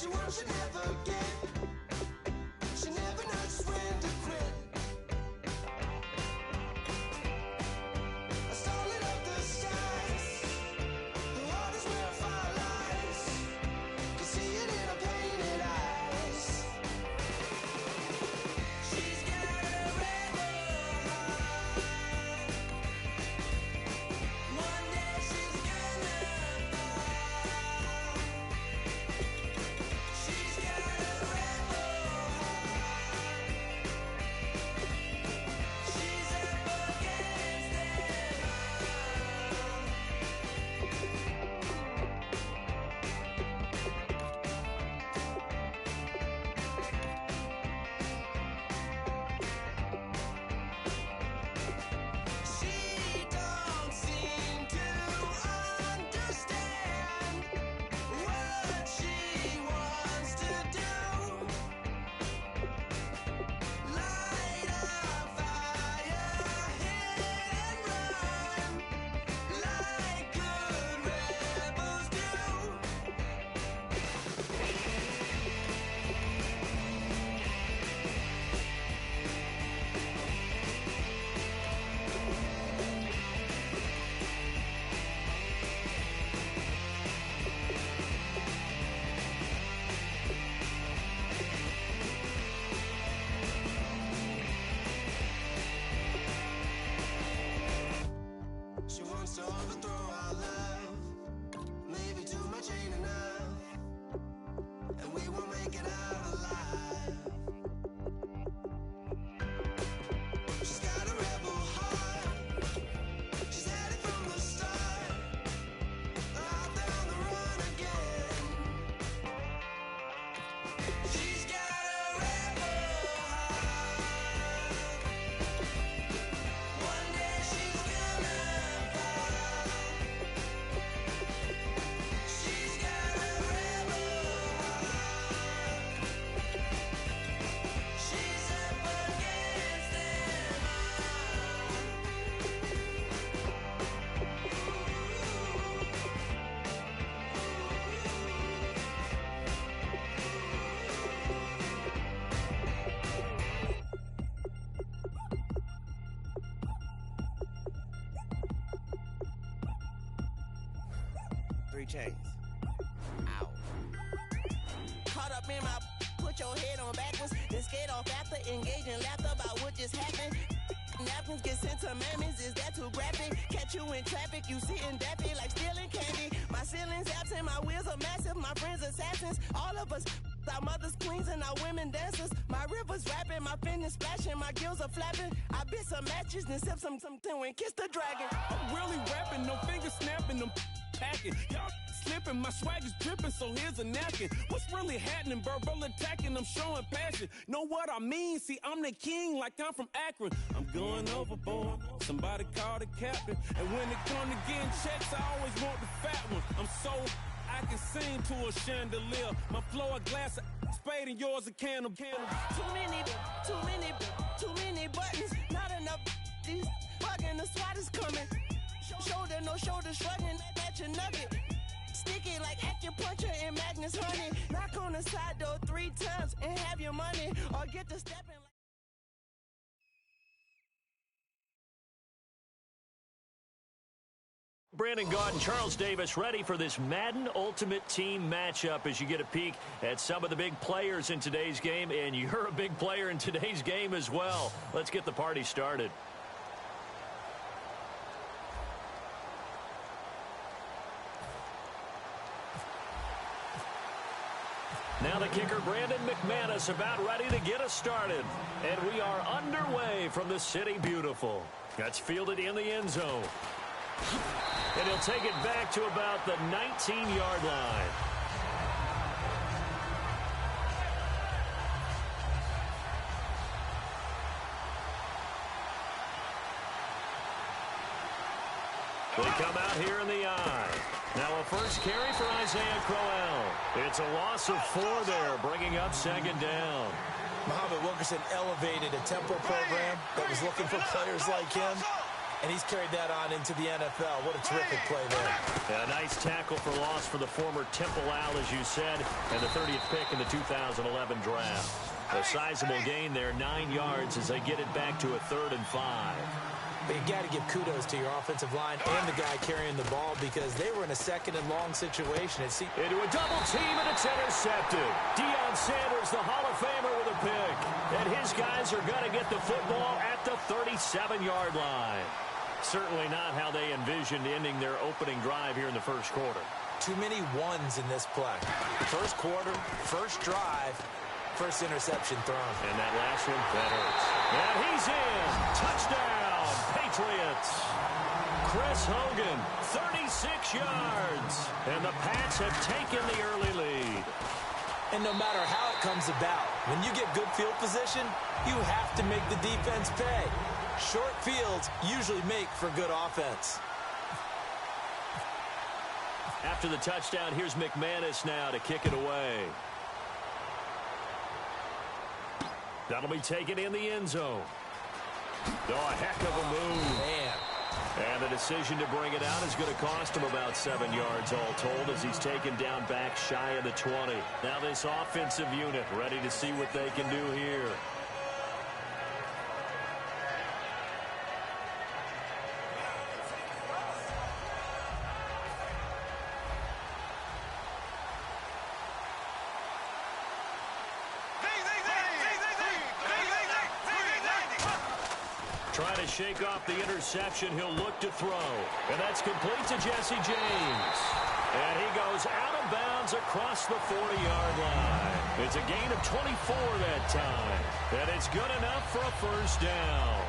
she wants, she never get. She never knows just when to quit. I started up the skies. The waters where fire lies. Can see it in her painted eyes. She's got a rebel heart. One day she's gonna fall. She's got a rebel heart. She's up against them She don't seem to understand what she wants to do. Light a fire, hit and run, like good rebels do. 'She wants to overthrow our love. Maybe too much ain't enough, and we won't make it out alive. She's got a rebel heart. She's had it from the start. Out there on the run again. She's got a rebel heart. One day she's gonna fall. She's got a rebel heart. She's up against them Three chains. Ow. Caught up in my, put your head on backwards, then skate off after, engage in laughter about what just happened. Napkins get sent to mammies, is that too graphic? Catch you in traffic, you sitting daffy like stealing candy. My ceiling's absent, my wheels are massive, my friends assassins. All of us, our mothers queens and our women dancers. My rivers rapping, my fingers splashing, my gills are flapping. I bit some matches, then sip some and kiss the dragon. I'm really rapping, no fingers snapping, I'm packing. Y'all slipping, my swag is dripping, so here's a napkin. What's really happening? Verbal attacking, I'm showing passion. Know what I mean? See, I'm the king, like I'm from Akron. I'm going overboard. Somebody call the captain. And when it come to getting checks, I always want the fat one. I'm so I can sing to a chandelier. My flow a glass of spade and yours a candle. Too many buttons, not enough. These bugging, the SWAT is coming. Shoulder, no shoulder, shrugging at your nugget. Sticky like acupuncture and Magnus honey. Knock on the side door 3 times and have your money, or get to stepping like. Brandon Gaud and Charles Davis ready for this Madden Ultimate Team matchup as you get a peek at some of the big players in today's game, and you're a big player in today's game as well. Let's get the party started. Now the kicker, Brandon McManus, about ready to get us started. And we are underway from the City Beautiful. That's fielded in the end zone. And he'll take it back to about the 19-yard line. They come out here in the eye. Now a first carry for Isaiah Crowell. It's a loss of 4 there, bringing up 2nd down. Muhammad Wilkerson elevated a tempo program that was looking for players like him, and he's carried that on into the NFL. What a terrific play there. A nice tackle for loss for the former Temple Owl, as you said, and the 30th pick in the 2011 draft. A sizable gain there, 9 yards as they get it back to a 3rd and 5. But you got to give kudos to your offensive line and the guy carrying the ball because they were in a 2nd and long situation. Into a double team, and it's intercepted. Deion Sanders, the Hall of Famer, with a pick. And his guys are going to get the football at the 37-yard line. Certainly not how they envisioned ending their opening drive here in the first quarter. Too many ones in this play. First quarter, first drive, first interception thrown. And that last one, that hurts. And he's in. Touchdown, Patriots. Chris Hogan, 36 yards. And the Pats have taken the early lead. And no matter how it comes about, when you get good field position, you have to make the defense pay. Short fields usually make for good offense. After the touchdown, here's McManus now to kick it away. That'll be taken in the end zone. Oh, a heck of a move. Man. And the decision to bring it out is going to cost him about 7 yards all told as he's taken down back shy of the 20. Now this offensive unit ready to see what they can do here. Trying to shake off the interception. He'll look to throw. And that's complete to Jesse James. And he goes out of bounds across the 40-yard line. It's a gain of 24 that time. And it's good enough for a first down.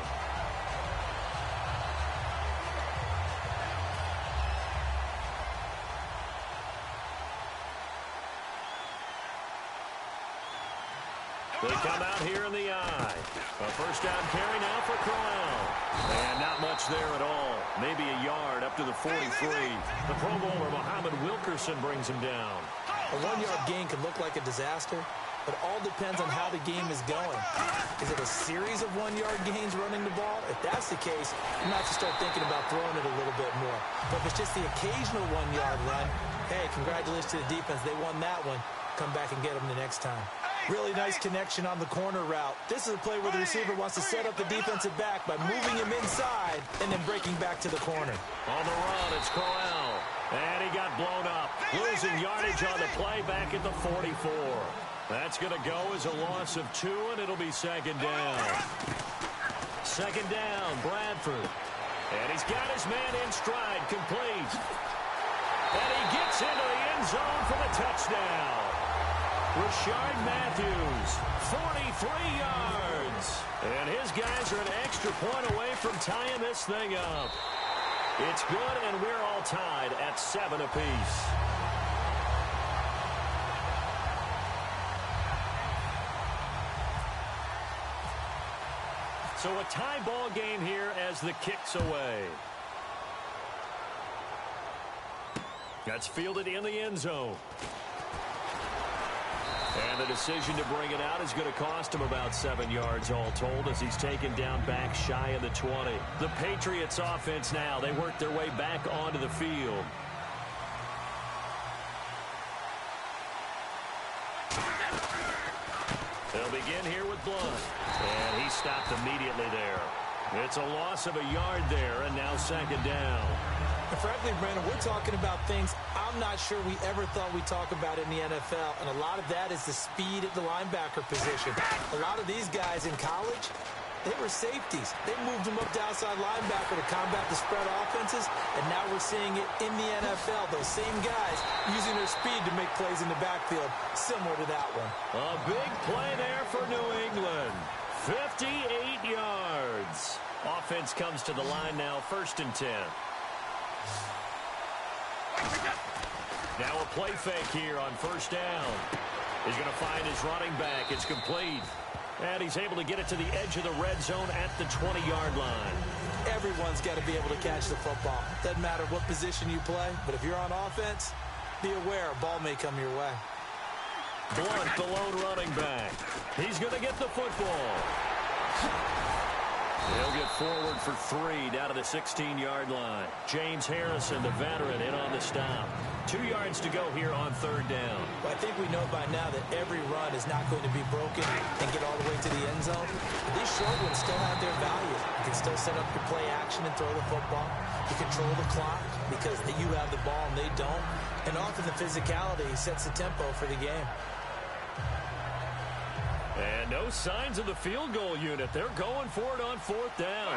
They come out here in the eye. A first down carry now for Corral. And not much there at all. Maybe a yard up to the 43. The Pro Bowler Muhammad Wilkerson brings him down. A 1-yard gain could look like a disaster, but all depends on how the game is going. Is it a series of 1-yard gains running the ball? If that's the case, you might have to start thinking about throwing it a little bit more. But if it's just the occasional 1-yard run, hey, congratulations to the defense. They won that one. Come back and get them the next time. Really nice connection on the corner route. This is a play where the receiver wants to set up the defensive back by moving him inside and then breaking back to the corner. On the run, it's Corral. And he got blown up. Losing yardage on the play back at the 44. That's going to go as a loss of 2, and it'll be second down. Second down, Bradford. And he's got his man in stride, complete. And he gets into the end zone for the touchdown. Rashard Matthews, 43 yards. And his guys are an extra point away from tying this thing up. It's good, and we're all tied at 7 apiece. So a tie ball game here as the kick's away. That's fielded in the end zone. And the decision to bring it out is going to cost him about 7 yards all told as he's taken down back shy of the 20. The Patriots offense now, they work their way back onto the field. They'll begin here with Blunt. And he stopped immediately there. It's a loss of a yard there, and now second down. And frankly, Brandon, we're talking about things I'm not sure we ever thought we'd talk about in the NFL, and a lot of that is the speed at the linebacker position. A lot of these guys in college, they were safeties. They moved them up to outside linebacker to combat the spread offenses, and now we're seeing it in the NFL. Those same guys using their speed to make plays in the backfield, similar to that one. A big play there for New England. 58 yards. Offense comes to the line now, 1st and 10. Now a play fake here on first down. He's going to find his running back. It's complete. And he's able to get it to the edge of the red zone at the 20-yard line. Everyone's got to be able to catch the football. Doesn't matter what position you play, but if you're on offense, be aware a ball may come your way. Blunt, the lone running back. He's going to get the football. He'll get forward for 3 down to the 16-yard line. James Harrison, the veteran, in on the stop. 2 yards to go here on 3rd down. Well, I think we know by now that every run is not going to be broken and get all the way to the end zone. But these short ones still have their value. You can still set up your play action and throw the football. You control the clock because you have the ball and they don't. And often the physicality sets the tempo for the game. And no signs of the field goal unit. They're going for it on 4th down.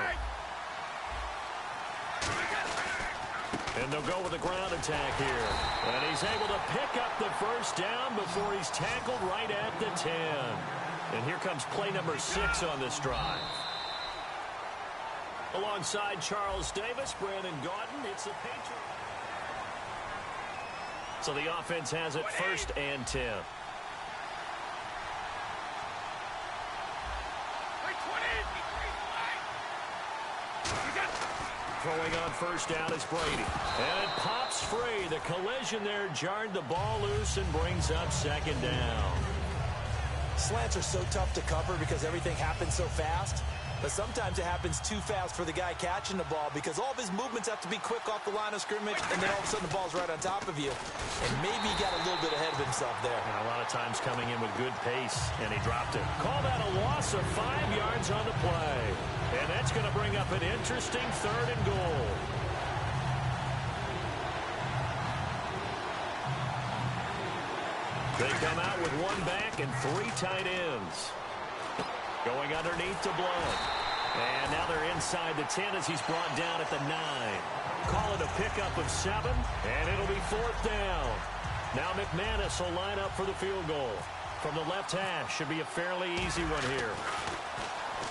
And they'll go with a ground attack here. And he's able to pick up the 1st down before he's tackled right at the 10. And here comes play number 6 on this drive. Alongside Charles Davis, Brandon Gaudin, it's the Patriots. So the offense has it 1st and 10. Throwing on 1st down is Brady. And it pops free. The collision there jarred the ball loose and brings up 2nd down. Slants are so tough to cover because everything happens so fast. But sometimes it happens too fast for the guy catching the ball because all of his movements have to be quick off the line of scrimmage, and then all of a sudden the ball's right on top of you. And maybe he got a little bit ahead of himself there. And a lot of times coming in with good pace, and he dropped it. Call that a loss of 5 yards on the play. And that's going to bring up an interesting 3rd and goal. They come out with 1 back and 3 tight ends. Going underneath to Blount. And now they're inside the 10 as he's brought down at the 9. Call it a pickup of 7, and it'll be 4th down. Now McManus will line up for the field goal. From the left hash, should be a fairly easy one here.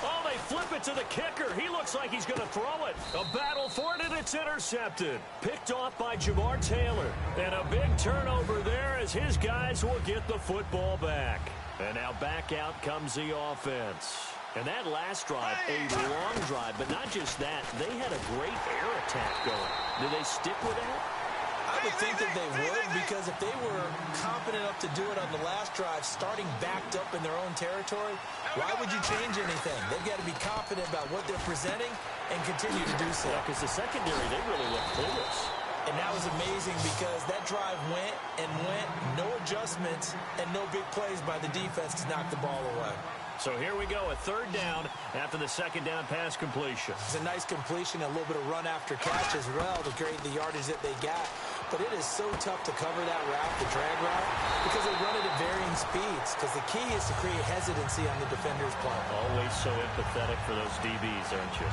Oh, they flip it to the kicker. He looks like he's going to throw it. A battle for it, and it's intercepted. Picked off by Jamar Taylor. And a big turnover there as his guys will get the football back. And now back out comes the offense. And that last drive, a long drive, but not just that. They had a great air attack going. Do they stick with that? I would think that they would, because if they were confident enough to do it on the last drive, starting backed up in their own territory, why would you change anything? They've got to be confident about what they're presenting and continue to do so. Yeah, because the secondary, they really look clueless. And that was amazing because that drive went and went, no adjustments, and no big plays by the defense to knock the ball away. So here we go, a 3rd down after the 2nd down pass completion. It's a nice completion, a little bit of run after catch as well to create the yardage that they got. But it is so tough to cover that route, the drag route, because they run it at varying speeds. Because the key is to create hesitancy on the defender's play. Always so empathetic for those DBs, aren't you?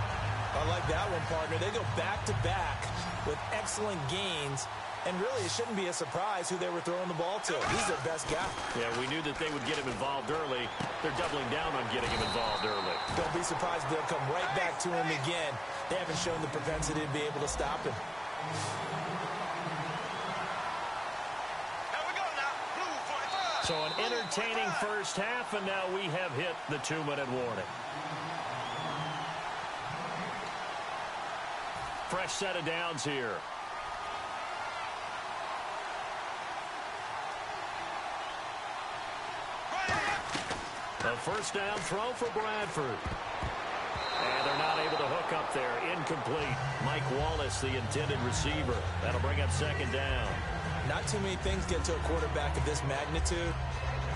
I like that one, partner. They go back-to-back with excellent gains. And really, it shouldn't be a surprise who they were throwing the ball to. He's their best guy. Yeah, we knew that they would get him involved early. They're doubling down on getting him involved early. Don't be surprised if they'll come right back to him again. They haven't shown the propensity to be able to stop him. So an entertaining first half, and now we have hit the 2-minute warning. Fresh set of downs here. A 1st down throw for Bradford. And they're not able to hook up there. Incomplete. Mike Wallace, the intended receiver. That'll bring up 2nd down. Not too many things get to a quarterback of this magnitude,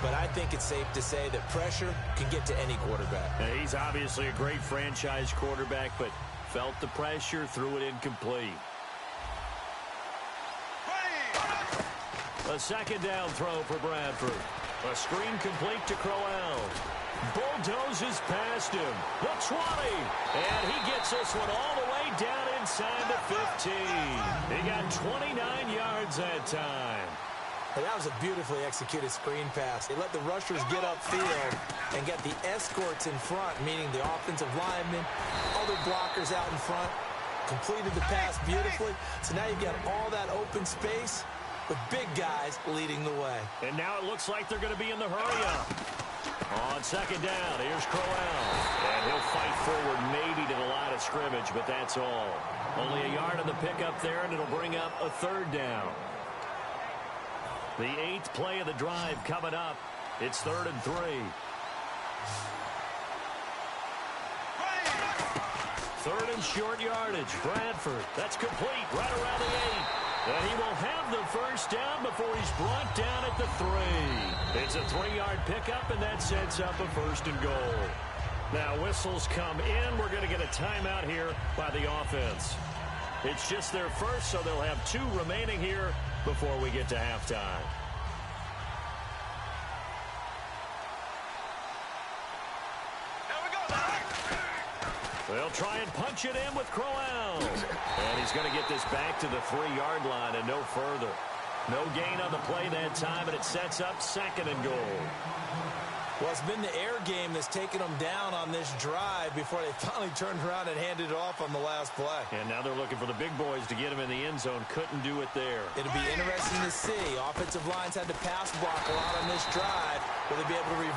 but I think it's safe to say that pressure can get to any quarterback. Now, he's obviously a great franchise quarterback, but felt the pressure, threw it incomplete. A 2nd down throw for Bradford. A screen complete to Crowell. Bulldozes past him. The 20. And he gets this one all the way down inside the 15. He got 29 yards that time. And that was a beautifully executed screen pass. They let the rushers get upfield and get the escorts in front, meaning the offensive linemen, other blockers out in front, completed the pass beautifully. So now you've got all that open space with big guys leading the way. And now it looks like they're going to be in the hurry-up. On 2nd down, here's Crowell. And he'll fight forward maybe to the line of scrimmage, but that's all. Only a yard on the pickup there, and it'll bring up a 3rd down. The 8th play of the drive coming up. It's 3rd and 3. Third and short yardage. Bradford. That's complete right around the 8. And he will have the 1st first down before he's brought down at the 3. It's a 3-yard pickup, and that sets up a first and goal. Now whistles come in. We're going to get a timeout here by the offense. It's just their first, so they'll have 2 remaining here before we get to halftime. They'll try and punch it in with Crowell. And he's going to get this back to the 3-yard line and no further. No gain on the play that time, and it sets up second and goal. Well, it's been the air game that's taken them down on this drive before they finally turned around and handed it off on the last play. And now they're looking for the big boys to get him in the end zone. Couldn't do it there. It'll be interesting to see. Offensive lines had to pass block a lot on this drive. Will they be able to...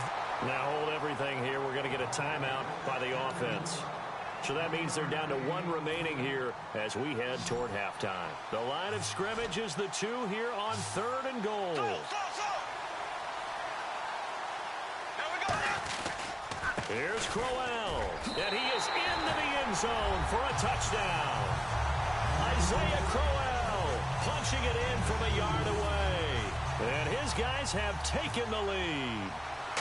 Now hold everything here. We're going to get a timeout by the offense. So that means they're down to 1 remaining here as we head toward halftime. The line of scrimmage is the 2 here on 3rd and goal. Here's Crowell, and he is into the end zone for a touchdown. Isaiah Crowell punching it in from a yard away. And his guys have taken the lead.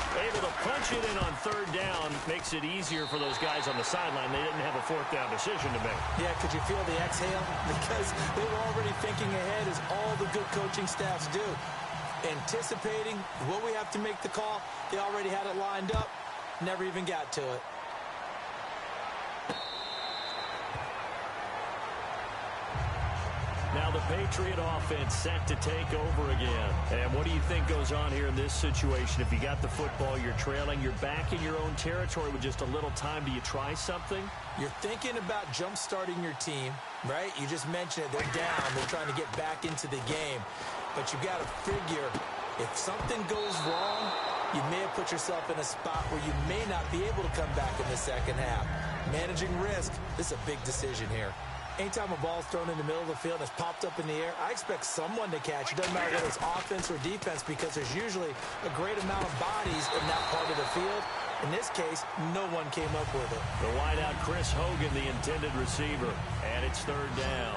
Able to punch it in on 3rd down makes it easier for those guys on the sideline. They didn't have a 4th down decision to make. Yeah, could you feel the exhale? Because they were already thinking ahead, as all the good coaching staffs do. Anticipating what we have to make the call. They already had it lined up. Never even got to it. Now the Patriot offense set to take over again. And what do you think goes on here in this situation? If you got the football, you're trailing, you're back in your own territory with just a little time. Do you try something? You're thinking about jump-starting your team, right? You just mentioned it. They're down. They're trying to get back into the game. But you got to figure, if something goes wrong, you may have put yourself in a spot where you may not be able to come back in the second half. Managing risk, this is a big decision here. Anytime a ball's thrown in the middle of the field and it's popped up in the air, I expect someone to catch. It doesn't matter whether it's offense or defense, because there's usually a great amount of bodies in that part of the field. In this case, no one came up with it. The wideout, Chris Hogan, the intended receiver, and it's 3rd down.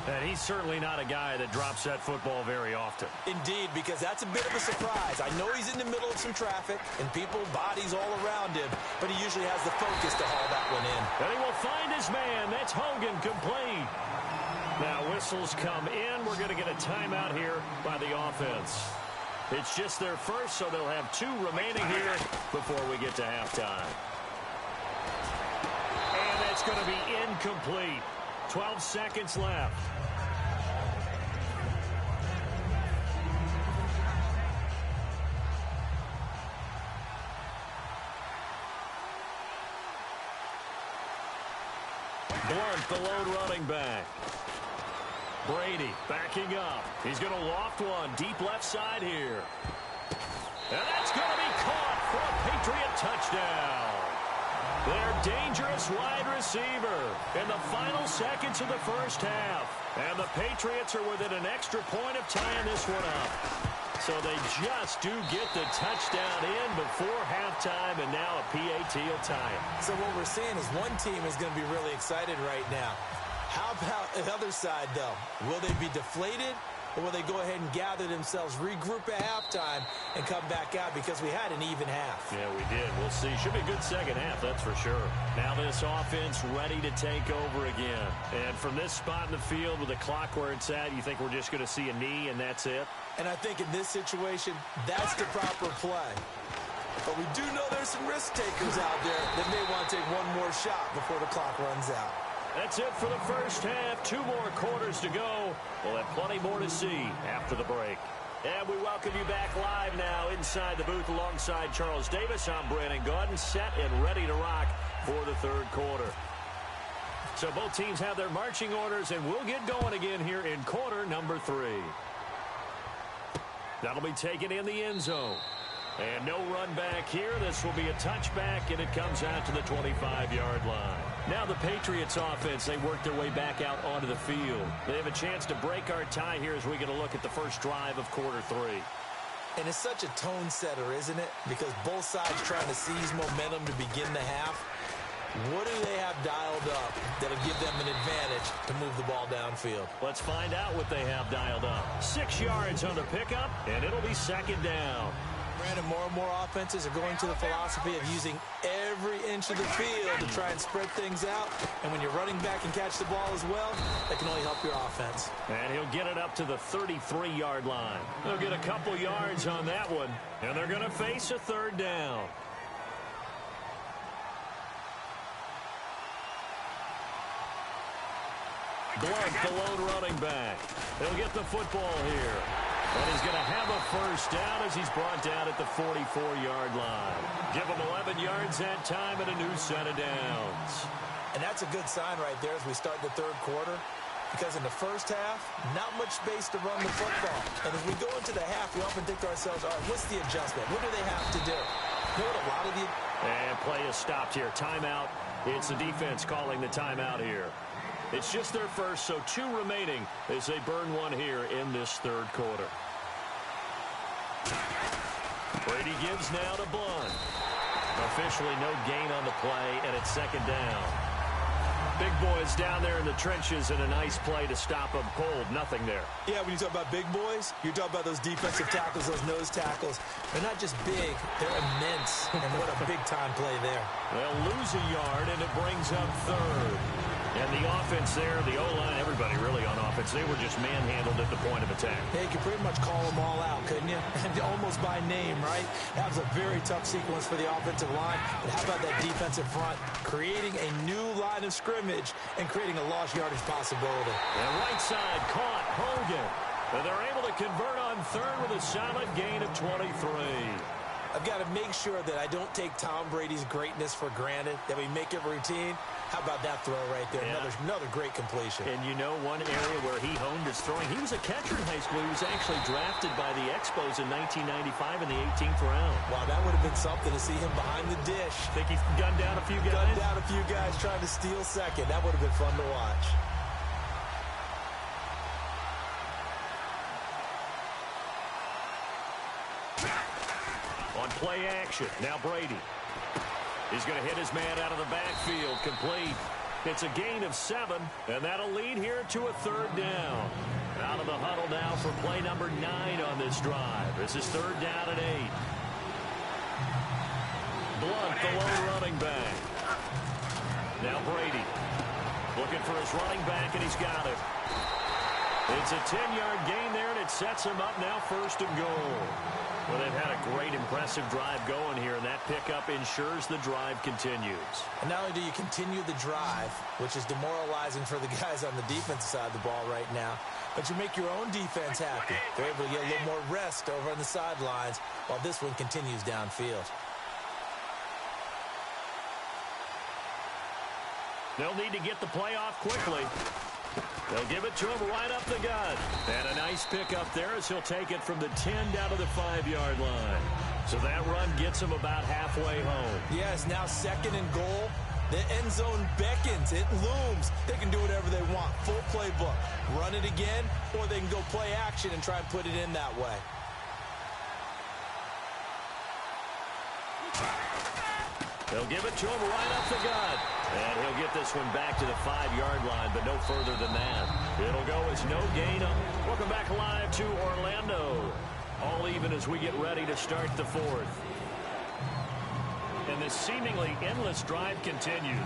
And he's certainly not a guy that drops that football very often. Indeed, because that's a bit of a surprise. I know he's in the middle of some traffic and people, bodies all around him, but he usually has the focus to haul that one in. And he will find his man. That's Hogan, complete. Now whistles come in. We're going to get a timeout here by the offense. It's just their first, so they'll have 2 remaining here before we get to halftime. And that's going to be incomplete. 12 seconds left. Blunt, the lone running back. Brady backing up. He's going to loft one deep left side here. And that's going to be caught for a Patriot touchdown. Their dangerous wide receiver in the final seconds of the first half. And the Patriots are within an extra point of tying this one up. So they just do get the touchdown in before halftime, and now a PAT will tie it. So what we're seeing is one team is going to be really excited right now. How about the other side, though? Will they be deflated, or will they go ahead and gather themselves, regroup at halftime, and come back out, because we had an even half? Yeah, we did. We'll see. Should be a good second half, that's for sure. Now this offense ready to take over again. And from this spot in the field with the clock where it's at, you think we're just going to see a knee and that's it? And I think in this situation, that's the proper play. But we do know there's some risk takers out there that may want to take one more shot before the clock runs out. That's it for the first half. 2 more quarters to go. We'll have plenty more to see after the break. And we welcome you back live now inside the booth alongside Charles Davis. I'm Brandon Gaudin, set and ready to rock for the 3rd quarter. So both teams have their marching orders, and we'll get going again here in quarter number 3. That'll be taken in the end zone. And no run back here. This will be a touchback, and it comes out to the 25-yard line. Now the Patriots offense, they work their way back out onto the field. They have a chance to break our tie here as we get a look at the first drive of quarter 3. And it's such a tone setter, isn't it? Because both sides trying to seize momentum to begin the half. What do they have dialed up that'll give them an advantage to move the ball downfield? Let's find out what they have dialed up. 6 yards on the pickup, and it'll be second down. Brandon, more and more offenses are going to the philosophy of using every inch of the field to try and spread things out. And when you're running back and catch the ball as well, that can only help your offense. And he'll get it up to the 33-yard line. They'll get a couple yards on that one, and they're going to face a third down. Blunt, the lone running back. He'll get the football here. And he's going to have a first down as he's brought down at the 44-yard line. Give him 11 yards that time and a new set of downs. And that's a good sign right there as we start the third quarter. Because in the first half, not much space to run the football. And as we go into the half, we often think to ourselves, all right, what's the adjustment? What do they have to do? You know what a lot of the... And play is stopped here. Timeout. It's the defense calling the timeout here. It's just their first, so 2 remaining as they burn one here in this third quarter. Brady gives now to Blunt. Officially no gain on the play, and it's second down. Big boys down there in the trenches, and a nice play to stop them cold. Nothing there. Yeah, when you talk about big boys, you're talking about those defensive tackles, those nose tackles. They're not just big, they're immense. And what a big-time play there. They'll lose a yard, and it brings up third. And the offense there, the O-line, everybody really on offense, they were just manhandled at the point of attack. Yeah, you could pretty much call them all out, couldn't you? Almost by name, right? That was a very tough sequence for the offensive line. But how about that defensive front creating a new line of scrimmage and creating a lost yardage possibility? And right side caught Hogan. And they're able to convert on third with a solid gain of 23. I've got to make sure that I don't take Tom Brady's greatness for granted, that we make it routine. How about that throw right there? Yeah. Another great completion. And you know one area where he honed his throwing, he was a catcher in high school. He was actually drafted by the Expos in 1995 in the 18th round. Wow, that would have been something to see him behind the dish. Think he's gunned down a few guys? Gunned down a few guys trying to steal second. That would have been fun to watch. On play action, now Brady. He's going to hit his man out of the backfield, complete. It's a gain of 7, and that'll lead here to a third down. Out of the huddle now for play number 9 on this drive. This is third down and 8. Blunt, the lone running back. Now Brady looking for his running back, and he's got it. It's a 10-yard gain there, and it sets him up now first and goal. Well, they've had a great, impressive drive going here, and that pickup ensures the drive continues. And not only do you continue the drive, which is demoralizing for the guys on the defensive side of the ball right now, but you make your own defense happy. They're able to get a little more rest over on the sidelines while this one continues downfield. They'll need to get the play off quickly. They'll give it to him right up the gut. And a nice pickup there as he'll take it from the 10 down to the 5-yard line. So that run gets him about halfway home. Yes, now second and goal. The end zone beckons. It looms. They can do whatever they want. Full playbook. Run it again, or they can go play action and try and put it in that way. They'll give it to him right up the gut. And he'll get this one back to the 5-yard line, but no further than that. It'll go as no gain up. Welcome back live to Orlando. All even as we get ready to start the fourth. And this seemingly endless drive continues.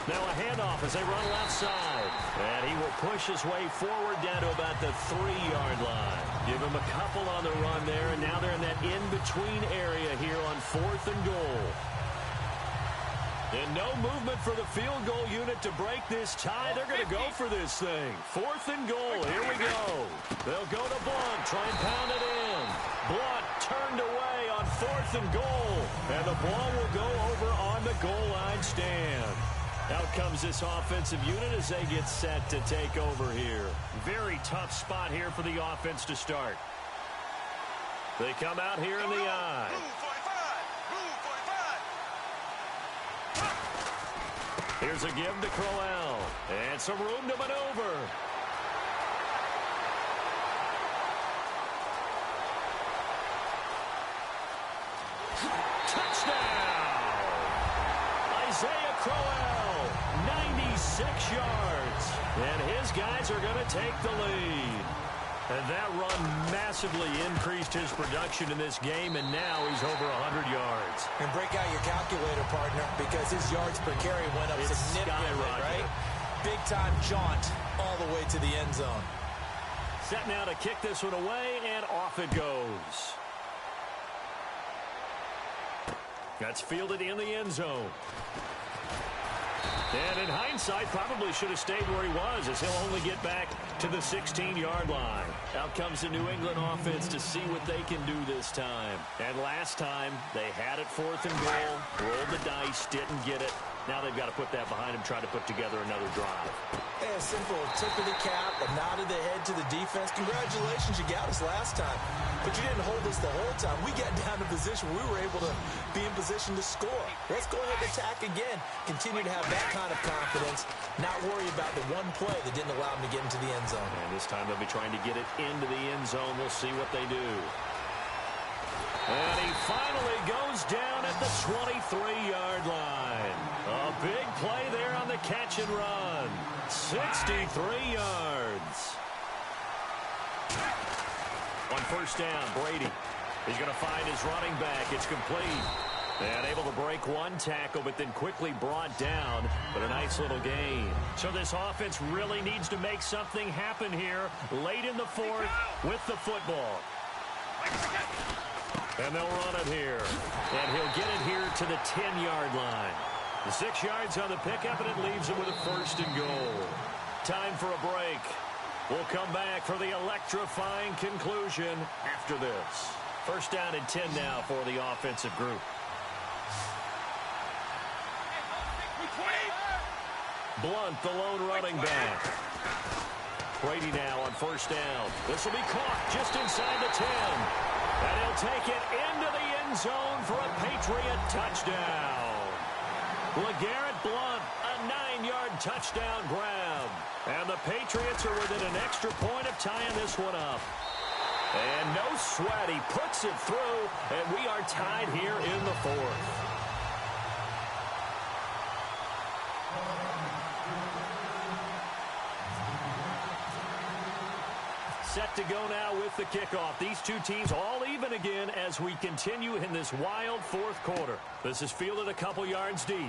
Now a handoff as they run left side. And he will push his way forward down to about the 3-yard line. Give him a couple on the run there, and now they're in that in-between area here on 4th and goal. And no movement for the field goal unit to break this tie. They're going to go for this thing. 4th and goal. Here we go. They'll go to Blunt. Try and pound it in. Blunt turned away on 4th and goal. And the ball will go over on the goal line stand. Out comes this offensive unit as they get set to take over here. Very tough spot here for the offense to start. They come out here in the eye. Here's a give to Crowell. And some room to maneuver. Touchdown! Isaiah Crowell, 96 yards. And his guys are going to take the lead. And that run massively increased his production in this game, and now he's over 100 yards. And break out your calculator, partner, because his yards per carry went up significantly, right? Big-time jaunt all the way to the end zone. Set now to kick this one away, and off it goes. That's fielded in the end zone. And in hindsight, probably should have stayed where he was, as he'll only get back to the 16-yard line. Out comes the New England offense to see what they can do this time. And last time, they had it 4th and goal, rolled the dice, didn't get it. Now they've got to put that behind them, try to put together another drive. Hey, a simple tip of the cap, a nod of the head to the defense. Congratulations, you got us last time. But you didn't hold us the whole time. We got down to position where we were able to be in position to score. Let's go ahead and attack again. Continue to have that kind of confidence, not worry about the one play that didn't allow them to get into the end zone. And this time they'll be trying to get it into the end zone. We'll see what they do. And he finally goes down at the 23-yard line. A big play there on the catch and run. 63 yards. On first down, Brady. He's going to find his running back. It's complete. And able to break one tackle, but then quickly brought down. But a nice little gain. So this offense really needs to make something happen here late in the 4th with the football. And they'll run it here. And he'll get it here to the 10-yard line. The 6 yards on the pickup, and it leaves him with a 1st and goal. Time for a break. We'll come back for the electrifying conclusion after this. First down and 10 now for the offensive group. Blunt, the lone running back. Brady now on first down. This will be caught just inside the 10. And he'll take it into the end zone for a Patriot touchdown. LeGarrette Blunt, a 9-yard touchdown grab. And the Patriots are within an extra point of tying this one up. And no sweat, he puts it through, and we are tied here in the 4th. Set to go now with the kickoff. These two teams all even again as we continue in this wild 4th quarter. This is fielded a couple yards deep.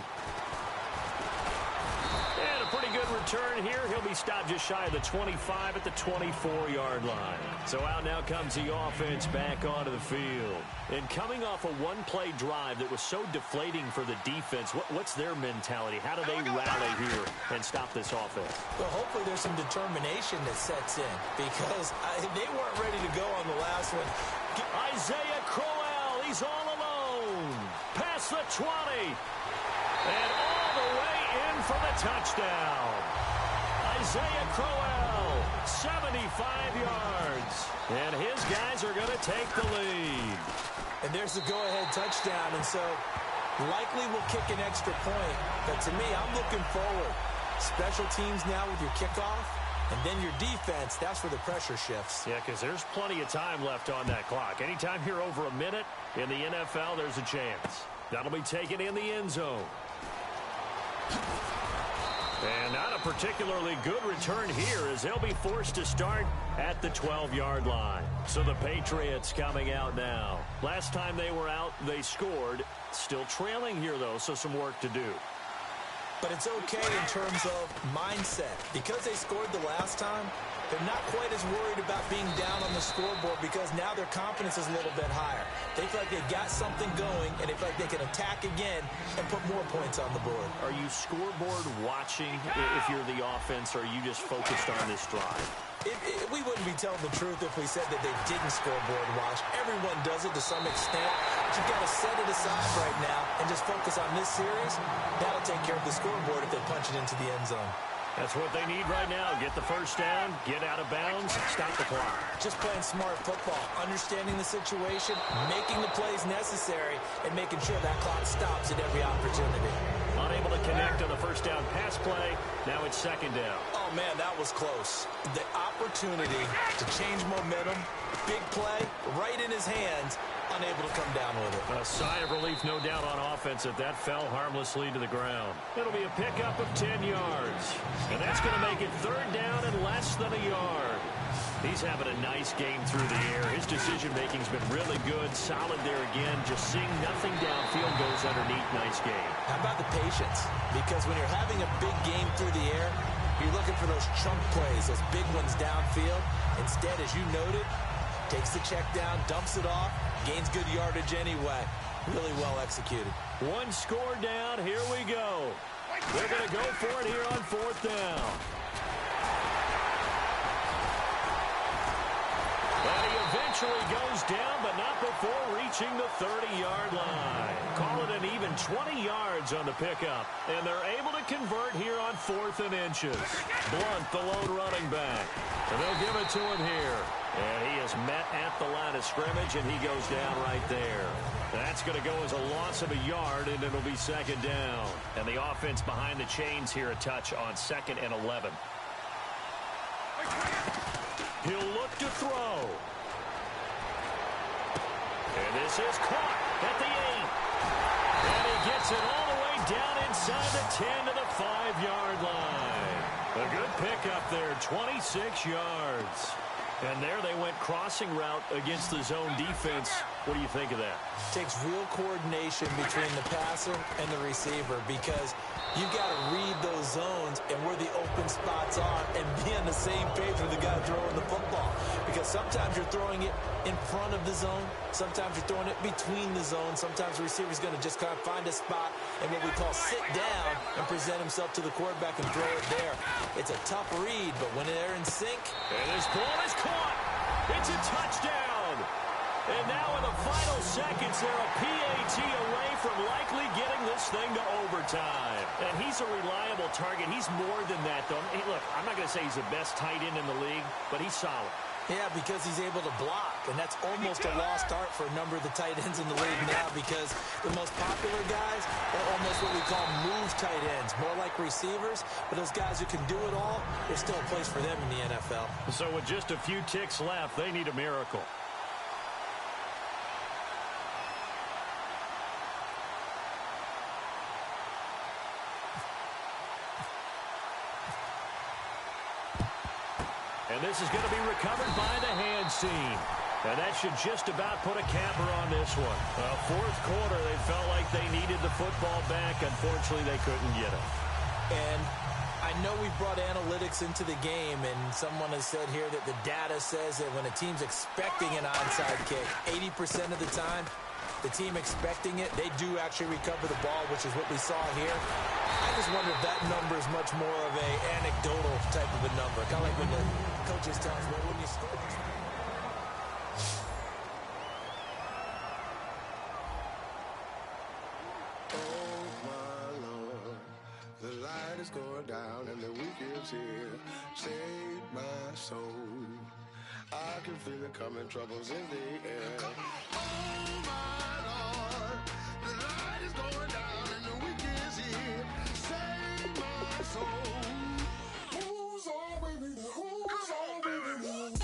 And a pretty good return here. He'll be stopped just shy of the 25 at the 24-yard line. So out now comes the offense back onto the field. And coming off a one-play drive that was so deflating for the defense, what's their mentality? How do they rally here and stop this offense? Well, hopefully there's some determination that sets in because they weren't ready to go on the last one. Isaiah Crowell, he's all alone. Past the 20. And all the way in for the touchdown. Isaiah Crowell, 75 yards. And his guys are going to take the lead. And there's the go-ahead touchdown. And so likely will kick an extra point. But to me, I'm looking forward. Special teams now with your kickoff. And then your defense, that's where the pressure shifts. Yeah, because there's plenty of time left on that clock. Anytime you're over a minute in the NFL, there's a chance. That'll be taken in the end zone. And not a particularly good return here as they'll be forced to start at the 12-yard line. So the Patriots coming out now. Last time they were out, they scored. Still trailing here, though, so some work to do. But it's okay in terms of mindset. Because they scored the last time, they're not quite as worried about being down on the scoreboard because now their confidence is a little bit higher. They feel like they got something going, and they feel like they can attack again and put more points on the board. Are you scoreboard watching if you're the offense, or are you just focused on this drive? We wouldn't be telling the truth if we said that they didn't scoreboard watch. Everyone does it to some extent. But you've got to set it aside right now and just focus on this series. That'll take care of the scoreboard if they punch it into the end zone. That's what they need right now. Get the first down, get out of bounds, stop the clock. Just playing smart football, understanding the situation, making the plays necessary, and making sure that clock stops at every opportunity. Unable to connect on the first down pass play. Now it's second down. Oh, man, that was close. The opportunity to change momentum, big play, right in his hands, unable to come down with it. A sigh of relief, no doubt, on offense that fell harmlessly to the ground. It'll be a pickup of 10 yards. And that's going to make it third down and less than a yard. He's having a nice game through the air. His decision-making's been really good. Solid there again. Just seeing nothing downfield goes underneath. Nice game. How about the patience? Because when you're having a big game through the air, you're looking for those chunk plays, those big ones downfield. Instead, as you noted, takes the check down, dumps it off, gains good yardage anyway. Really well executed. One score down. Here we go. They're going to go for it here on fourth down. And he eventually goes down, but not before reaching the 30-yard line. Call it an even 20 yards on the pickup. And they're able to convert here on 4th and inches. Blunt, the lone running back. And they'll give it to him here. And he is met at the line of scrimmage, and he goes down right there. That's going to go as a loss of a yard, and it'll be second down. And the offense behind the chains here, a touch on 2nd and 11. He'll look to throw. And this is caught at the 8. And he gets it all the way down inside the 10 to the 5-yard line. A good pickup there, 26 yards. And there they went crossing route against the zone defense. What do you think of that? Takes real coordination between the passer and the receiver because you've got to read those zones and where the open spots are and be on the same page with the guy throwing the football. Because sometimes you're throwing it in front of the zone. Sometimes you're throwing it between the zones. Sometimes the receiver's going to just kind of find a spot and what we call sit down and present himself to the quarterback and throw it there. It's a tough read, but when they're in sync. And this ball is caught. It's a touchdown. And now in the final seconds, they're a PAT away from likely getting this thing to overtime. And he's a reliable target. He's more than that, though. Hey, look, I'm not going to say he's the best tight end in the league, but he's solid. Yeah, because he's able to block, and that's almost a lost art for a number of the tight ends in the league now because the most popular guys are almost what we call move tight ends, more like receivers, but those guys who can do it all, there's still a place for them in the NFL. So with just a few ticks left, they need a miracle. And this is going to be recovered by the hands team. And that should just about put a capper on this one. Fourth quarter, they felt like they needed the football back. Unfortunately, they couldn't get it. And I know we brought analytics into the game, and someone has said here that the data says that when a team's expecting an onside kick, 80% of the time, the team expecting it, they do actually recover the ball, which is what we saw here. I just wonder if that number is much more of a anecdotal type of a number. Kind of like when the coaches tell us, well, when you score. Oh, my Lord, the light is going down and the week is here. Save my soul. I can feel it coming, troubles in the air. Oh, my Lord, the light is going down and the week is here. Save my soul. Who's all with me? Who's all with me?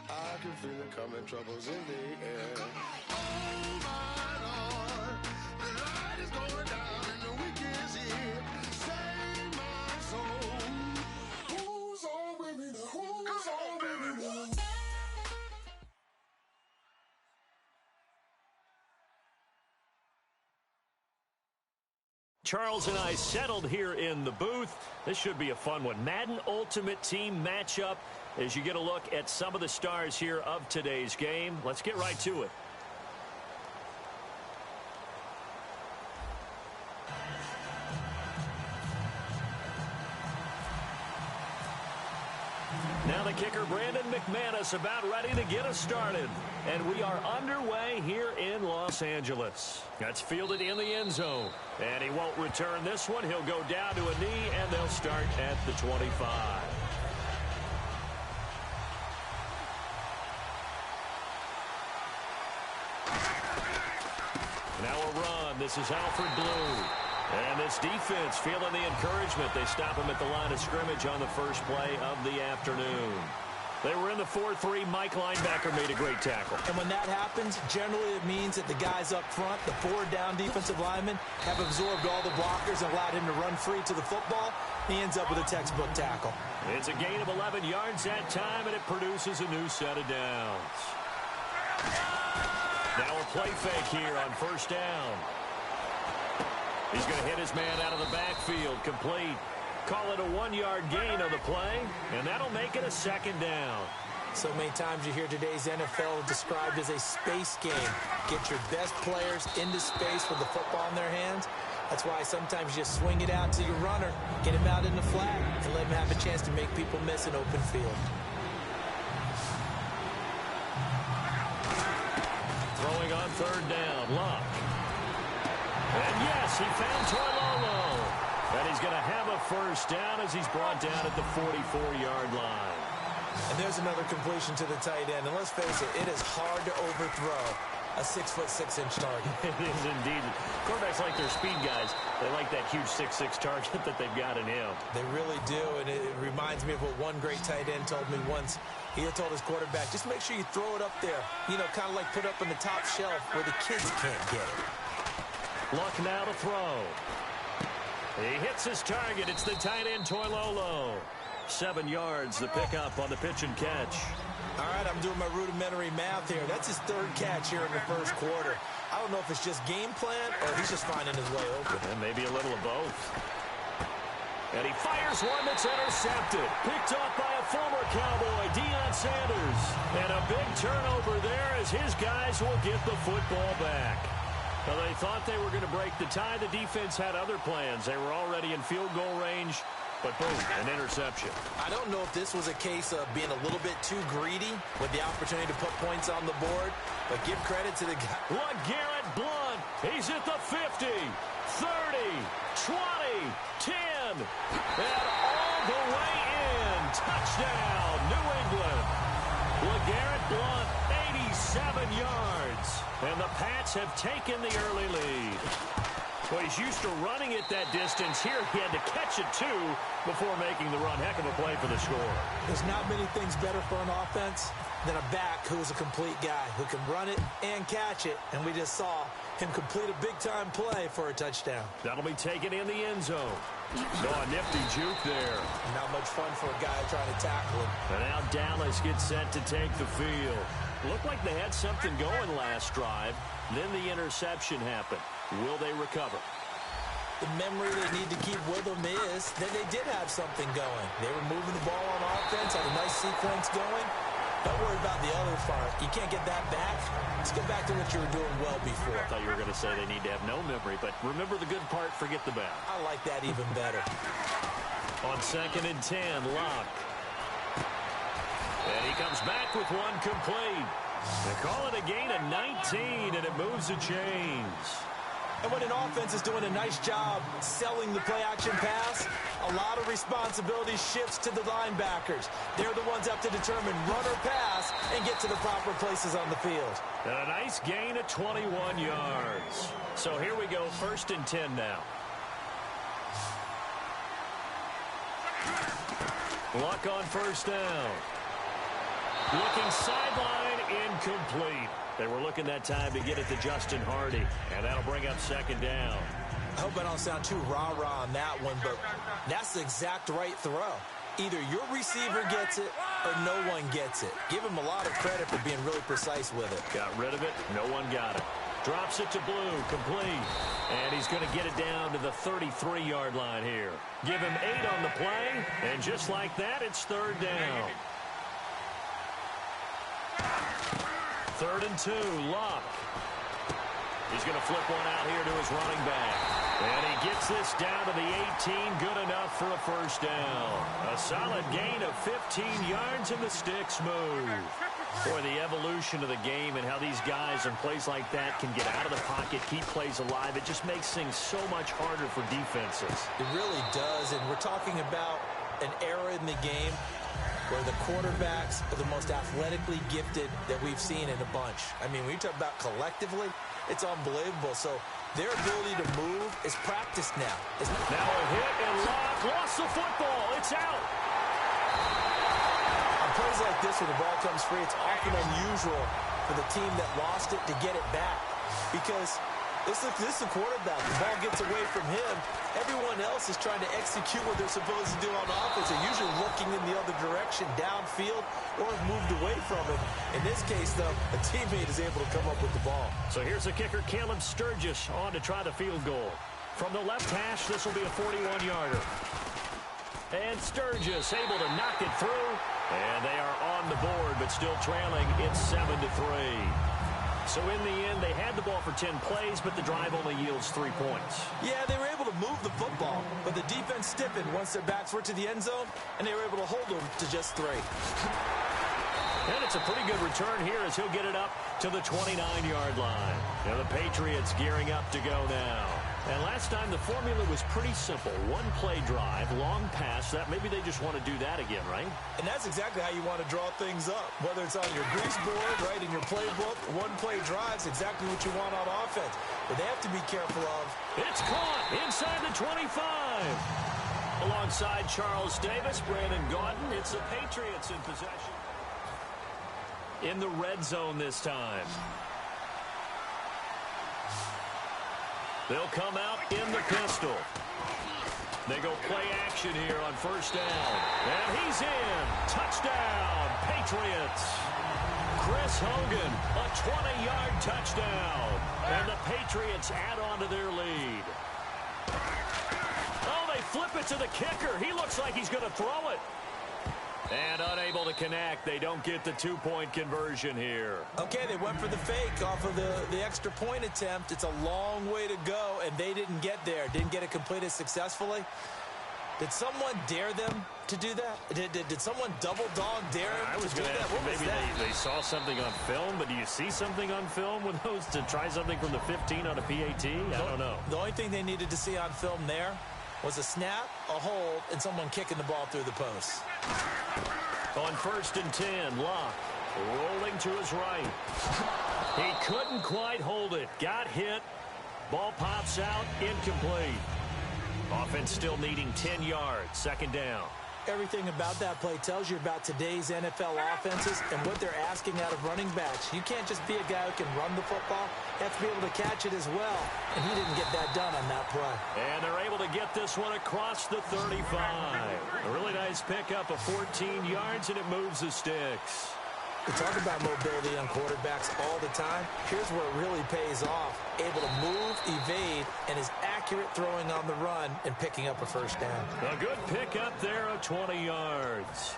I can feel it coming, troubles in the air. Oh my Lord, the light is going down and the week is here. Save my soul. Who's all with me? Who's all with me? Charles and I settled here in the booth. This should be a fun one. Madden Ultimate Team matchup as you get a look at some of the stars here of today's game. Let's get right to it. Now the kicker, Brandon McManus, about ready to get us started. And we are underway here in Los Angeles. That's fielded in the end zone. And he won't return this one. He'll go down to a knee, and they'll start at the 25. Now a run. This is Alfred Blue. And this defense feeling the encouragement. They stop him at the line of scrimmage on the first play of the afternoon. They were in the 4-3. Mike linebacker made a great tackle. And when that happens, generally it means that the guys up front, the 4 down defensive linemen, have absorbed all the blockers and allowed him to run free to the football. He ends up with a textbook tackle. It's a gain of 11 yards that time, and it produces a new set of downs. Now a play fake here on first down. He's going to hit his man out of the backfield, complete. Call it a 1-yard gain on the play, and that'll make it a second down. So many times you hear today's NFL described as a space game. Get your best players into space with the football in their hands. That's why sometimes you just swing it out to your runner, get him out in the flat, and let him have a chance to make people miss an open field. Throwing on third down, Luck. And yes, he found Toilolo. And he's going to have a first down as he's brought down at the 44-yard line. And there's another completion to the tight end. And let's face it, it is hard to overthrow a 6'6" target. It is indeed. Quarterbacks like their speed guys. They like that huge 6'6" target that they've got in him. They really do, and it reminds me of what one great tight end told me once. He had told his quarterback, just make sure you throw it up there. You know, kind of like put up on the top shelf where the kids can't get it. Luck now to throw. He hits his target. It's the tight end, Toilolo. 7 yards, the pickup on the pitch and catch. All right, I'm doing my rudimentary math here. That's his 3rd catch here in the first quarter. I don't know if it's just game plan or he's just finding his way open. And maybe a little of both. And he fires one that's intercepted. Picked up by a former Cowboy, Deion Sanders. And a big turnover there as his guys will get the football back. Well, they thought they were going to break the tie. The defense had other plans. They were already in field goal range, but boom, an interception. I don't know if this was a case of being a little bit too greedy with the opportunity to put points on the board, but give credit to the guy. LeGarrette Blount, he's at the 50, 30, 20, 10, and all the way in. Touchdown, New England. LeGarrette Blount, 87 yards. And the Pats have taken the early lead. Well, he's used to running it that distance. Here he had to catch it, too, before making the run. Heck of a play for the score. There's not many things better for an offense than a back who's a complete guy who can run it and catch it. And we just saw him complete a big-time play for a touchdown. That'll be taken in the end zone. Oh, a nifty juke there. Not much fun for a guy trying to tackle him. And now Dallas gets set to take the field. Looked like they had something going last drive. Then the interception happened. Will they recover? The memory they need to keep with them is that they did have something going. They were moving the ball on offense, had a nice sequence going. Don't worry about the other part. You can't get that back. Let's get back to what you were doing well before. I thought you were going to say they need to have no memory, but remember the good part, forget the bad. I like that even better. On 2nd and 10, Locke. And he comes back with one complete. They call it a gain of 19, and it moves the chains. And when an offense is doing a nice job selling the play-action pass, a lot of responsibility shifts to the linebackers. They're the ones that have to determine run or pass and get to the proper places on the field. And a nice gain of 21 yards. So here we go, 1st and 10 now. Luck on first down. Looking sideline, incomplete. They were looking that time to get it to Justin Hardy, and that'll bring up 2nd down. I hope I don't sound too rah-rah on that one, but that's the exact right throw. Either your receiver gets it or no one gets it. Give him a lot of credit for being really precise with it. Got rid of it. No one got it. Drops it to Blue, complete. And he's going to get it down to the 33-yard line here. Give him 8 on the play, and just like that, it's third down. 3rd and 2, Luck. He's going to flip one out here to his running back. And he gets this down to the 18, good enough for a first down. A solid gain of 15 yards, and the sticks move. Boy, the evolution of the game and how these guys in plays like that can get out of the pocket, keep plays alive, it just makes things so much harder for defenses. It really does, and we're talking about an era in the game where the quarterbacks are the most athletically gifted that we've seen in a bunch. I mean, when you talk about collectively, it's unbelievable. So their ability to move is practiced now. Now a hit, and Locke lost the football. It's out. On plays like this, when the ball comes free, it's often unusual for the team that lost it to get it back. Because this is a quarterback. The ball gets away from him. Everyone else is trying to execute what they're supposed to do on offense. They're usually looking in the other direction, downfield, or have moved away from it. In this case, though, a teammate is able to come up with the ball. So here's the kicker, Caleb Sturgis, on to try the field goal. From the left hash, this will be a 41-yarder. And Sturgis able to knock it through. And they are on the board, but still trailing. It's 7-3. So in the end, they had the ball for 10 plays, but the drive only yields 3 points. Yeah, they were able to move the football, but the defense stiffened once their backs were to the end zone, and they were able to hold them to just 3. And it's a pretty good return here as he'll get it up to the 29-yard line. Now the Patriots gearing up to go now. And last time the formula was pretty simple. One-play drive, long pass. That maybe they just want to do that again, right? And that's exactly how you want to draw things up. Whether it's on your grease board, right, in your playbook, one-play drive's exactly what you want on offense. But they have to be careful of. It's caught inside the 25. Alongside Charles Davis, Brandon Gaudin, it's the Patriots in possession. In the red zone this time. They'll come out in the pistol. They go play action here on first down. And he's in. Touchdown, Patriots. Chris Hogan, a 20-yard touchdown. And the Patriots add on to their lead. Oh, they flip it to the kicker. He looks like he's going to throw it. And unable to connect. They don't get the 2-point conversion here. Okay, they went for the fake off of the extra point attempt. It's a long way to go, and they didn't get there. Didn't get it completed successfully. Did someone dare them to do that? Did someone double dog dare them to do that? What was maybe that? They saw something on film, but do you see something on film with those to try something from the 15 on a PAT? I don't know. The only thing they needed to see on film there was a snap, a hold, and someone kicking the ball through the post. On 1st and 10, Locke rolling to his right. He couldn't quite hold it. Got hit. Ball pops out, incomplete. Offense still needing 10 yards. 2nd down. Everything about that play tells you about today's NFL offenses and what they're asking out of running backs. You can't just be a guy who can run the football. You have to be able to catch it as well. And he didn't get that done on that play. And they're able to get this one across the 35. A really nice pickup of 14 yards, and it moves the sticks. We talk about mobility on quarterbacks all the time. Here's where it really pays off. Able to move, evade, and is accurate throwing on the run and picking up a first down. A good pickup there of 20 yards.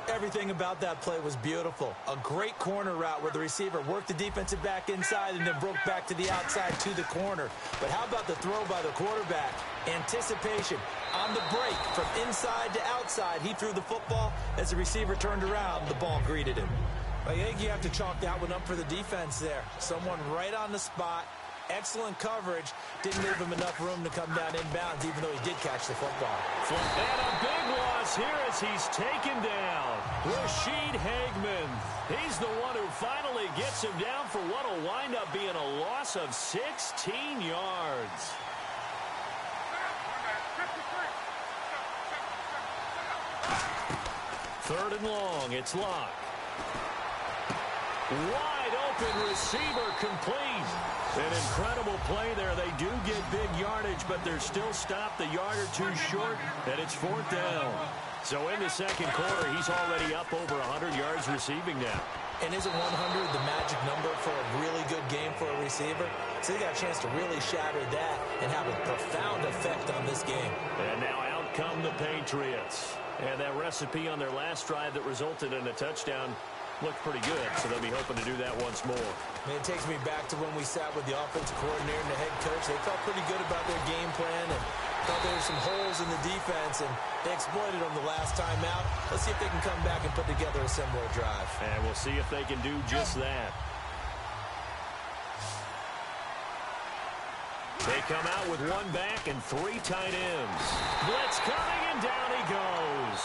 Everything about that play was beautiful. A great corner route where the receiver worked the defensive back inside and then broke back to the outside to the corner. But how about the throw by the quarterback? Anticipation on the break from inside to outside. He threw the football. As the receiver turned around, the ball greeted him. I think you have to chalk that one up for the defense there. Someone right on the spot. Excellent coverage. Didn't leave him enough room to come down inbounds, even though he did catch the football. And a big loss here as he's taken down. Rashid Hageman. He's the one who finally gets him down for what will wind up being a loss of 16 yards. Third and long. It's Locke. Wide open receiver complete. An incredible play there. They do get big yardage, but they're still stopped a yard or two short, and it's 4th down. So in the 2nd quarter, he's already up over 100 yards receiving now. And isn't 100 the magic number for a really good game for a receiver? So they got a chance to really shatter that and have a profound effect on this game. And now out come the Patriots. And that recipe on their last drive that resulted in a touchdown looked pretty good, so they'll be hoping to do that once more. Man, it takes me back to when we sat with the offensive coordinator and the head coach. They felt pretty good about their game plan and thought there were some holes in the defense, and they exploited them the last time out. Let's see if they can come back and put together a similar drive. And we'll see if they can do just that. They come out with one back and three tight ends. Blitz coming, and down he goes.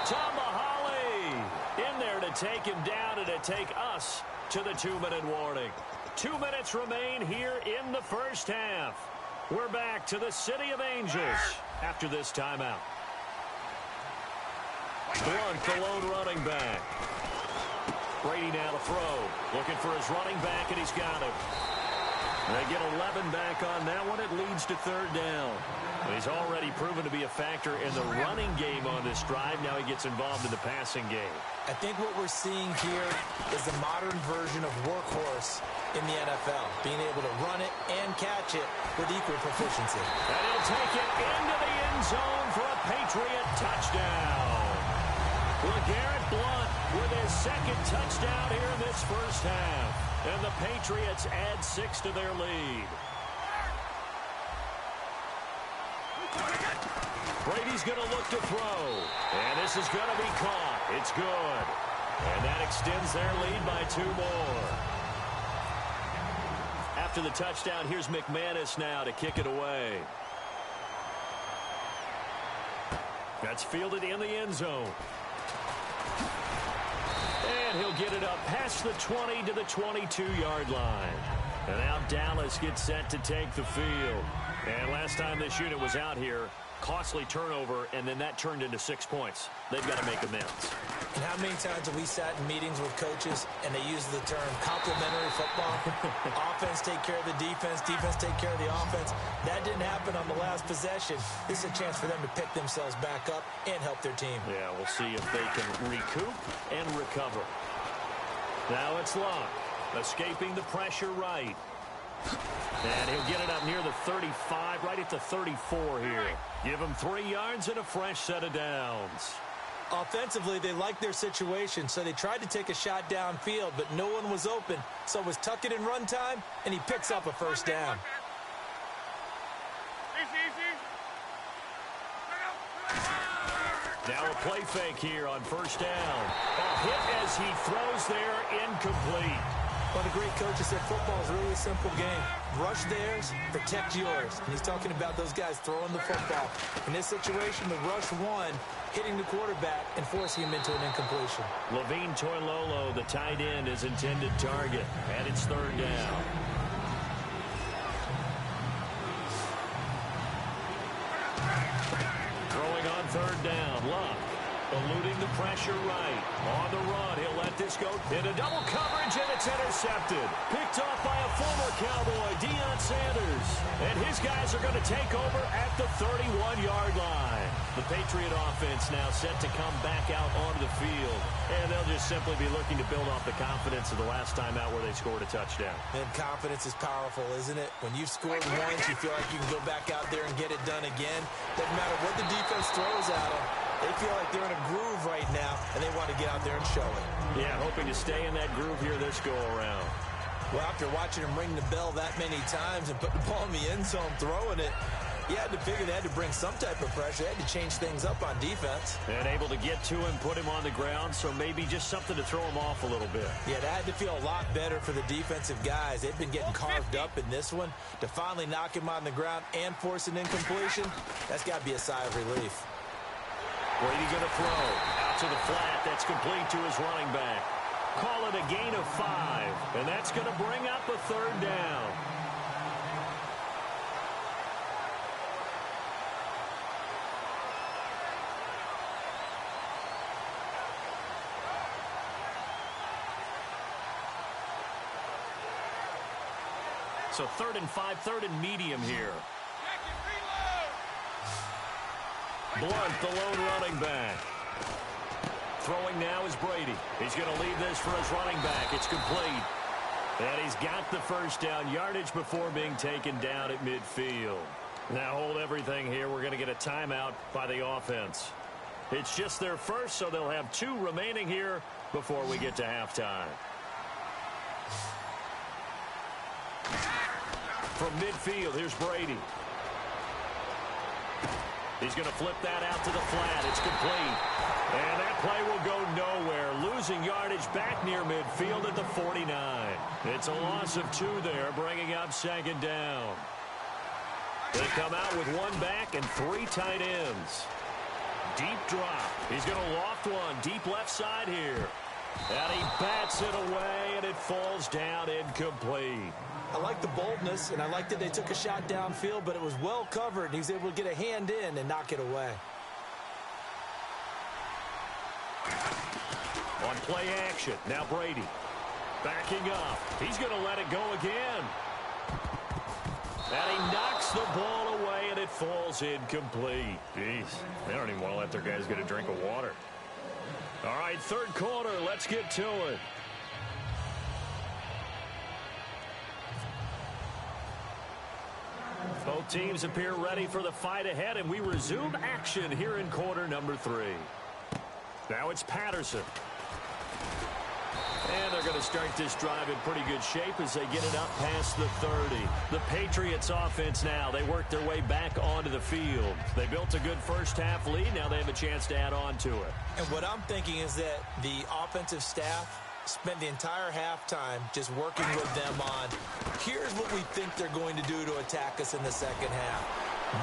Tomahali in there to take him down and to take us to the 2-minute warning. 2 minutes remain here in the first half. We're back to the City of Angels after this timeout. Blunt, the lone running back. Brady now to throw. Looking for his running back, and he's got him. They get 11 back on that one. It leads to third down. He's already proven to be a factor in the running game on this drive. Now he gets involved in the passing game. I think what we're seeing here is the modern version of workhorse in the NFL, being able to run it and catch it with equal proficiency. And he'll take it into the end zone for a Patriot touchdown. LeGarrette Blunt with his second touchdown here in this first half. And the Patriots add 6 to their lead. Brady's going to look to throw. And this is going to be caught. It's good. And that extends their lead by 2 more. After the touchdown, here's McManus now to kick it away. That's fielded in the end zone. And he'll get it up past the 20 to the 22-yard line. And now Dallas gets set to take the field. And last time this unit was out here, costly turnover, and then that turned into 6 points. They've got to make amends. And how many times have we sat in meetings with coaches and they use the term complementary football? Offense take care of the defense, defense take care of the offense. That didn't happen on the last possession. This is a chance for them to pick themselves back up and help their team. Yeah, we'll see if they can recoup and recover. Now it's Luck, escaping the pressure right. And he'll get it up near the 35, right at the 34 here. Give him 3 yards and a fresh set of downs. Offensively, they liked their situation, so they tried to take a shot downfield, but no one was open. So it was tuck it in run time, and he picks up a first down. Now a play fake here on first down. A hit as he throws there, incomplete. One of the great coaches said football is really a simple game. Rush theirs, protect yours. And he's talking about those guys throwing the football. In this situation, the rush one, hitting the quarterback and forcing him into an incompletion. Levine Toilolo, the tight end, is intended target. And it's third down. Throwing on third down, Luck. Eluding the pressure right. On the run, he'll let this go into double coverage, and it's intercepted. Picked off by a former Cowboy, Deion Sanders. And his guys are going to take over at the 31-yard line. The Patriot offense now set to come back out onto the field. And they'll just simply be looking to build off the confidence of the last time out where they scored a touchdown. And confidence is powerful, isn't it? When you've scored once, you feel like you can go back out there and get it done again. Doesn't matter what the defense throws at them. They feel like they're in a groove right now, and they want to get out there and show it. Yeah, hoping to stay in that groove here this go-around. Well, after watching him ring the bell that many times and put the ball in the end zone, throwing it, you had to figure they had to bring some type of pressure. They had to change things up on defense. And able to get to him, put him on the ground, so maybe just something to throw him off a little bit. Yeah, that had to feel a lot better for the defensive guys. They've been getting carved up in this one. To finally knock him on the ground and force an incompletion, that's got to be a sigh of relief. Brady going to throw. Out to the flat. That's complete to his running back. Call it a gain of 5. And that's going to bring up a third down. So 3rd and 5, 3rd and medium here. Blunt, the lone running back. Throwing now is Brady. He's going to leave this for his running back. It's complete. And he's got the first down yardage before being taken down at midfield. Now hold everything here. We're going to get a timeout by the offense. It's just their first, so they'll have 2 remaining here before we get to halftime. From midfield, here's Brady. He's going to flip that out to the flat. It's complete. And that play will go nowhere. Losing yardage back near midfield at the 49. It's a loss of 2 there, bringing up second down. They come out with 1 back and 3 tight ends. Deep drop. He's going to loft one deep left side here. And he bats it away, and it falls down incomplete. I like the boldness, and I like that they took a shot downfield, but it was well covered, and he was able to get a hand in and knock it away. On play action, now Brady. Backing up. He's going to let it go again. And he knocks the ball away, and it falls incomplete. Jeez, they don't even want to let their guys get a drink of water. All right, third quarter, let's get to it. Both teams appear ready for the fight ahead, and we resume action here in quarter number 3. Now it's Patterson. And they're going to start this drive in pretty good shape as they get it up past the 30. The Patriots offense now, they work their way back onto the field. They built a good first-half lead. Now they have a chance to add on to it. And what I'm thinking is that the offensive staff spent the entire halftime just working with them on, here's what we think they're going to do to attack us in the second half.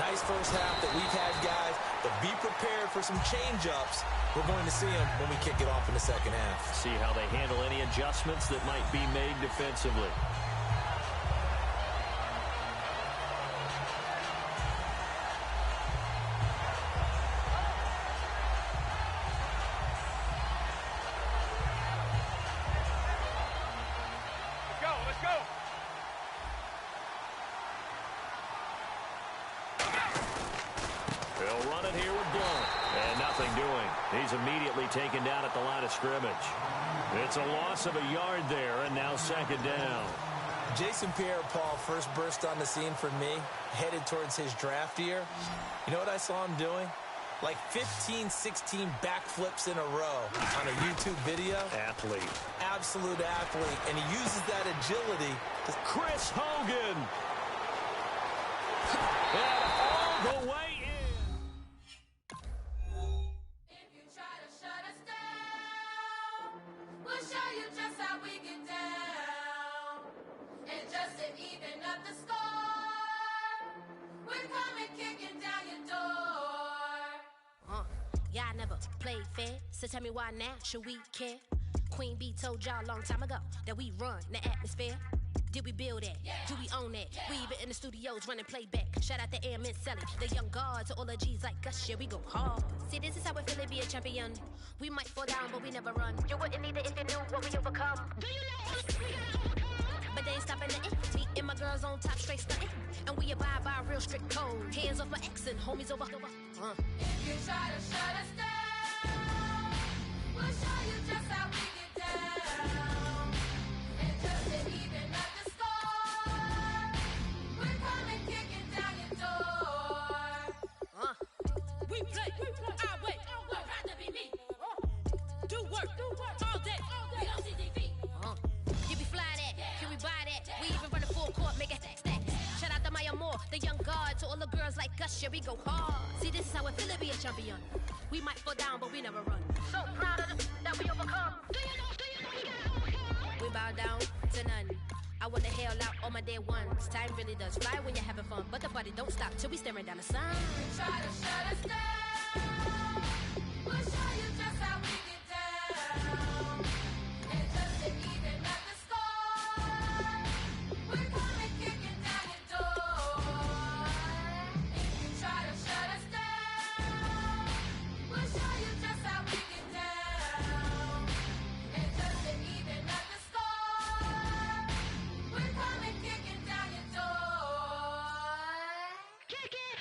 Nice first half that we've had, guys, but be prepared for some change-ups. We're going to see them when we kick it off in the second half. See how they handle any adjustments that might be made defensively. Let's go. They'll run it here with Blunt. And nothing doing. He's immediately taken down at the line of scrimmage. It's a loss of a yard there, and now second down. Jason Pierre-Paul first burst on the scene for me, headed towards his draft year. You know what I saw him doing? Like 15, 16 backflips in a row on a YouTube video. Athlete. Absolute athlete. And he uses that agility. Chris Hogan. And all the way in. If you try to shut us down, we'll show you just how we get down. And just to even up the score, we're coming kicking down your door. Y'all never played fair, so tell me why now should we care? Queen Bee told y'all a long time ago that we run the atmosphere. Did we build that? Yeah. Do we own that? Yeah. We even in the studios running playback. Shout out to Airman Sally, the young guard, to all the G's like us. Yeah, we go hard. See, this is how we feel to be a champion. We might fall down, but we never run. You wouldn't need it if you knew what we overcome. Do you know what we gotta overcome? But they ain't stopping nothing. Me and my girls on top, straight stunting. And we abide by a real strict code. Hands off my ex and homies over. If you try to shut us down, we'll show you just how we get down. And just to even up the score, we're coming kicking down your door. We play. I wait. Would rather be me. Do work all day. We don't see defeat. You be fly that, can we buy that? We even run a full court, make it stack. Shout out to Maya Moore, the young guard, to all the girls like us, yeah, we go hard. See, this is how it feel to be a champion. We might fall down, but we never run. So proud of that we overcome. Do you know we gotta overcome? We bow down to none. I wanna hail out all my day ones. Time really does fly when you're having fun, but the party don't stop till we staring down the sun. Try to shut us down. We'll show you just how we get down. And just to even up the score, we're coming kicking down your door. If you try to shut us down, we'll show you just how we get down. And just to even up the score, we're coming kicking down your door. Kick it!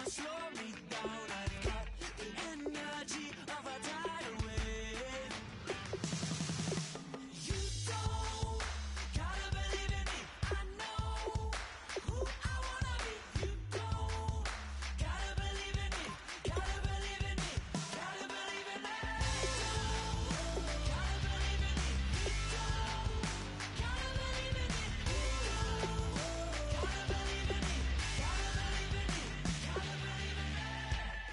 slow me down. I've got the energy of a tidal wave. You don't gotta believe in me. I know who I wanna be. You don't gotta believe in me. Gotta believe in me. Gotta believe in me. Gotta believe in me. Gotta believe in me. Gotta believe in me. Gotta believe in me. Gotta believe in me.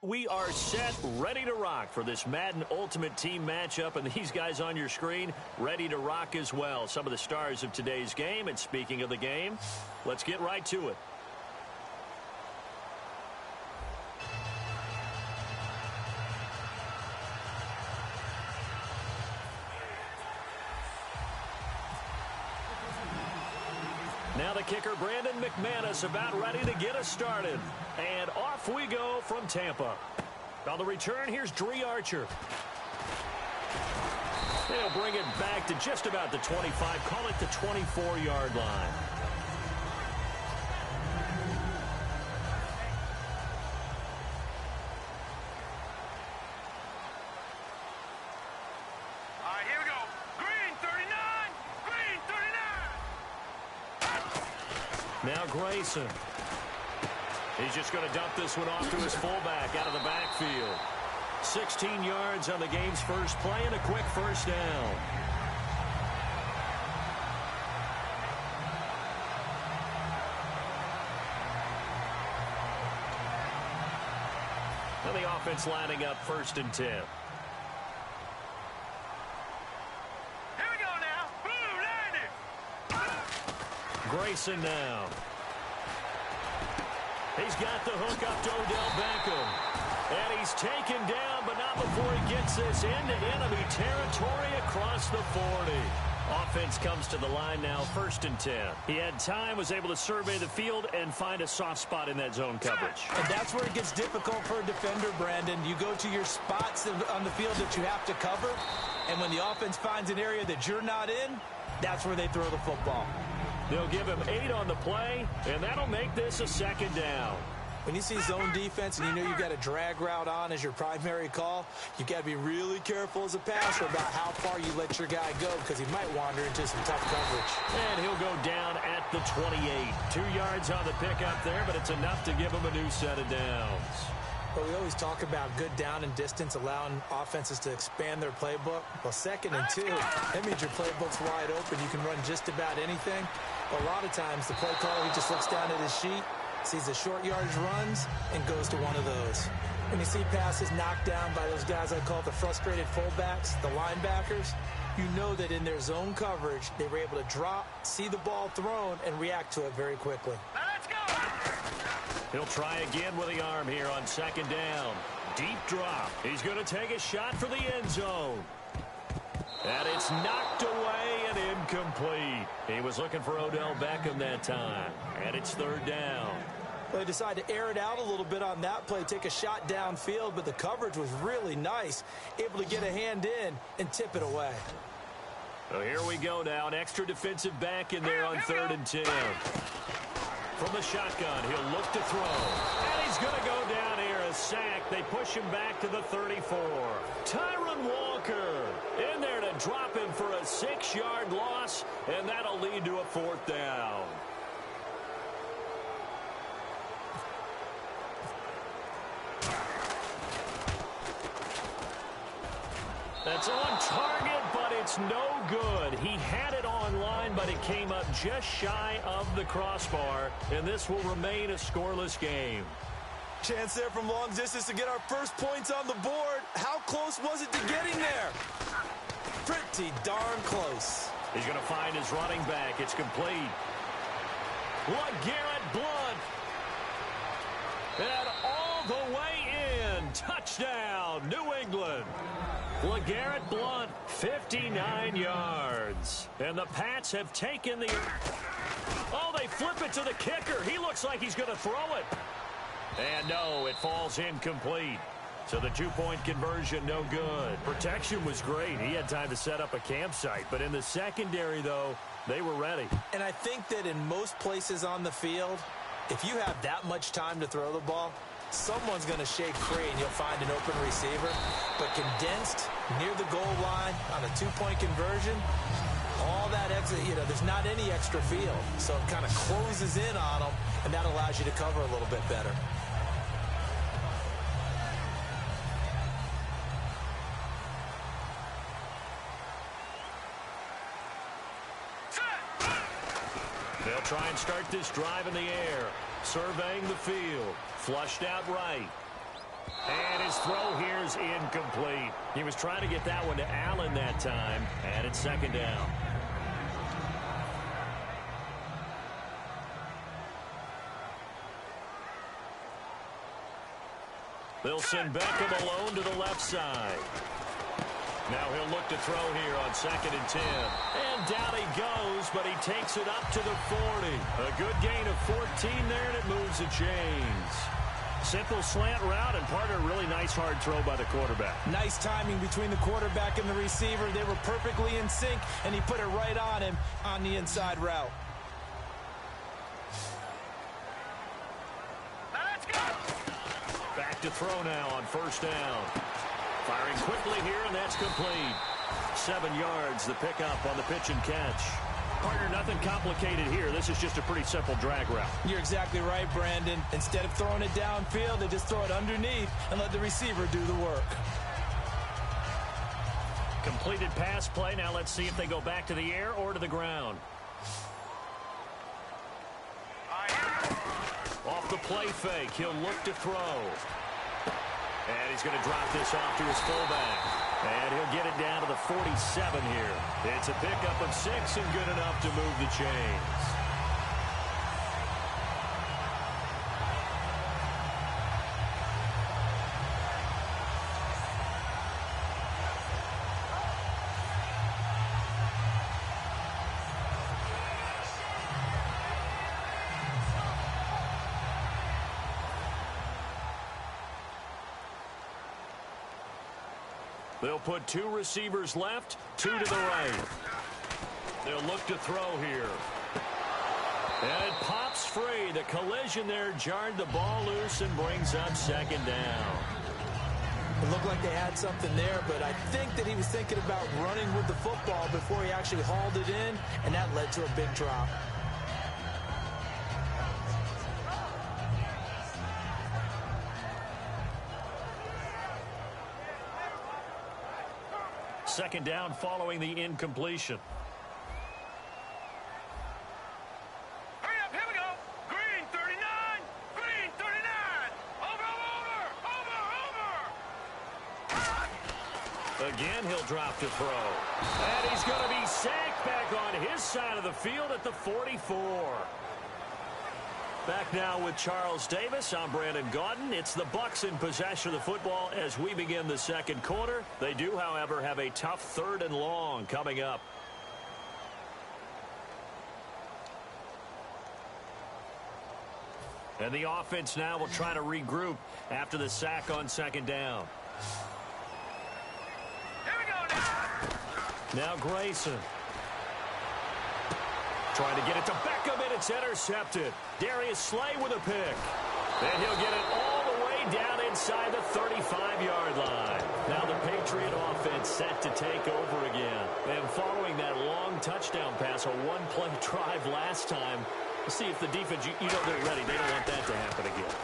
We are set, ready to rock for this Madden Ultimate Team matchup, and these guys on your screen ready to rock as well. Some of the stars of today's game, and speaking of the game, let's get right to it. Now the kicker, Brandon McManus, about ready to get us started. And off we go from Tampa. On the return, here's Dree Archer. They'll bring it back to just about the 25, call it the 24-yard line. All right, here we go. Green 39. Green 39. Now Grayson. He's just going to dump this one off to his fullback out of the backfield. 16 yards on the game's first play and a quick first down. Now the offense lining up 1st and 10. Here we go now. Boom, landed. Grayson now. He's got the hook up to Odell Beckham. And he's taken down, but not before he gets this into enemy territory across the 40. Offense comes to the line now, 1st and 10. He had time, was able to survey the field and find a soft spot in that zone coverage. And that's where it gets difficult for a defender, Brandon. You go to your spots on the field that you have to cover, and when the offense finds an area that you're not in, that's where they throw the football. They'll give him 8 on the play, and that'll make this a 2nd down. When you see zone defense and you know you've got a drag route on as your primary call, you've got to be really careful as a passer about how far you let your guy go because he might wander into some tough coverage. And he'll go down at the 28. 2 yards on the pickup there, but it's enough to give him a new set of downs. But we always talk about good down and distance, allowing offenses to expand their playbook. Well, 2nd and 2, that means your playbook's wide open. You can run just about anything. But a lot of times, the play caller, he just looks down at his sheet, sees the short yardage runs, and goes to one of those. When you see passes knocked down by those guys I call the frustrated fullbacks, the linebackers, you know that in their zone coverage, they were able to drop, see the ball thrown, and react to it very quickly. Now let's go. He'll try again with the arm here on 2nd down. Deep drop. He's going to take a shot for the end zone. And it's knocked away and incomplete. He was looking for Odell Beckham that time. And it's 3rd down. Well, they decided to air it out a little bit on that play, take a shot downfield, but the coverage was really nice, able to get a hand in and tip it away. So here we go now. An extra defensive back in there on 3rd and 10. From the shotgun, he'll look to throw. And he's going to go down here, a sack. They push him back to the 34. Tyron Walker in there to drop him for a 6-yard loss, and that'll lead to a 4th down. That's on target, but it's no good. He had it on line, but it came up just shy of the crossbar, and this will remain a scoreless game. Chance there from long distance to get our first points on the board. How close was it to getting there? Pretty darn close. He's going to find his running back. It's complete. LeGarrette Blount. And all the way in. Touchdown, New England. LeGarrette Blount, 59 yards. And the Pats have taken the... Oh, they flip it to the kicker. He looks like he's going to throw it. And no, it falls incomplete. So the 2-point conversion, no good. Protection was great. He had time to set up a campsite. But in the secondary, though, they were ready. And I think that in most places on the field, if you have that much time to throw the ball, someone's going to shake free and you'll find an open receiver. But condensed near the goal line on a 2-point conversion, all that extra, there's not any extra field. So it kind of closes in on them, and that allows you to cover a little bit better. They'll try and start this drive in the air. Surveying the field. Flushed out right. And his throw here's incomplete. He was trying to get that one to Allen that time, and it's second down. They'll send Beckham alone to the left side. Now he'll look to throw here on 2nd and 10. And down he goes, but he takes it up to the 40. A good gain of 14 there, and it moves the chains. Simple slant route, and partner, really nice hard throw by the quarterback. Nice timing between the quarterback and the receiver. They were perfectly in sync, and he put it right on him on the inside route. Let's go! Back to throw now on 1st down. Firing quickly here, and that's complete. 7 yards, the pickup on the pitch and catch. Partner, nothing complicated here. This is just a pretty simple drag route. You're exactly right, Brandon. Instead of throwing it downfield, they just throw it underneath and let the receiver do the work. Completed pass play. Now let's see if they go back to the air or to the ground. Off the play fake, he'll look to throw. And he's going to drop this off to his fullback. And he'll get it down to the 47 here. It's a pickup of 6 and good enough to move the chains. They'll put 2 receivers left, 2 to the right. They'll look to throw here. And it pops free. The collision there jarred the ball loose and brings up 2nd down. It looked like they had something there, but I think that he was thinking about running with the football before he actually hauled it in, and that led to a big drop. Second down following the incompletion. Hurry up, here we go. Green 39, green 39. Over. Again, he'll drop to throw. And he's going to be sacked back on his side of the field at the 44. Back now with Charles Davis. I'm Brandon Gaudin. It's the Bucs in possession of the football as we begin the second quarter. They do, however, have a tough 3rd and long coming up. And the offense now will try to regroup after the sack on 2nd down. Here we go now. Now Grayson. Trying to get it to Beckham, and it's intercepted. Darius Slay with a pick. And he'll get it all the way down inside the 35-yard line. Now the Patriot offense set to take over again. And following that long touchdown pass, a 1-play drive last time, we'll see if the defense, you know they're ready. They don't want that to happen again.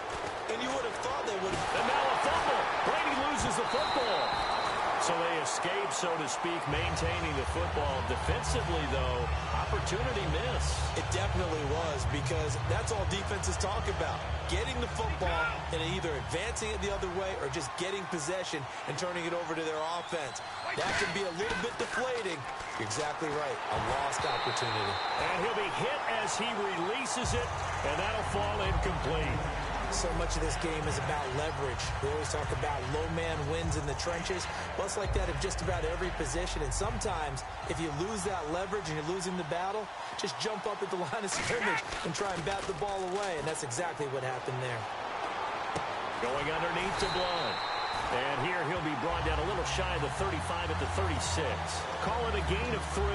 And you would have thought they would have. And now a fumble. Brady loses the football. So they escape, so to speak, maintaining the football. Defensively, though, opportunity miss. It definitely was, because that's all defenses talk about. Getting the football and either advancing it the other way or just getting possession and turning it over to their offense. That can be a little bit deflating. You're exactly right. A lost opportunity. And he'll be hit as he releases it, and that'll fall incomplete. So much of this game is about leverage. We always talk about low man wins in the trenches. Well, it's like that in just about every position. And sometimes, if you lose that leverage and you're losing the battle, just jump up at the line of scrimmage and try and bat the ball away. And that's exactly what happened there. Going underneath to Blunt. And here he'll be brought down a little shy of the 35 at the 36. Call it a gain of 3.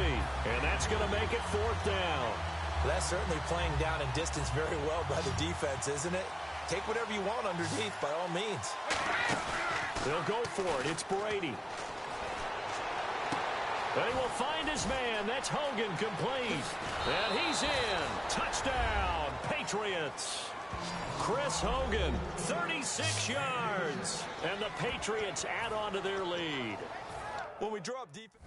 And that's going to make it 4th down. Well, that's certainly playing down and distance very well by the defense, isn't it? Take whatever you want underneath, by all means. They'll go for it. It's Brady. And he will find his man. That's Hogan, complete. And he's in. Touchdown, Patriots. Chris Hogan, 36 yards. And the Patriots add on to their lead. When we draw up defense.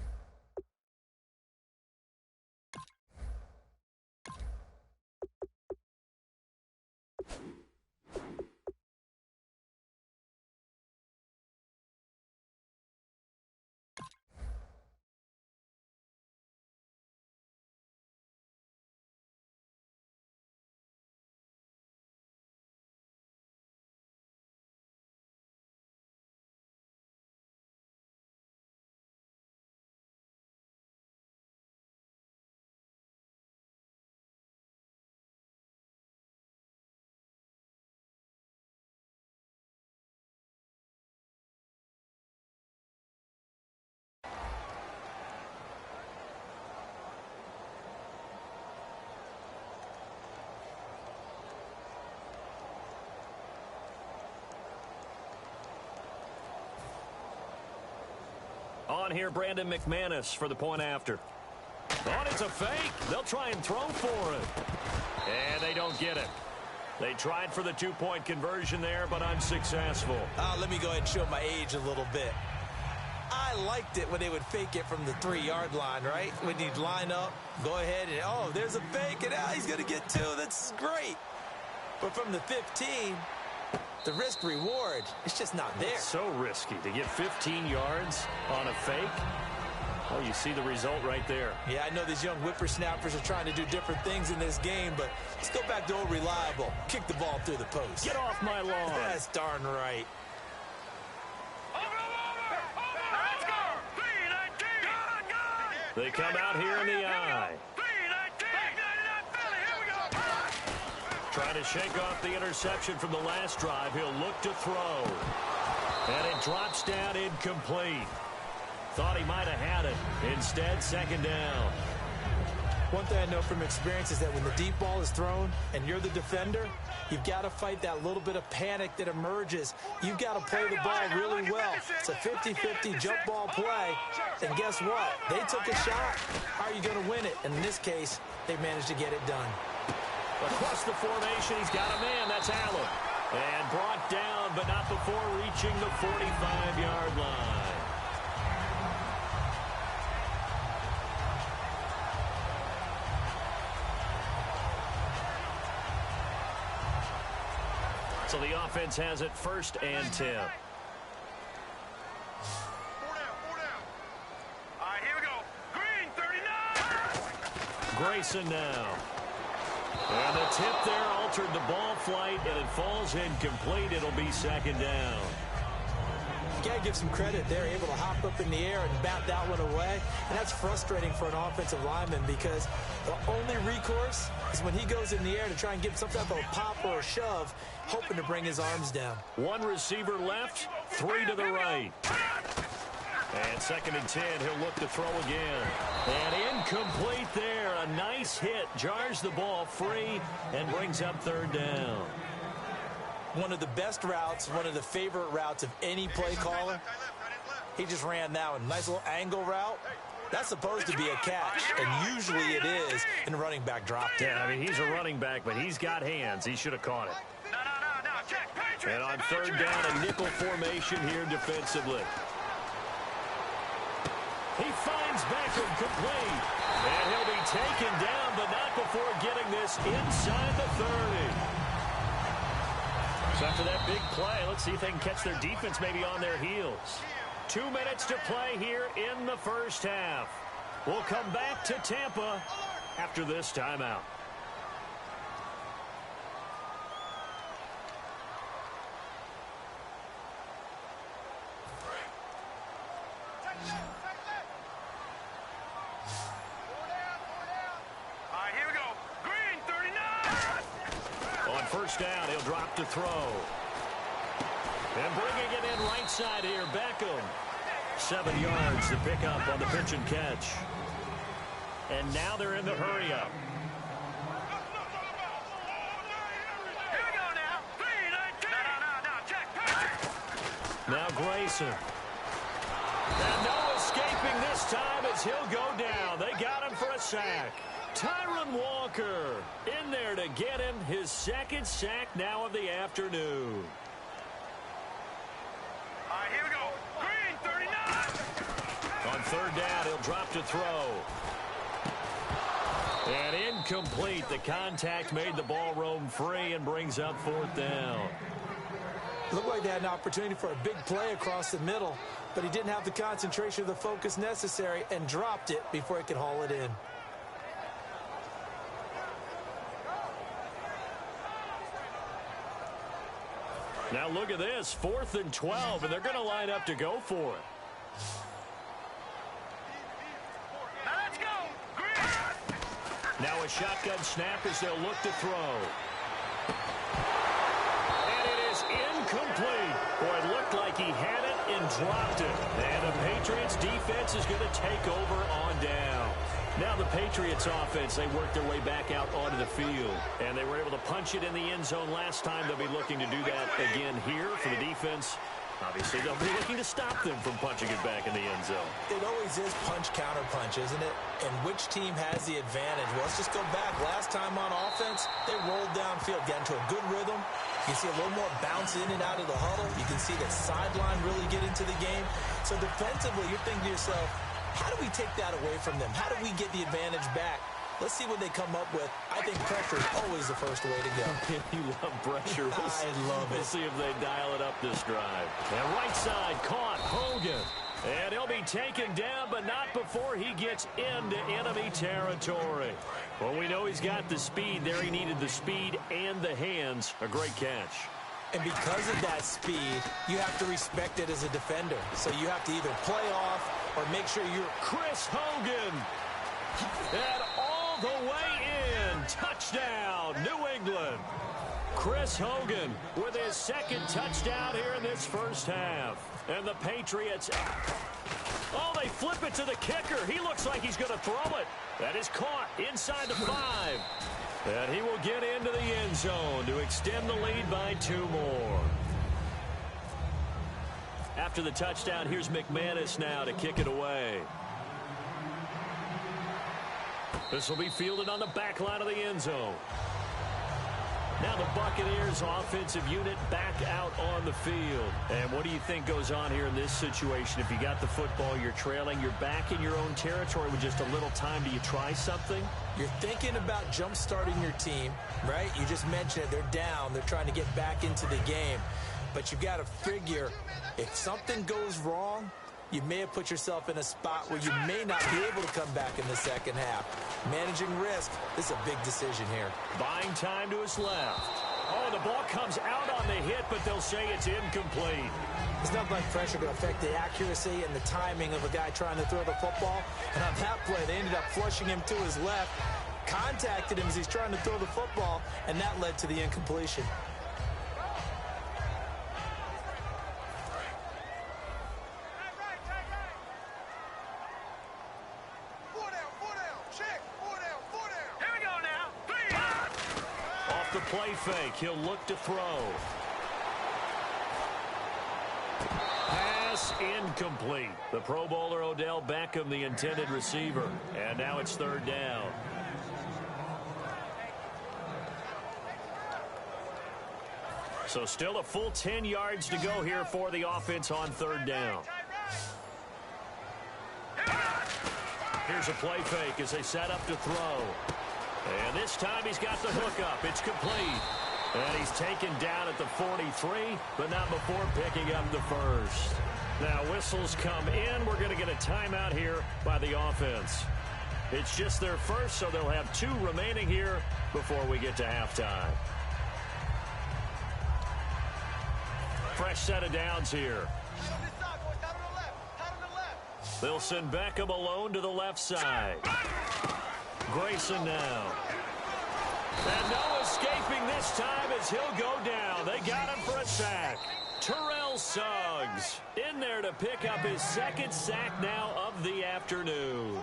here, Brandon McManus for the point after. Oh, it's a fake. They'll try and throw for it. And they don't get it. They tried for the two-point conversion there, but unsuccessful. Let me go ahead and show my age a little bit. I liked it when they would fake it from the 3-yard line, right? When you'd line up, go ahead and, oh, there's a fake, and now he's going to get 2. That's great. But from the 15, the risk-reward, it's just not there. It's so risky to get 15 yards on a fake. Oh, you see the result right there. Yeah, I know these young whippersnappers are trying to do different things in this game, but let's go back to old reliable. Kick the ball through the post. Get off my lawn. That's darn right. They come out here in the eye. Trying to shake off the interception from the last drive. He'll look to throw. And it drops down incomplete. Thought he might have had it. Instead, second down. One thing I know from experience is that when the deep ball is thrown and you're the defender, you've got to fight that little bit of panic that emerges. You've got to play the ball really well. It's a 50-50 jump ball play. And guess what? They took a shot. How are you going to win it? And in this case, they managed to get it done. Across the formation, he's got a man. That's Allen. And brought down, but not before reaching the 45-yard line. So the offense has it 1st and 10. 4 down. All right, here we go. Green, 39. Grayson now. And the tip there altered the ball flight, and it falls incomplete. It'll be second down. You got to give some credit. They're able to hop up in the air and bat that one away. And that's frustrating for an offensive lineman because the only recourse is when he goes in the air to try and get some type of a pop or a shove, hoping to bring his arms down. One receiver left, 3 to the right. And 2nd and 10, he'll look to throw again. And incomplete there. A nice hit. Jars the ball free and brings up 3rd down. One of the best routes, one of the favorite routes of any play caller. He just ran that one. Nice little angle route. That's supposed to be a catch, and usually it is, and the running back dropped it. Yeah, I mean, he's a running back, but he's got hands. He should have caught it. And on 3rd down, a nickel formation here defensively. He finds Beckham complete. And he'll be taken down, but not before getting this inside the 30. So after that big play, let's see if they can catch their defense maybe on their heels. 2 minutes to play here in the 1st half. We'll come back to Tampa after this timeout. All right, here we go. Green, 39. On 1st down, he'll drop to throw. And bringing it in right side here, Beckham. 7 yards to pick up on the pitch and catch. And now they're in the hurry-up. Here we go now. Green, 19. No, check. Now Grayson. And no escaping this time as he'll go down. They got him for a sack. Tyron Walker in there to get him his 2nd sack now of the afternoon. All right, here we go. Green, 39. On 3rd down, he'll drop to throw. And incomplete. The contact made the ball roam free and brings up 4th down. Looked like they had an opportunity for a big play across the middle, but he didn't have the concentration or the focus necessary and dropped it before he could haul it in. Now look at this, 4th and 12, and they're going to line up to go for it. Now let's go. Green. Now a shotgun snap as they'll look to throw. And it is incomplete. Boy, it looked like he had it and dropped it. And the Patriots defense is going to take over on down. Now the Patriots offense, they worked their way back out onto the field. And they were able to punch it in the end zone last time. They'll be looking to do that again here for the defense. Obviously, they'll be looking to stop them from punching it back in the end zone. It always is punch-counter-punch, isn't it? And which team has the advantage? Well, let's just go back. Last time on offense, they rolled downfield, got into a good rhythm. You can see a little more bounce in and out of the huddle. You can see that sideline really get into the game. So defensively, you're thinking to yourself, how do we take that away from them? How do we get the advantage back? Let's see what they come up with. I think pressure is always the first way to go. You love pressure. I love it. We'll see if they dial it up this drive. And right side caught Hogan. And he'll be taken down, but not before he gets into enemy territory. Well, we know he's got the speed there. He needed the speed and the hands. A great catch. And because of that speed, you have to respect it as a defender. So you have to either play off or make sure you're... Chris Hogan. And all the way in. Touchdown, New England. Chris Hogan with his second touchdown here in this first half. And the Patriots, oh, they flip it to the kicker. He looks like he's going to throw it. That is caught inside the 5. And he will get into the end zone to extend the lead by 2 more. After the touchdown, here's McManus now to kick it away. This will be fielded on the back line of the end zone. Now the Buccaneers offensive unit back out on the field. And what do you think goes on here in this situation? If you got the football, you're trailing, you're back in your own territory with just a little time. Do you try something? You're thinking about jump-starting your team, right? You just mentioned it. They're down. They're trying to get back into the game. But you got to figure, if something goes wrong, you may have put yourself in a spot where you may not be able to come back in the second half. Managing risk, this is a big decision here. Buying time to his left. Oh, the ball comes out on the hit, but they'll say it's incomplete. It's not like pressure going to affect the accuracy and the timing of a guy trying to throw the football. And on that play, they ended up flushing him to his left, contacted him as he's trying to throw the football, and that led to the incompletion. The play fake. He'll look to throw. Pass incomplete. The Pro Bowler Odell Beckham, the intended receiver. And now it's 3rd down. So still a full 10 yards to go here for the offense on 3rd down. Here's a play fake as they set up to throw. And this time he's got the hookup. It's complete. And he's taken down at the 43, but not before picking up the first. Now whistles come in. We're going to get a timeout here by the offense. It's just their first, so they'll have 2 remaining here before we get to halftime. Fresh set of downs here. They'll send Beckham alone to the left side. Grayson now. And no escaping this time as he'll go down. They got him for a sack. Terrell Suggs in there to pick up his 2nd sack now of the afternoon.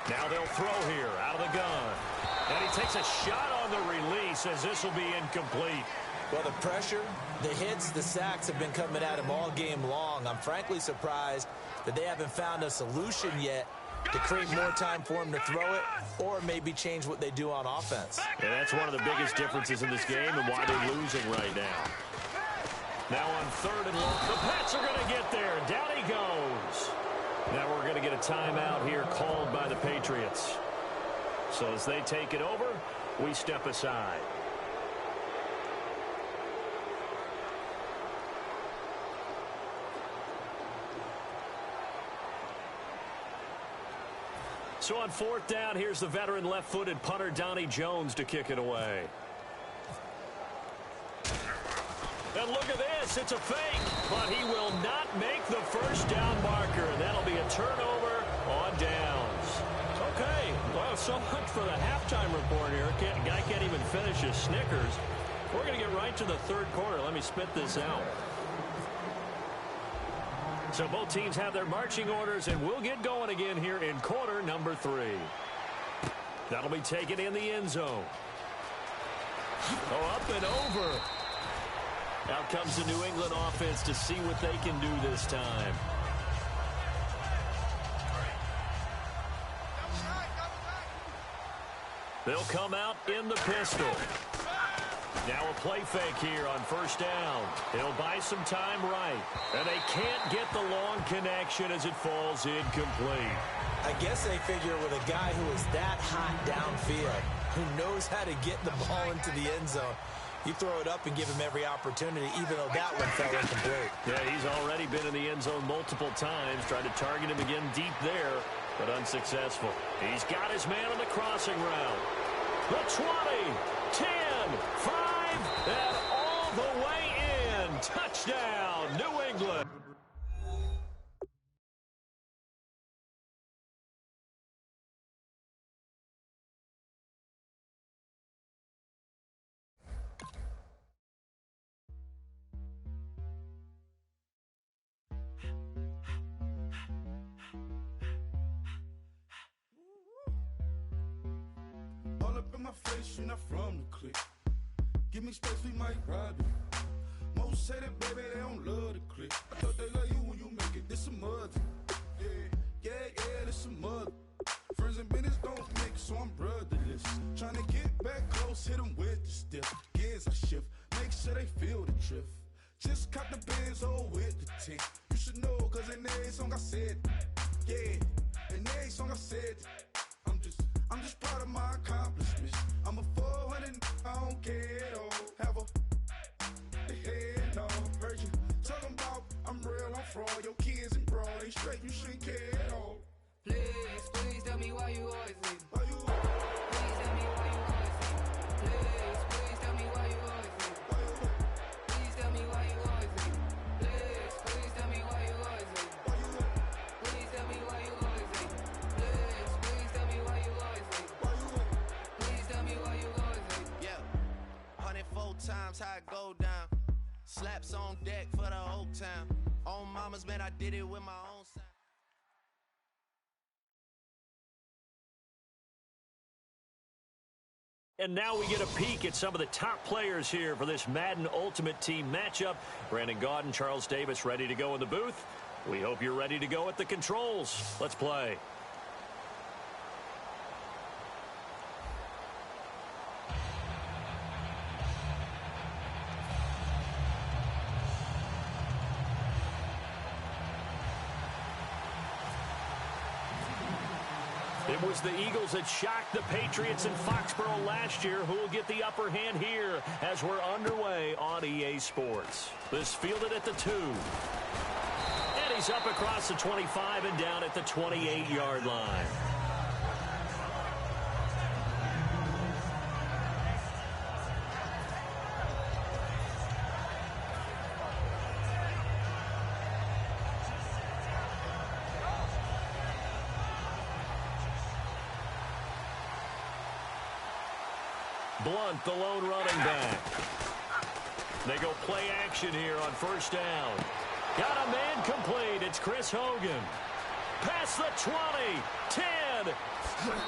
Now they'll throw here out of the gun. And he takes a shot on the release as this will be incomplete. Well, the pressure, the hits, the sacks have been coming at him all game long. I'm frankly surprised that they haven't found a solution yet to create more time for him to throw it or maybe change what they do on offense. And that's one of the biggest differences in this game and why they're losing right now. Now on 3rd and long, the Pats are going to get there. Down he goes. Now we're going to get a timeout here called by the Patriots. So as they take it over, we step aside. So on 4th down, here's the veteran left-footed punter Donnie Jones to kick it away. And look at this, it's a fake, but he will not make the first down marker, and that'll be a turnover on downs. Okay, well, so much for the halftime report here. Guy can't even finish his Snickers. We're going to get right to the 3rd quarter. Let me spit this out. So both teams have their marching orders, and we'll get going again here in quarter number 3. That'll be taken in the end zone. Oh, up and over. Out comes the New England offense to see what they can do this time. They'll come out in the pistol. Now a play fake here on first down. He'll buy some time right. And they can't get the long connection as it falls incomplete. I guess they figure with a guy who is that hot downfield, who knows how to get the ball into the end zone, you throw it up and give him every opportunity, even though that one fell incomplete. Yeah, he's already been in the end zone multiple times, tried to target him again deep there, but unsuccessful. He's got his man on the crossing route. The 20, 10, 5, and all the way in. Touchdown, New England. All up in my face, you're not from the clique. Give me space, we might ride it. Most say that, baby, they don't love the clique. I thought they love you when you make it. This some mother. Yeah, this some mother. Friends and business don't mix, so I'm brotherless. Trying to get back close, hit them with the stiff. Gears I shift, make sure they feel the drift. Just caught the Benz, oh, with the tint. You should know, cause in every song I said, yeah, in every song I said, I'm just proud of my accomplishments. I'm a 400, I don't care at all. Have a head on. Heard you talking about I'm real, I'm fraud. Your kids and broad, they straight, you shouldn't care at all. Please tell me why you always leave. Why you Please tell me why you always leave. Please tell me why you always leave. Please tell me why you always leave. Please tell me why you always leave. Please tell me why you always leave. Please tell me why you always leave. Please tell me why you always leave. Yeah, 104 times how it go down. Slaps on deck for the whole town. On mama's man, I did it with my own sound. And now we get a peek at some of the top players here for this Madden Ultimate Team matchup. Brandon Gaudin, Charles Davis ready to go in the booth. We hope you're ready to go at the controls. Let's play. It was the Eagles that shocked the Patriots in Foxborough last year. Who will get the upper hand here as we're underway on EA Sports? This fielded at the 2. And he's up across the 25 and down at the 28-yard line. Blunt, the lone running back. They go play action here on first down. Got a man complete. It's Chris Hogan. Past the 20, 10,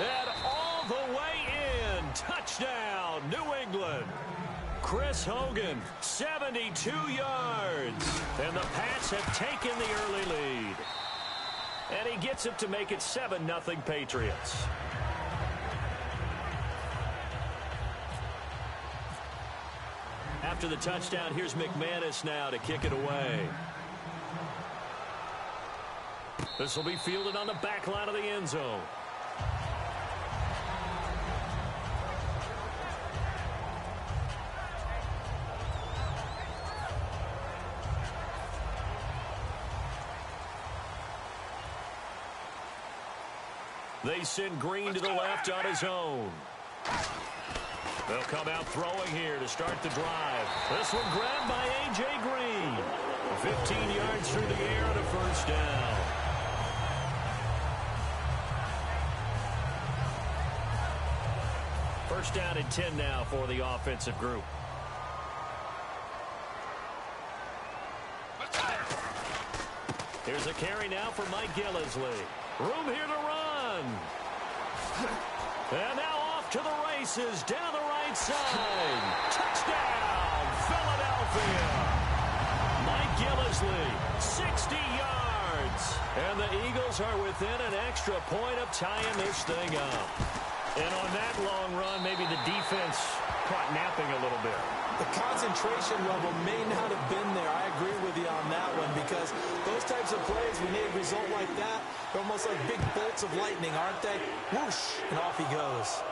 and all the way in. Touchdown, New England. Chris Hogan, 72 yards. And the Pats have taken the early lead. And he gets it to make it 7-0 Patriots. After the touchdown, here's McManus now to kick it away. This will be fielded on the back line of the end zone. They send Green to the left on his own. They'll come out throwing here to start the drive. This one grabbed by A.J. Green. 15 yards through the air and a first down. First down and 10 now for the offensive group. Here's a carry now for Mike Gillisley. Room here to run. And now off to the races down the right side. Touchdown, Philadelphia. Mike Gillisley, 60 yards. And the Eagles are within an extra point of tying this thing up. And on that long run, maybe the defense caught napping a little bit. The concentration level may not have been there. I agree with you on that one because those types of plays, when they result like that, they're almost like big bolts of lightning, aren't they? Whoosh, and off he goes.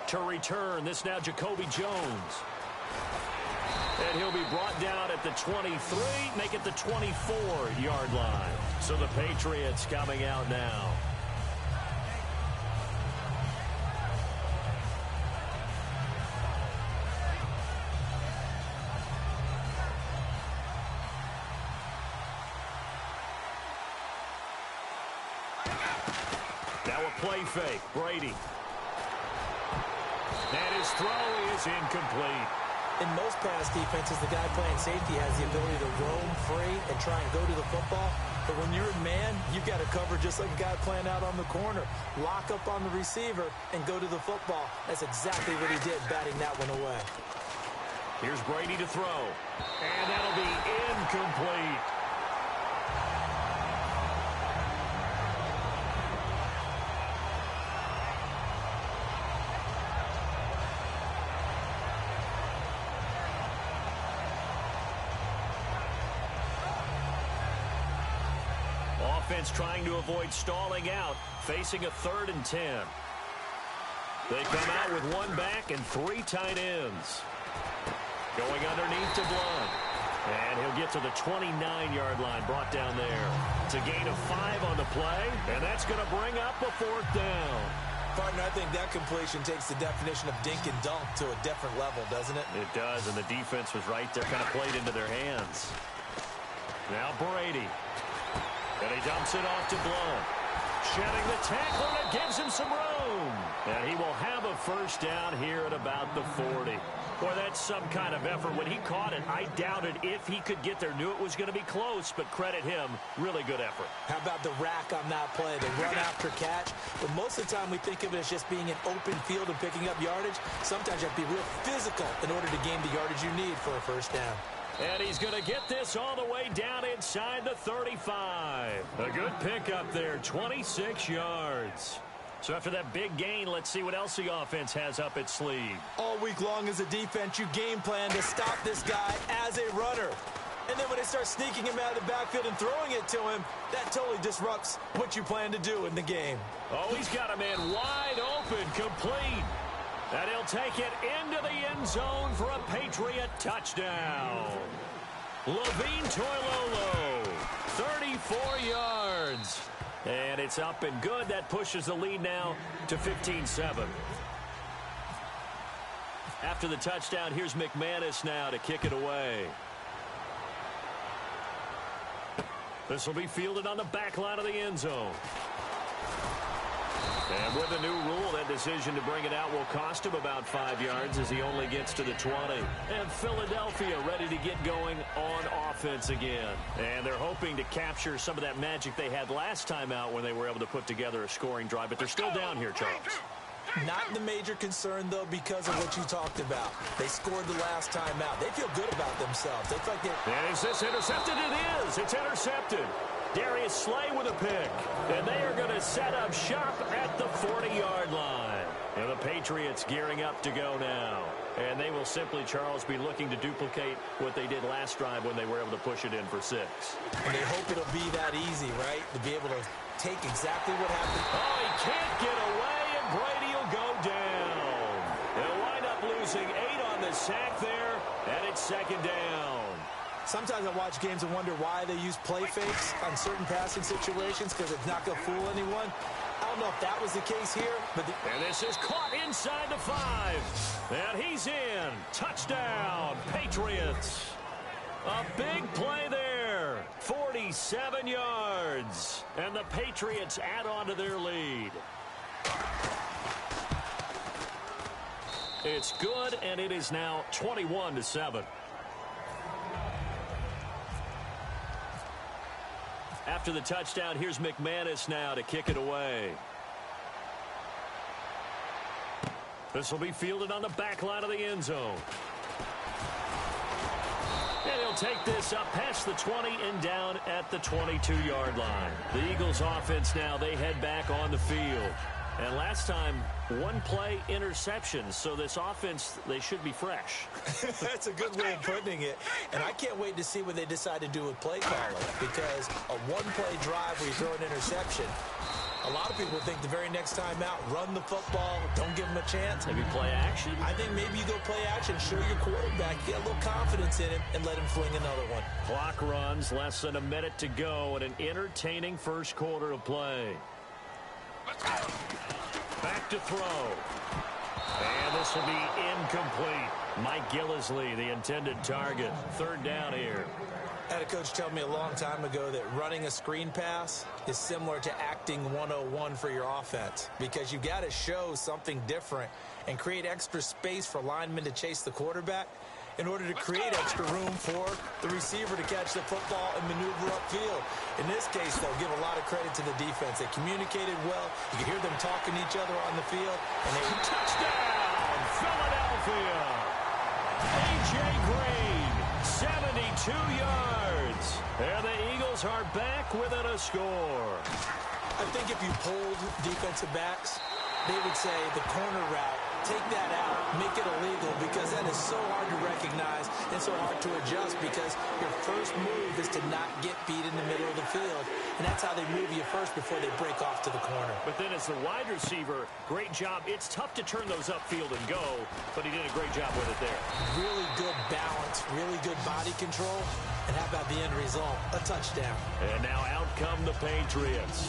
To return, this now Jacoby Jones. And he'll be brought down at the 23, make it the 24-yard line. So the Patriots coming out now. Now a play fake. Brady. And his throw is incomplete. In most pass defenses, the guy playing safety has the ability to roam free and try and go to the football. But when you're in man, you've got to cover just like a guy playing out on the corner. Lock up on the receiver and go to the football. That's exactly what he did, batting that one away. Here's Brady to throw. And that'll be incomplete. Offense trying to avoid stalling out, facing a 3rd and 10. They come out with one back and 3 tight ends. Going underneath to Blunt. And he'll get to the 29-yard line, brought down there. It's a gain of 5 on the play, and that's going to bring up a 4th down. Partner, I think that completion takes the definition of dink and dunk to a different level, doesn't it? It does, and the defense was right there, kind of played into their hands. Now Brady. And he dumps it off to Blunt. Shedding the tackle, and it gives him some room. And he will have a 1st down here at about the 40. Boy, that's some kind of effort. When he caught it, I doubted if he could get there. Knew it was going to be close, but credit him. Really good effort. How about the rack on that play, the run after catch? But most of the time we think of it as just being an open field and picking up yardage. Sometimes you have to be real physical in order to gain the yardage you need for a 1st down. And he's going to get this all the way down inside the 35. A good pickup there, 26 yards. So after that big gain, let's see what else the offense has up its sleeve. All week long as a defense, you game plan to stop this guy as a runner. And then when they start sneaking him out of the backfield and throwing it to him, that totally disrupts what you plan to do in the game. Oh, he's got a man wide open, complete. And he'll take it into the end zone for a Patriot touchdown. Levine Toilolo, 34 yards. And it's up and good. That pushes the lead now to 15-7. After the touchdown, here's McManus now to kick it away. This will be fielded on the back line of the end zone. And with the new rule, that decision to bring it out will cost him about 5 yards as he only gets to the 20. And Philadelphia ready to get going on offense again. And they're hoping to capture some of that magic they had last time out when they were able to put together a scoring drive. But they're still down here, Charles. Not the major concern, though, because of what you talked about. They scored the last time out. They feel good about themselves. They feel like they're... And is this intercepted? It is. It's intercepted. Darius Slay with a pick. And they are going to set up shop at the 40-yard line. And the Patriots gearing up to go now. And they will simply, Charles, be looking to duplicate what they did last drive when they were able to push it in for 6. And they hope it'll be that easy, right? To be able to take exactly what happened. Oh, he can't get away, and Brady will go down. They'll wind up losing 8 on the sack there, and it's 2nd down. Sometimes I watch games and wonder why they use play fakes on certain passing situations because it's not going to fool anyone. I don't know if that was the case here, but... And this is caught inside the 5. And he's in. Touchdown, Patriots. A big play there. 47 yards. And the Patriots add on to their lead. It's good, and it is now 21-7. After after the touchdown. Here's McManus now to kick it away. This will be fielded on the back line of the end zone. And he'll take this up past the 20 and down at the 22-yard line. The Eagles offense now, they head back on the field. And last time, one play interception. So this offense, they should be fresh. That's a good way of putting it. And I can't wait to see what they decide to do with play calling. Because a one-play drive where you throw an interception, a lot of people think the very next time out, run the football, don't give them a chance. Maybe play action? I think maybe you go play action, show your quarterback, get a little confidence in him, and let him fling another one. Clock runs, less than a minute to go, and an entertaining first quarter of play. Back to throw. And this will be incomplete. Mike Gillisley, the intended target. Third down here. I had a coach tell me a long time ago that running a screen pass is similar to acting 101 for your offense, because you've got to show something different and create extra space for linemen to chase the quarterback in order to create extra room for the receiver to catch the football and maneuver upfield. In this case, though, give a lot of credit to the defense. They communicated well. You can hear them talking to each other on the field. And they touchdown, Philadelphia. A.J. Green, 72 yards. And the Eagles are back within a score. I think if you polled defensive backs, they would say the corner route, take that out, make it illegal, because that is so hard to recognize and so hard to adjust, because your first move is to not get beat in the middle of the field. And that's how they move you first before they break off to the corner. But then as the wide receiver, great job. It's tough to turn those upfield and go, but he did a great job with it there. Really good balance, really good body control. And how about the end result? A touchdown. And now out come the Patriots.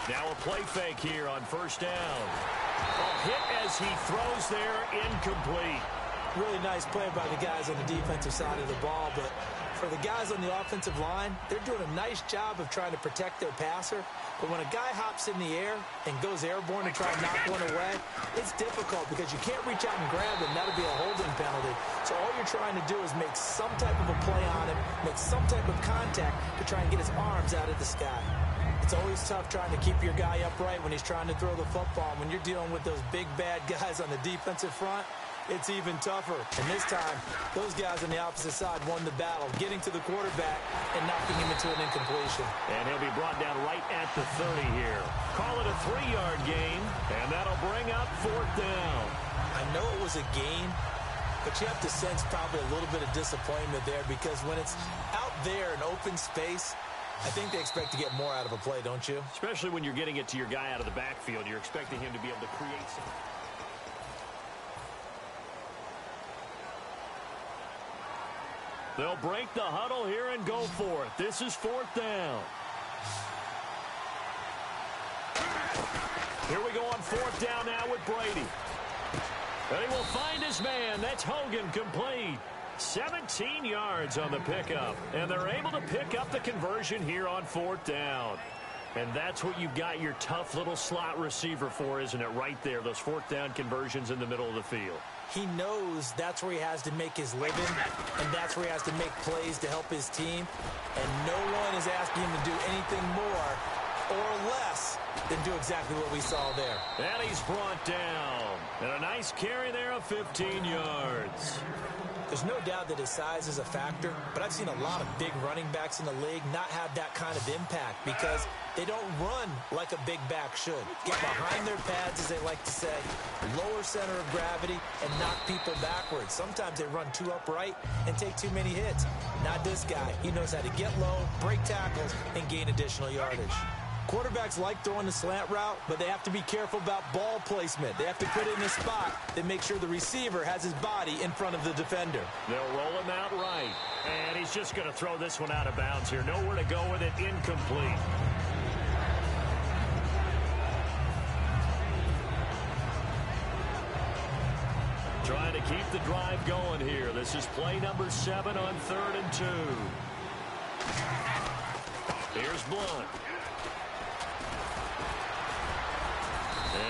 Now a play fake here on first down. A hit as he throws there, incomplete. Really nice play by the guys on the defensive side of the ball, but for the guys on the offensive line, they're doing a nice job of trying to protect their passer. But when a guy hops in the air and goes airborne to try and knock one away, it's difficult because you can't reach out and grab him. That'll be a holding penalty. So all you're trying to do is make some type of a play on him, make some type of contact to try and get his arms out of the sky. It's always tough trying to keep your guy upright when he's trying to throw the football. When you're dealing with those big, bad guys on the defensive front, it's even tougher. And this time, those guys on the opposite side won the battle, getting to the quarterback and knocking him into an incompletion. And he'll be brought down right at the 30 here. Call it a 3-yard gain, and that'll bring up fourth down. I know it was a gain, but you have to sense probably a little bit of disappointment there, because when it's out there in open space, I think they expect to get more out of a play, don't you? Especially when you're getting it to your guy out of the backfield. You're expecting him to be able to create some. They'll break the huddle here and go for it. This is fourth down. Here we go on fourth down now with Brady. And he will find his man. That's Hogan, complete. 17 yards on the pickup, and they're able to pick up the conversion here on fourth down. And that's what you've got your tough little slot receiver for, isn't it? Right there, those fourth down conversions in the middle of the field. He knows that's where he has to make his living, and that's where he has to make plays to help his team. And no one is asking him to do anything more or less than do exactly what we saw there. And he's brought down. And a nice carry there of 15 yards. There's no doubt that his size is a factor, but I've seen a lot of big running backs in the league not have that kind of impact because they don't run like a big back should. Get behind their pads, as they like to say, lower center of gravity, and knock people backwards. Sometimes they run too upright and take too many hits. Not this guy. He knows how to get low, break tackles, and gain additional yardage. Quarterbacks like throwing the slant route, but they have to be careful about ball placement. They have to put it in a spot that makes sure the receiver has his body in front of the defender. They'll roll him out right. And he's just going to throw this one out of bounds here. Nowhere to go with it. Incomplete. Trying to keep the drive going here. This is play number 7 on 3rd and 2. Here's Blunt.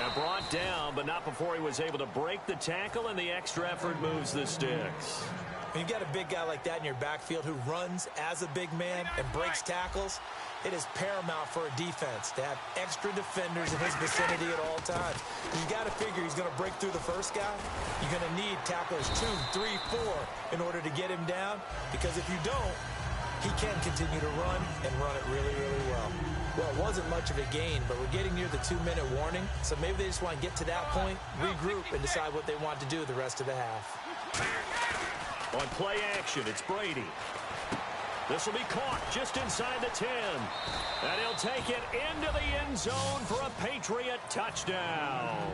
And brought down, but not before he was able to break the tackle, and the extra effort moves the sticks. When you've got a big guy like that in your backfield who runs as a big man and breaks tackles, it is paramount for a defense to have extra defenders in his vicinity at all times. You got to figure he's going to break through the first guy. You're going to need tacklers 2, 3, 4 in order to get him down, because if you don't, he can continue to run and run it really, really well. Well, it wasn't much of a gain, but we're getting near the 2-minute warning, so maybe they just want to get to that point, regroup, and decide what they want to do the rest of the half. On play action, it's Brady. This will be caught just inside the 10. And he'll take it into the end zone for a Patriot touchdown.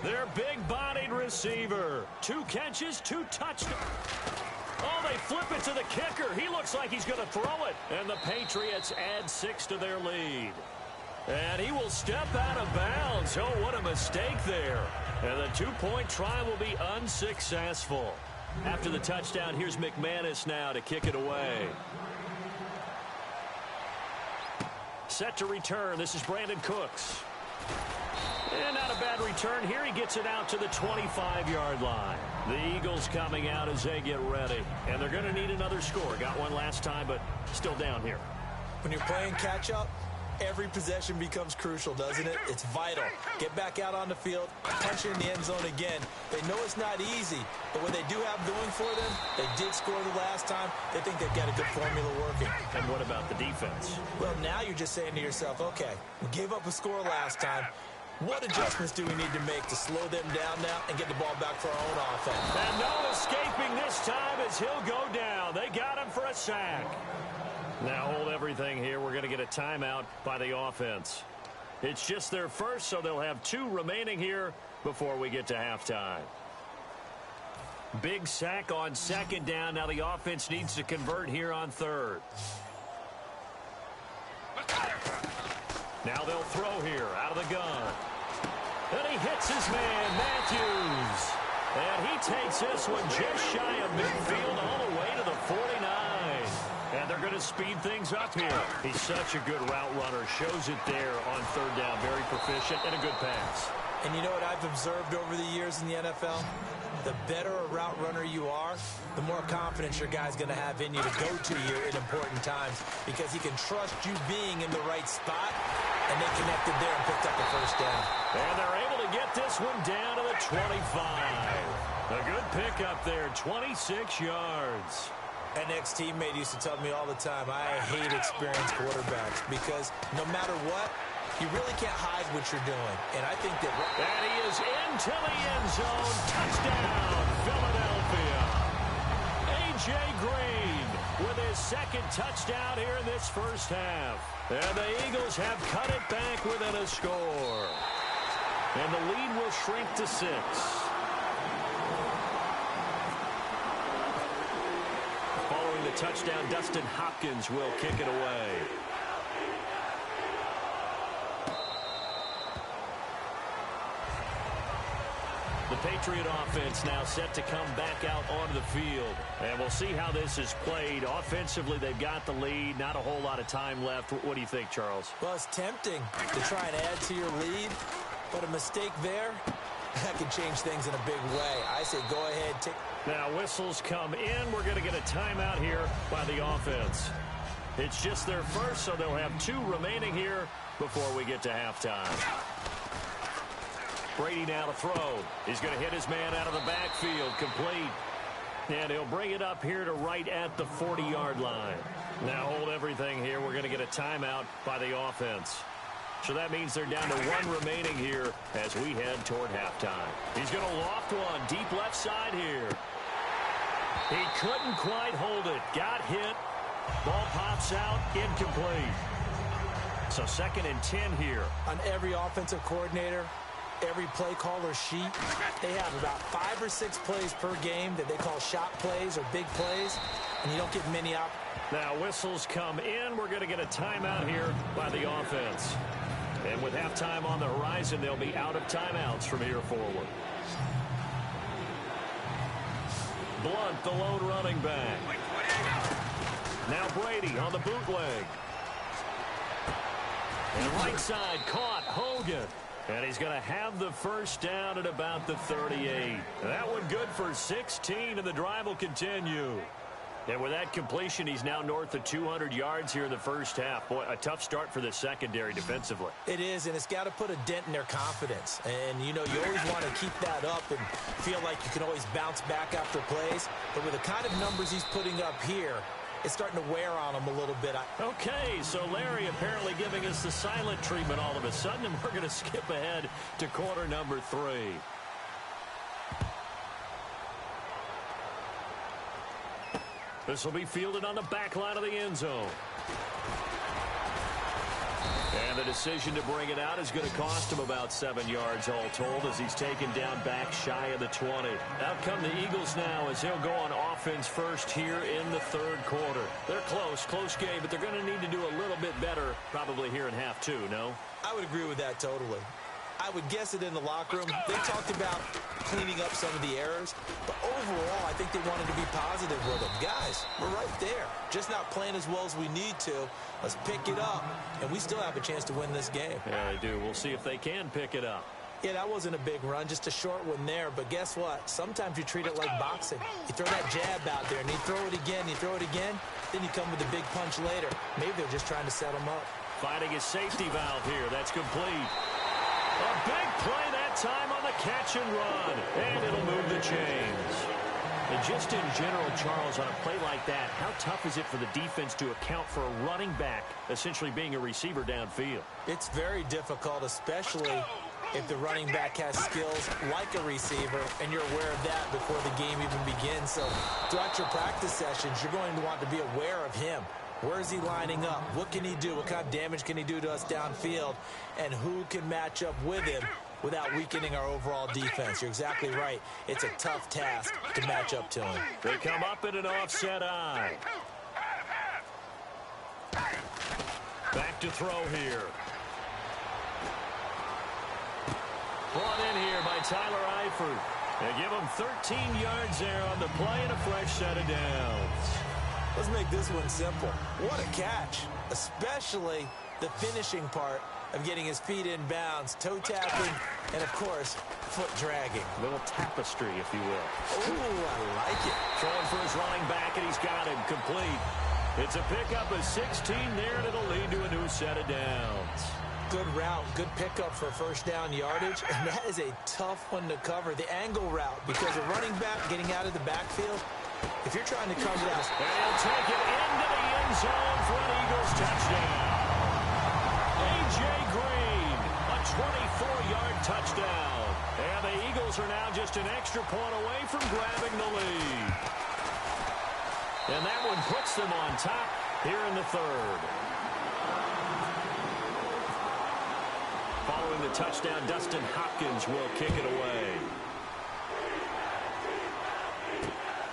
Their big-bodied receiver. 2 catches, 2 touchdowns. Oh, they flip it to the kicker. He looks like he's going to throw it. And the Patriots add 6 to their lead. And he will step out of bounds. Oh, what a mistake there. And the 2-point try will be unsuccessful. After the touchdown, here's McManus now to kick it away. Set to return. This is Brandon Cooks. And not a bad return here. He gets it out to the 25-yard line. The Eagles coming out as they get ready. And they're going to need another score. Got one last time, but still down here. When you're playing catch-up, every possession becomes crucial, doesn't it? It's vital. Get back out on the field, punch it in the end zone again. They know it's not easy, but what they do have going for them, they did score the last time. They think they've got a good formula working. And what about the defense? Well, now you're just saying to yourself, okay, we gave up a score last time. What adjustments do we need to make to slow them down now and get the ball back for our own offense? And no escaping this time as he'll go down. They got him for a sack. Now hold everything here. We're going to get a timeout by the offense. It's just their first, so they'll have 2 remaining here before we get to halftime. Big sack on 2nd down. Now the offense needs to convert here on 3rd. Now they'll throw here out of the gun. And he hits his man, Matthews. And he takes this one just shy of midfield all the way to the 49. And they're going to speed things up here. He's such a good route runner. Shows it there on 3rd down. Very proficient and a good pass. And you know what I've observed over the years in the NFL? The better a route runner you are, the more confidence your guy's going to have in you to go to you in important times, because he can trust you being in the right spot, and they connected there and picked up the first down. And they're able to get this one down to the 25. A good pickup there, 26 yards. An ex-teammate used to tell me all the time, I hate experienced quarterbacks, because no matter what, you really can't hide what you're doing. And I think that... And he is into the end zone. Touchdown, Philadelphia. A.J. Green with his 2nd touchdown here in this first half. And the Eagles have cut it back within a score. And the lead will shrink to 6. Following the touchdown, Dustin Hopkins will kick it away. The Patriot offense now set to come back out onto the field. And we'll see how this is played. Offensively, they've got the lead. Not a whole lot of time left. What do you think, Charles? Well, it's tempting to try and add to your lead, but a mistake there, that can change things in a big way. I say go ahead. Now whistles come in. We're going to get a timeout here by the offense. It's just their first, so they'll have 2 remaining here before we get to halftime. Brady now to throw. He's going to hit his man out of the backfield, complete. And he'll bring it up here to right at the 40-yard line. Now hold everything here. We're going to get a timeout by the offense. So that means they're down to 1 remaining here as we head toward halftime. He's going to loft one deep left side here. He couldn't quite hold it. Got hit. Ball pops out, incomplete. So 2nd and 10 here. On every offensive coordinator, every play caller sheet, they have about 5 or 6 plays per game that they call shot plays or big plays, and you don't get many out. Now whistles come in. We're going to get a timeout here by the offense. And with halftime on the horizon, they'll be out of timeouts from here forward. Blunt, the lone running back. Now Brady on the bootleg. And right side caught Hogan. And he's going to have the first down at about the 38. That one good for 16, and the drive will continue. And with that completion, he's now north of 200 yards here in the first half. Boy, a tough start for the secondary defensively. It is, and it's got to put a dent in their confidence. And, you know, you always want to keep that up and feel like you can always bounce back after plays. But with the kind of numbers he's putting up here, it's starting to wear on him a little bit. Okay, so Larry apparently giving us the silent treatment all of a sudden, and we're going to skip ahead to quarter number 3. This will be fielded on the back line of the end zone. And the decision to bring it out is going to cost him about 7 yards all told as he's taken down back shy of the 20. Out come the Eagles now as he'll go on offense first here in the third quarter. They're close game, but they're going to need to do a little bit better probably here in half 2, no? I would agree with that totally. I would guess it in the locker room. They talked about cleaning up some of the errors, but overall, I think they wanted to be positive with them. Guys, we're right there. Just not playing as well as we need to. Let's pick it up, and we still have a chance to win this game. Yeah, they do. We'll see if they can pick it up. Yeah, that wasn't a big run, just a short one there. But guess what? Sometimes you treat it like boxing. You throw that jab out there, and you throw it again, then you come with a big punch later. Maybe they're just trying to set them up. Finding his safety valve here. That's complete. A big play that time on the catch and run. And it'll move the chains. And just in general, Charles, on a play like that, how tough is it for the defense to account for a running back essentially being a receiver downfield? It's very difficult, especially if the running back has skills like a receiver, and you're aware of that before the game even begins. So throughout your practice sessions, you're going to want to be aware of him. Where is he lining up? What can he do? What kind of damage can he do to us downfield? And who can match up with him without weakening our overall defense? You're exactly right. It's a tough task to match up to him. They come up in an offset eye. Back to throw here. Brought in here by Tyler Eifert. They give him 13 yards there on the play and a fresh set of downs. Let's make this one simple. What a catch, especially the finishing part of getting his feet in bounds, toe tapping, and, of course, foot dragging. A little tapestry, if you will. Ooh, I like it. Throwing for his running back, and he's got him complete. It's a pickup of 16 there, and it'll lead to a new set of downs. Good route, good pickup for first down yardage, and that is a tough one to cover, the angle route, because a running back getting out of the backfield, if you're trying to cover that. And he'll take it into the end zone for an Eagles touchdown. A.J. Green, a 24-yard touchdown. And the Eagles are now just an extra point away from grabbing the lead. And that one puts them on top here in the third. Following the touchdown, Dustin Hopkins will kick it away.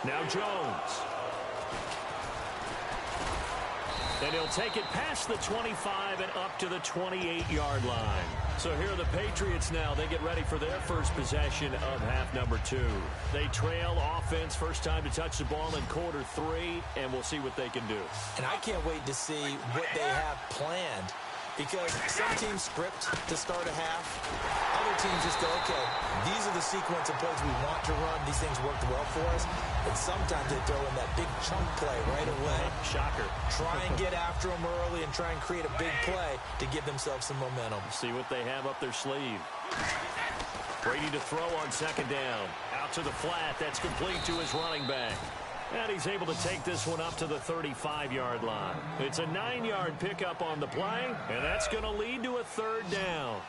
Now Jones. And he'll take it past the 25 and up to the 28-yard line. So here are the Patriots now. They get ready for their first possession of half number 2. They trail offense, first time to touch the ball in quarter 3, and we'll see what they can do. And I can't wait to see what they have planned, because some teams script to start a half. Other teams just go, okay, these are the sequence of plays we want to run. These things worked well for us. And sometimes they throw in that big chunk play right away. Shocker. Try and get after them early and try and create a big play to give themselves some momentum. See what they have up their sleeve. Brady to throw on second down. Out to the flat. That's complete to his running back. And he's able to take this one up to the 35-yard line. It's a 9-yard pickup on the play, and that's going to lead to a third down.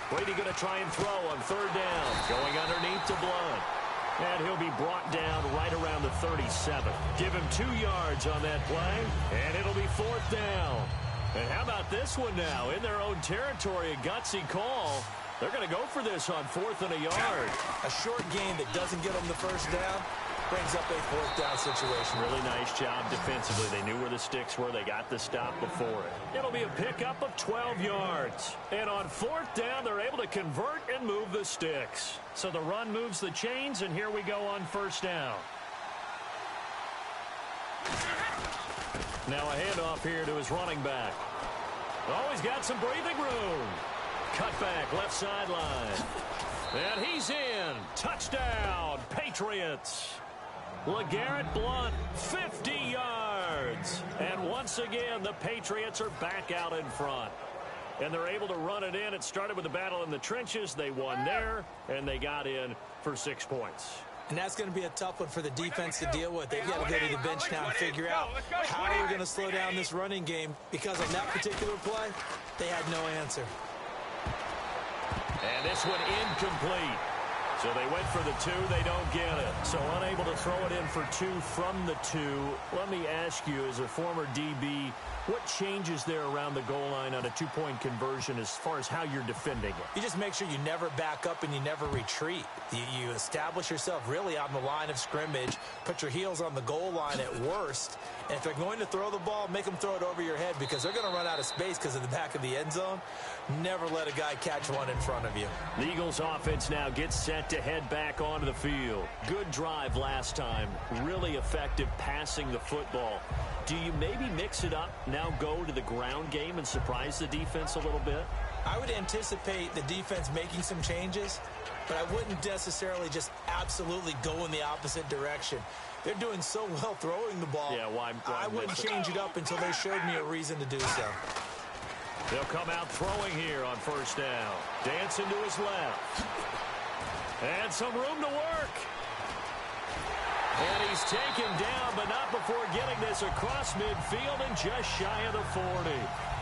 Brady going to try and throw on third down. Going underneath to Blunt. And he'll be brought down right around the 37. Give him 2 yards on that play, and it'll be fourth down. And how about this one now? In their own territory, a gutsy call. They're going to go for this on fourth and a yard. A short gain that doesn't get them the first down brings up a fourth down situation. Really nice job defensively. They knew where the sticks were. They got the stop before it. It'll be a pickup of 12 yards. And on fourth down, they're able to convert and move the sticks. So the run moves the chains, and here we go on first down. Now a handoff here to his running back. Oh, he's got some breathing room. Cut back, left sideline. And he's in. Touchdown, Patriots. LeGarrette Blount, 50 yards. And once again, the Patriots are back out in front. And they're able to run it in. It started with a battle in the trenches. They won there, and they got in for 6 points. And that's going to be a tough one for the defense to deal with. They've got to go to the bench now and figure out how they're going to slow down this running game, because on that particular play, they had no answer. And this one incomplete. So they went for the 2. They don't get it. So unable to throw it in for 2 from the 2. Let me ask you, as a former DB, what changes there around the goal line on a 2-point conversion as far as how you're defending it? You just make sure you never back up and you never retreat. You establish yourself really on the line of scrimmage, put your heels on the goal line at worst, and if they're going to throw the ball, make them throw it over your head, because they're going to run out of space because of the back of the end zone. Never let a guy catch one in front of you. The Eagles offense now gets set to head back onto the field. Good drive last time. Really effective passing the football. Do you maybe mix it up, now go to the ground game and surprise the defense a little bit? I would anticipate the defense making some changes, but I wouldn't necessarily just absolutely go in the opposite direction. They're doing so well throwing the ball. Yeah, why I wouldn't change it up until they showed me a reason to do so. They'll come out throwing here on first down. Dancing to his left. And some room to work. And he's taken down, but not before getting this across midfield and just shy of the 40.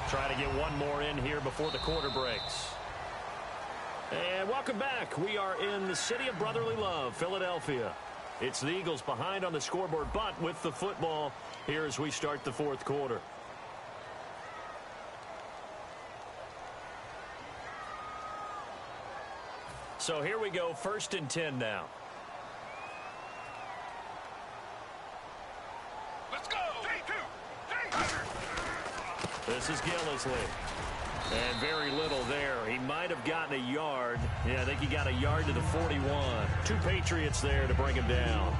Trying to get one more in here before the quarter breaks. And welcome back. We are in the city of brotherly love, Philadelphia. It's the Eagles behind on the scoreboard, but with the football here as we start the fourth quarter. So here we go, 1st and 10 now. Let's go. This is Gillisley. And very little there. He might have gotten a yard. Yeah, I think he got a yard to the 41. 2 Patriots there to bring him down.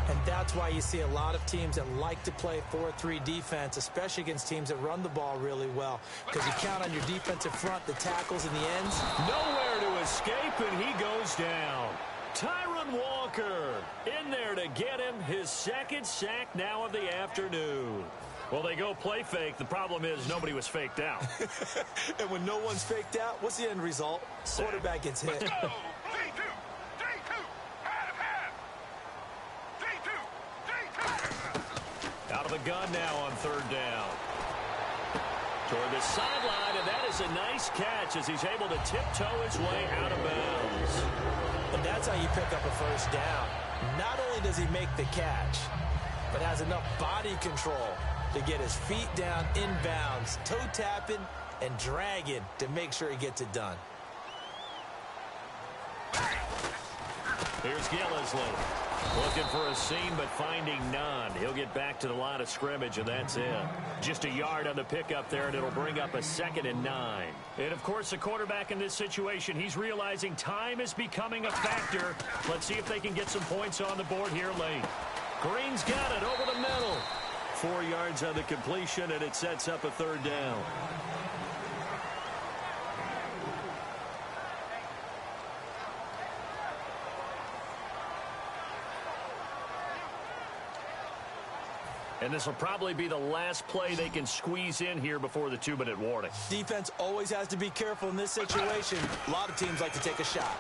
And that's why you see a lot of teams that like to play 4-3 defense, especially against teams that run the ball really well, because you count on your defensive front, the tackles and the ends. Nowhere to escape, and he goes down. Tyron Walker in there to get him his 2nd sack now of the afternoon. Well, they go play fake. The problem is nobody was faked out. And when no one's faked out, what's the end result? Quarterback gets hit. Let's go. D2. Half. D2. Out of the gun now on 3rd down. Toward the sideline, and that is a nice catch as he's able to tiptoe his way out of bounds. And that's how you pick up a first down. Not only does he make the catch, but has enough body control to get his feet down inbounds, toe tapping and dragging to make sure he gets it done. Here's Gillisley. Looking for a seam, but finding none. He'll get back to the line of scrimmage, and that's it. Just a yard on the pickup there, and it'll bring up a 2nd and 9. And, of course, the quarterback in this situation, he's realizing time is becoming a factor. Let's see if they can get some points on the board here late. Green's got it over the middle. 4 yards on the completion, and it sets up a 3rd down. And this will probably be the last play they can squeeze in here before the 2-minute warning. Defense always has to be careful in this situation. A lot of teams like to take a shot.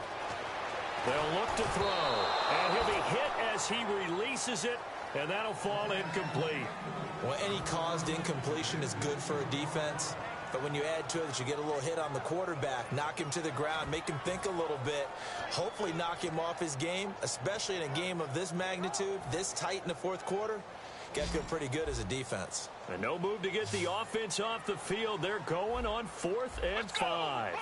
They'll look to throw, and he'll be hit as he releases it, and that'll fall incomplete. Well, any caused incompletion is good for a defense, but when you add to it that you get a little hit on the quarterback, knock him to the ground, make him think a little bit, hopefully knock him off his game, especially in a game of this magnitude, this tight in the 4th quarter, got to feel pretty good as a defense. And no move to get the offense off the field. They're going on 4th and 5.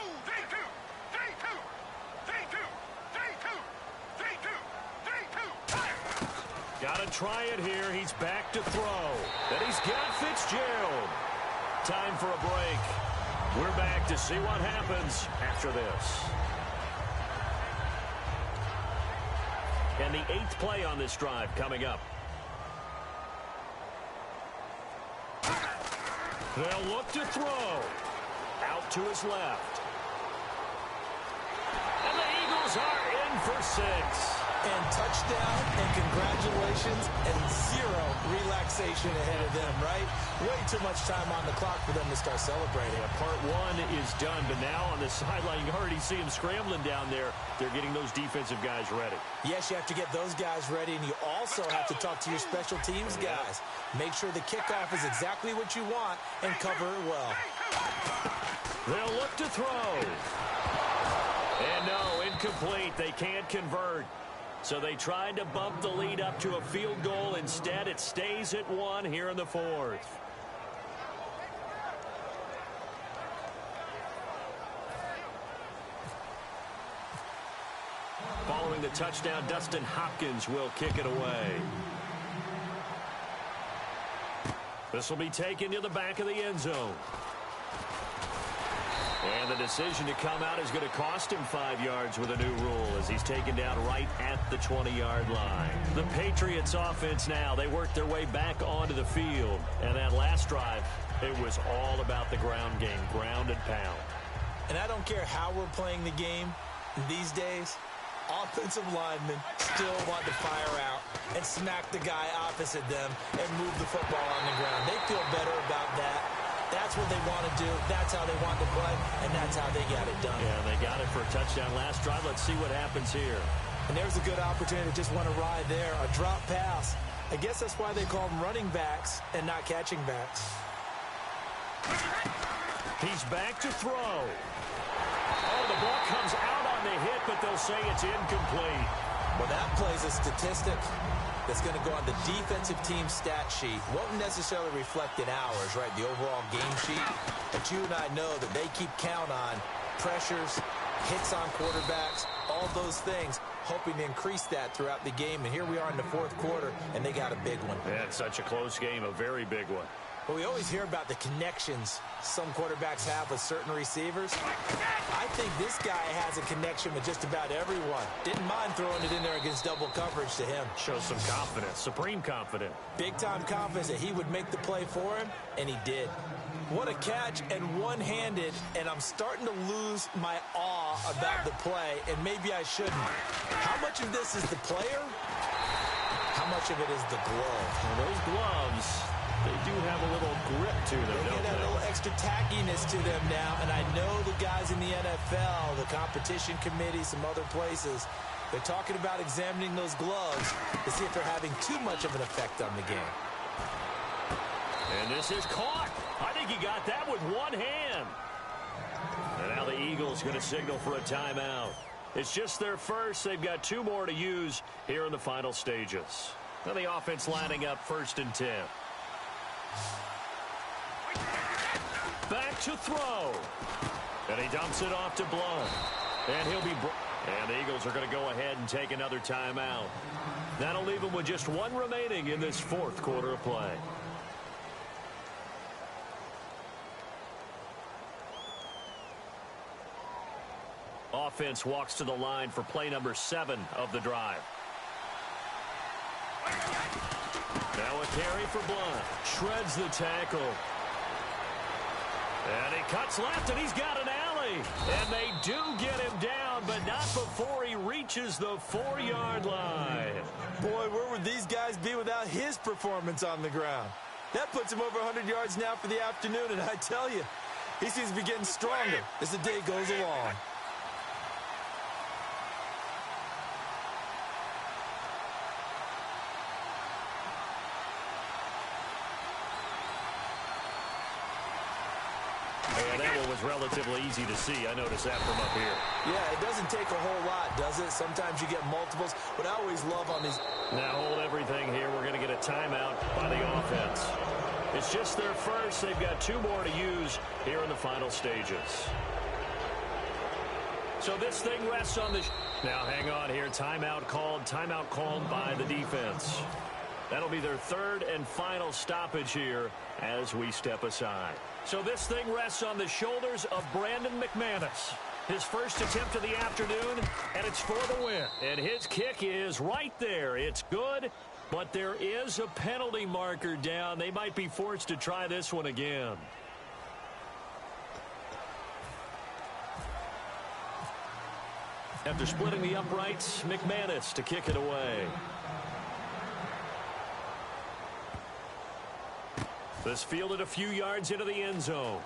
Got to try it here. He's back to throw. And he's got Fitzgerald. Time for a break. We're back to see what happens after this. And the 8th play on this drive coming up. They'll look to throw. Out to his left. And the Eagles are in for 6. And touchdown, and congratulations, and zero relaxation ahead of them, right? Way too much time on the clock for them to start celebrating. Yeah, part one is done, but now on the sideline, you already see them scrambling down there. They're getting those defensive guys ready. Yes, you have to get those guys ready, and you also have to talk to your special teams guys. Make sure the kickoff is exactly what you want and cover it well. They'll look to throw. And no, incomplete. They can't convert. So they tried to bump the lead up to a field goal. Instead, it stays at 1 here in the 4th. Following the touchdown, Dustin Hopkins will kick it away. This will be taken to the back of the end zone. And the decision to come out is going to cost him 5 yards with a new rule as he's taken down right at the 20-yard line. The Patriots offense now, they work their way back onto the field. And that last drive, it was all about the ground game, ground and pound. And I don't care how we're playing the game these days, offensive linemen still want to fire out and smack the guy opposite them and move the football on the ground. They feel better about that. That's what they want to do. That's how they want to play, and that's how they got it done. Yeah, they got it for a touchdown last drive. Let's see what happens here. And there's a good opportunity to just want to ride there. A drop pass. I guess that's why they call them running backs and not catching backs. He's back to throw. Oh, the ball comes out on the hit, but they'll say it's incomplete. Well, that plays a statistic that's going to go on the defensive team stat sheet. Won't necessarily reflect in ours, right, the overall game sheet. But you and I know that they keep count on pressures, hits on quarterbacks, all those things, hoping to increase that throughout the game. And here we are in the 4th quarter, and they got a big one. Yeah, it's such a close game, a very big one. But we always hear about the connections some quarterbacks have with certain receivers. I think this guy has a connection with just about everyone. Didn't mind throwing it in there against double coverage to him. Shows some confidence, supreme confidence. Big-time confidence that he would make the play for him, and he did. What a catch, and one-handed, and I'm starting to lose my awe about the play, and maybe I shouldn't. How much of this is the player? How much of it is the glove? Well, those gloves, they do have a little grip to them, They don't get a little extra tackiness to them now, and I know the guys in the NFL, the competition committee, some other places, they're talking about examining those gloves to see if they're having too much of an effect on the game. And this is caught. I think he got that with one hand. And now the Eagles going to signal for a timeout. It's just their first. They've got 2 more to use here in the final stages. Now the offense lining up 1st and 10. Back to throw. And he dumps it off to Blunt. And he'll be... And the Eagles are going to go ahead and take another timeout. That'll leave them with just 1 remaining in this 4th quarter of play. Offense walks to the line for play number 7 of the drive. Now a carry for Blunt. Shreds the tackle. And he cuts left, and he's got an alley. And they do get him down, but not before he reaches the 4-yard line. Boy, where would these guys be without his performance on the ground? That puts him over 100 yards now for the afternoon, and I tell you, he seems to be getting stronger as the day goes along. And that one was relatively easy to see. I noticed that from up here. Yeah, it doesn't take a whole lot, does it? Sometimes you get multiples, but I always love on these. Now hold everything here. We're going to get a timeout by the offense. It's just their first. They've got 2 more to use here in the final stages. So this thing rests on the... Now hang on here. Timeout called by the defense. That'll be their 3rd and final stoppage here as we step aside. So this thing rests on the shoulders of Brandon McManus. His first attempt of the afternoon, and it's for the win. And his kick is right there. It's good, but there is a penalty marker down. They might be forced to try this one again. After splitting the uprights, McManus to kick it away. This fielded a few yards into the end zone.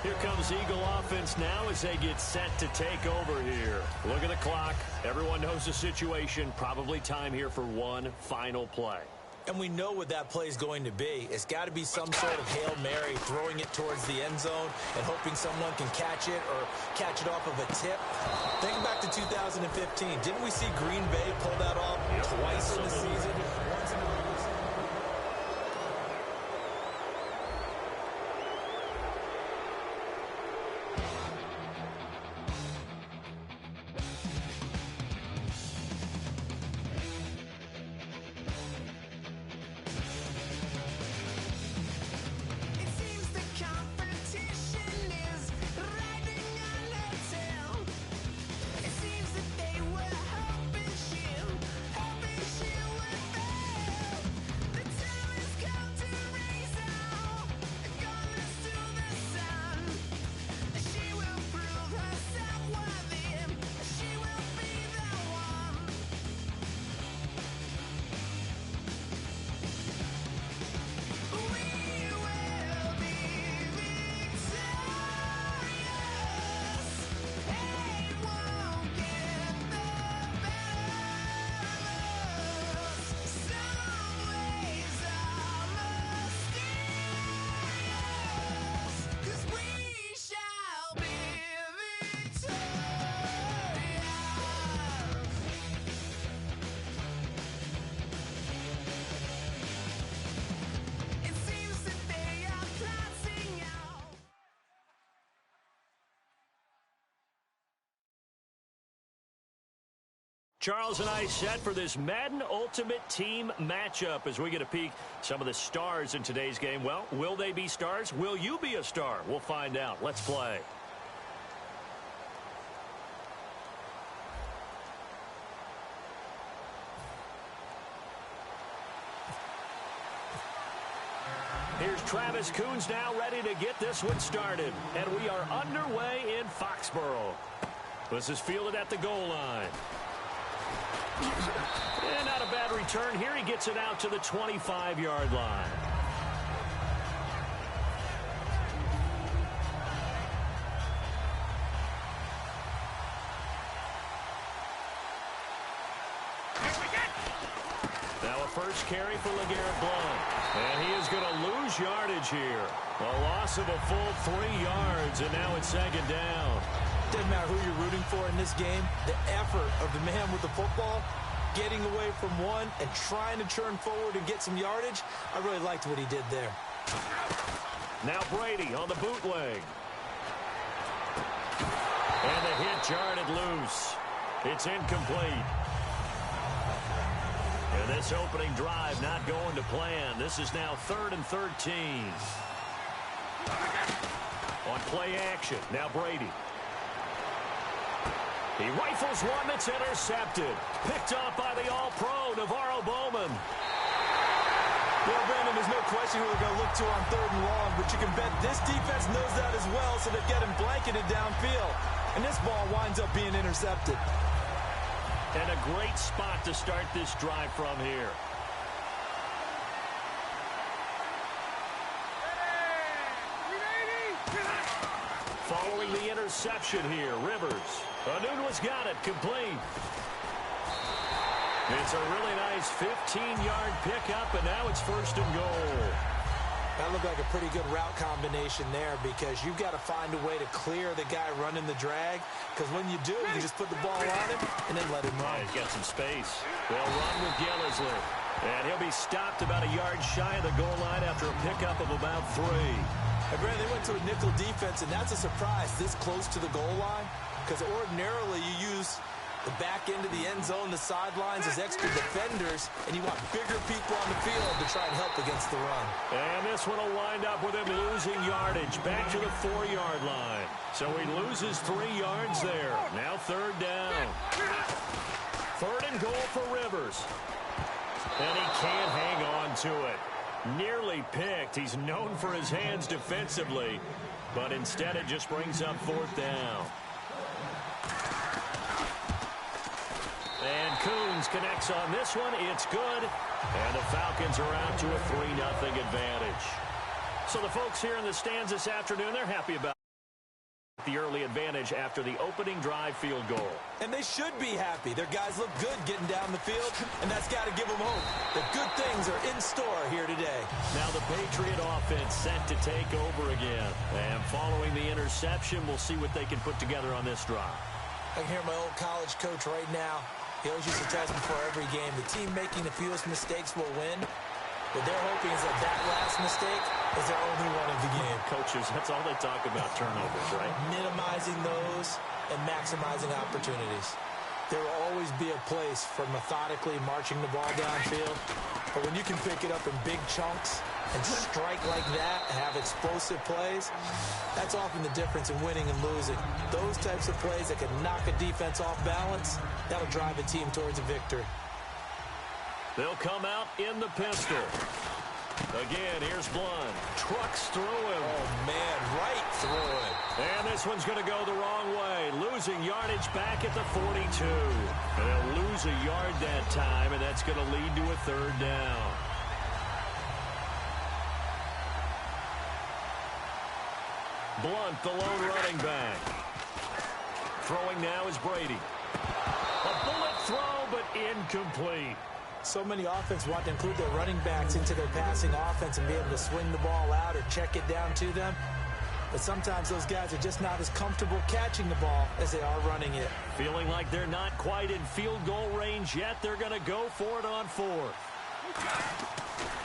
Here comes Eagle offense now as they get set to take over here. Look at the clock. Everyone knows the situation. Probably time here for one final play. And we know what that play is going to be. It's got to be some sort of Hail Mary, throwing it towards the end zone and hoping someone can catch it or catch it off of a tip. Think back to 2015. Didn't we see Green Bay pull that off twice in the season? Once in the regular season. It seems the competition is riding on her tail. It seems that they were hoping she would fail. The time has come to raise all guns to the sun. She will prove herself worthy. She will be the one. We will be victorious. Hate won't get the better of us. Some ways are mysterious, 'cause we shall be victorious. It seems that they are plotting out. Charles and I set for this Madden Ultimate Team matchup as we get a peek some of the stars in today's game. Well, will they be stars? Will you be a star? We'll find out. Let's play. Here's Travis Coons now ready to get this one started. And we are underway in Foxborough. This is fielded at the goal line. And not a bad return here. He gets it out to the 25-yard line. Now a first carry for LeGarrette Blount. And he is going to lose yardage here. A loss of a full 3 yards, and now it's second down. Doesn't matter who you're rooting for in this game. The effort of the man with the football, getting away from one and trying to turn forward and get some yardage, I really liked what he did there. Now Brady on the bootleg. And the hit jarred loose. It's incomplete. And this opening drive not going to plan. This is now 3rd and 13. On play action, now Brady. He rifles one that's intercepted. Picked off by the All-Pro, Navarro Bowman. Well, Brandon, there's no question who they're going to look to on 3rd and long, but you can bet this defense knows that as well, so they're getting blanketed downfield. And this ball winds up being intercepted. And a great spot to start this drive from here. Following the interception here, Rivers. Anunua's got it, complete. It's a really nice 15-yard pickup, and now it's 1st and goal. That looked like a pretty good route combination there because you've got to find a way to clear the guy running the drag, because when you do, you just put the ball on him and then let him run. He's got some space. They'll run with Gillislee. And he'll be stopped about a yard shy of the goal line after a pickup of about 3. Hey, Brandon, they went to a nickel defense, and that's a surprise this close to the goal line, because ordinarily you use the back end of the end zone, the sidelines as extra defenders, and you want bigger people on the field to try and help against the run. And this one will wind up with him losing yardage back to the 4-yard line. So he loses 3 yards there. Now 3rd down. 3rd and goal for Rivers. And he can't hang on to it. Nearly picked. He's known for his hands defensively. But instead, it just brings up 4th down. And Coons connects on this one. It's good. And the Falcons are out to a 3-0 advantage. So the folks here in the stands this afternoon, they're happy about the early advantage after the opening drive field goal. And they should be happy. Their guys look good getting down the field, and that's got to give them hope that good things are in store here today. Now the Patriot offense set to take over again. And following the interception, we'll see what they can put together on this drive. I can hear my old college coach right now. He always used to tell us before every game, the team making the fewest mistakes will win. What they're hoping is that last mistake is their only one of the game. Coaches, that's all they talk about, turnovers, right? Minimizing those and maximizing opportunities. There will always be a place for methodically marching the ball downfield. But when you can pick it up in big chunks and strike like that, have explosive plays, that's often the difference in winning and losing. Those types of plays that can knock a defense off balance, that'll drive a team towards a victory. They'll come out in the pistol. Again, here's Blunt. Trucks through him. Oh, man, right through him. And this one's going to go the wrong way. Losing yardage back at the 42. And they'll lose a yard that time, and that's going to lead to a 3rd down. Blunt, the lone running back. Throwing now is Brady. A bullet throw, but incomplete. So many offense want to include their running backs into their passing offense and be able to swing the ball out or check it down to them. But sometimes those guys are just not as comfortable catching the ball as they are running it. Feeling like they're not quite in field goal range yet. They're going to go for it on 4th.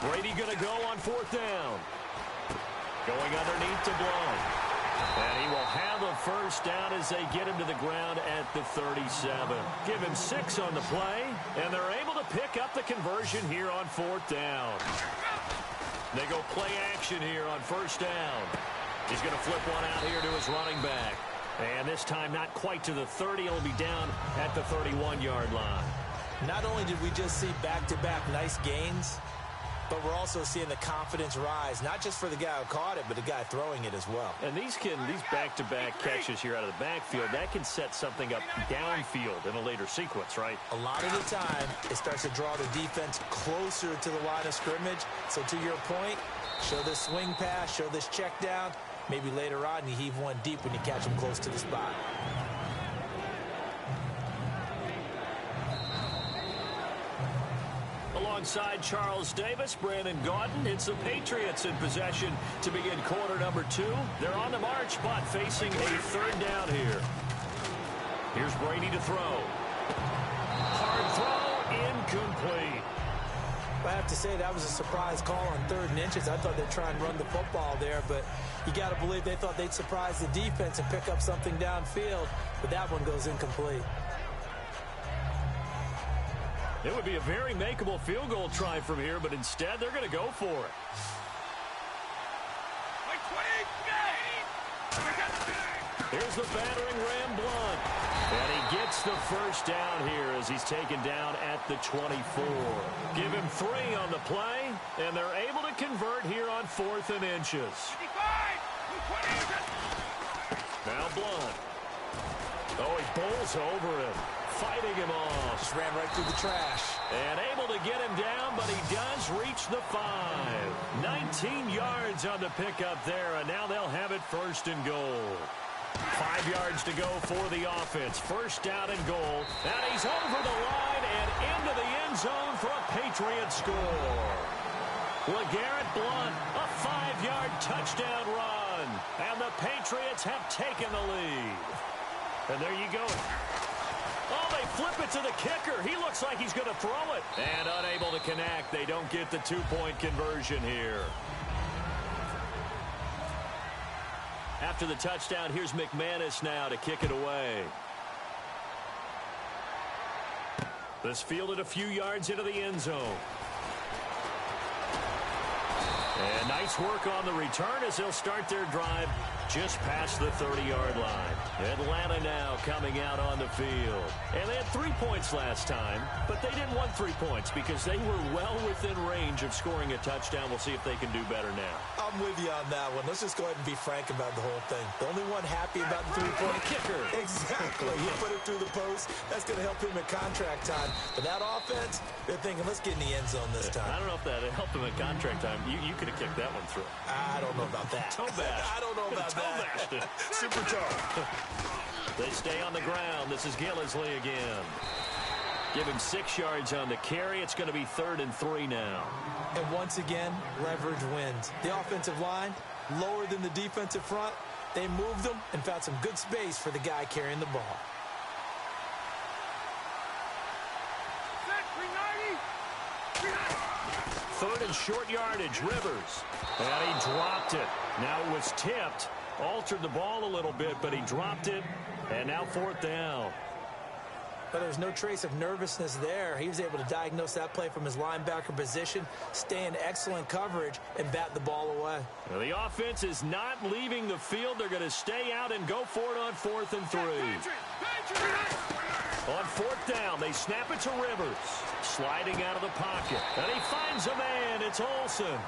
Brady going to go on 4th down. Going underneath to Blunt. And he will have a 1st down as they get him to the ground at the 37. Give him 6 on the play, and they're able to pick up the conversion here on 4th down. They go play action here on 1st down. He's going to flip one out here to his running back. And this time not quite to the 30. He'll be down at the 31-yard line. Not only did we just see back-to-back nice gains, but we're also seeing the confidence rise, not just for the guy who caught it, but the guy throwing it as well. And these back-to-back catches here out of the backfield, that can set something up downfield in a later sequence, right? A lot of the time, it starts to draw the defense closer to the line of scrimmage. So to your point, show this swing pass, show this check down. Maybe later on, you heave one deep when you catch him close to the spot. Alongside Charles Davis, Brandon Gaudin. It's the Patriots in possession to begin quarter number 2. They're on the march, but facing a 3rd down here. Here's Brady to throw. Hard throw, incomplete. I have to say that was a surprise call on 3rd and inches. I thought they'd try and run the football there, but you got to believe they thought they'd surprise the defense and pick up something downfield, but that one goes incomplete. It would be a very makeable field goal try from here, but instead they're going to go for it. Here's the battering ram, Blunt. And he gets the 1st down here as he's taken down at the 24. Give him 3 on the play, and they're able to convert here on 4th and inches. Now Blunt. Oh, he bowls over him. Fighting him off. Just ran right through the trash. And able to get him down, but he does reach the 5. 19 yards on the pickup there, and now they'll have it 1st and goal. 5 yards to go for the offense. 1st down and goal. And he's over the line and into the end zone for a Patriot score. LeGarrette Blunt, a 5-yard touchdown run. And the Patriots have taken the lead. And there you go. Oh, they flip it to the kicker. He looks like he's going to throw it. And unable to connect. They don't get the 2-point conversion here. After the touchdown, here's McManus now to kick it away. This fielded a few yards into the end zone. And nice work on the return as they'll start their drive just past the 30-yard line. Atlanta now coming out on the field. And they had 3 points last time, but they didn't want 3 points because they were well within range of scoring a touchdown. We'll see if they can do better now. I'm with you on that one. Let's just go ahead and be frank about the whole thing. The only one happy about the three-point kicker. Exactly. You put it through the post. That's going to help him at contract time. But that offense, they're thinking, let's get in the end zone this time. I don't know if that helped him at contract time. You could have kicked that one through. I don't know about that. Toe bash. I don't know about that. Super toe. They stay on the ground. This is Gillisley again. Give him 6 yards on the carry. It's going to be 3rd and 3 now. And once again, leverage wins. The offensive line, lower than the defensive front. They moved them and found some good space for the guy carrying the ball. Third and short yardage, Rivers. And he dropped it. Now it was tipped. Altered the ball a little bit, but he dropped it. And now 4th down. But there's no trace of nervousness there. He was able to diagnose that play from his linebacker position, stay in excellent coverage, and bat the ball away. Now the offense is not leaving the field. They're going to stay out and go for it on 4th and 3. On 4th down, they snap it to Rivers. Sliding out of the pocket. And he finds a man. It's Olsen.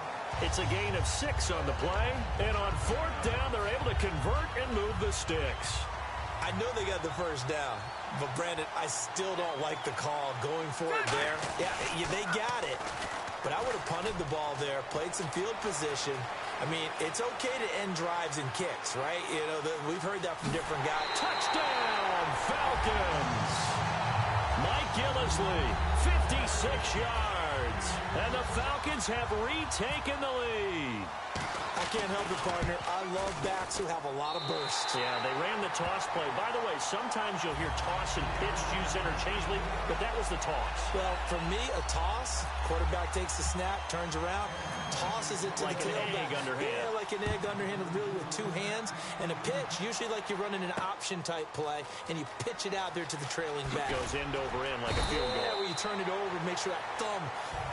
It's a gain of 6 on the play. And on 4th down, they're able to convert and move the sticks. I know they got the first down, but Brandon, I still don't like the call going for it there. Yeah, they got it, but I would have punted the ball there, played some field position. I mean, it's okay to end drives and kicks, right? You know, we've heard that from different guys. Touchdown, Falcons! Mike Gillisley, 56 yards, and the Falcons have retaken the lead. I can't help it, partner. I love backs who have a lot of burst. Yeah, they ran the toss play. By the way, sometimes you'll hear toss and pitch used interchangeably, but that was the toss. Well, for me, a toss, quarterback takes the snap, turns around, tosses it to like the tailback. Like an egg underhand. Yeah, like an egg underhand, really with 2 hands. And a pitch, usually like you're running an option-type play, and you pitch it out there to the trailing back. It goes end over end like a field goal. Yeah, where you turn it over, make sure that thumb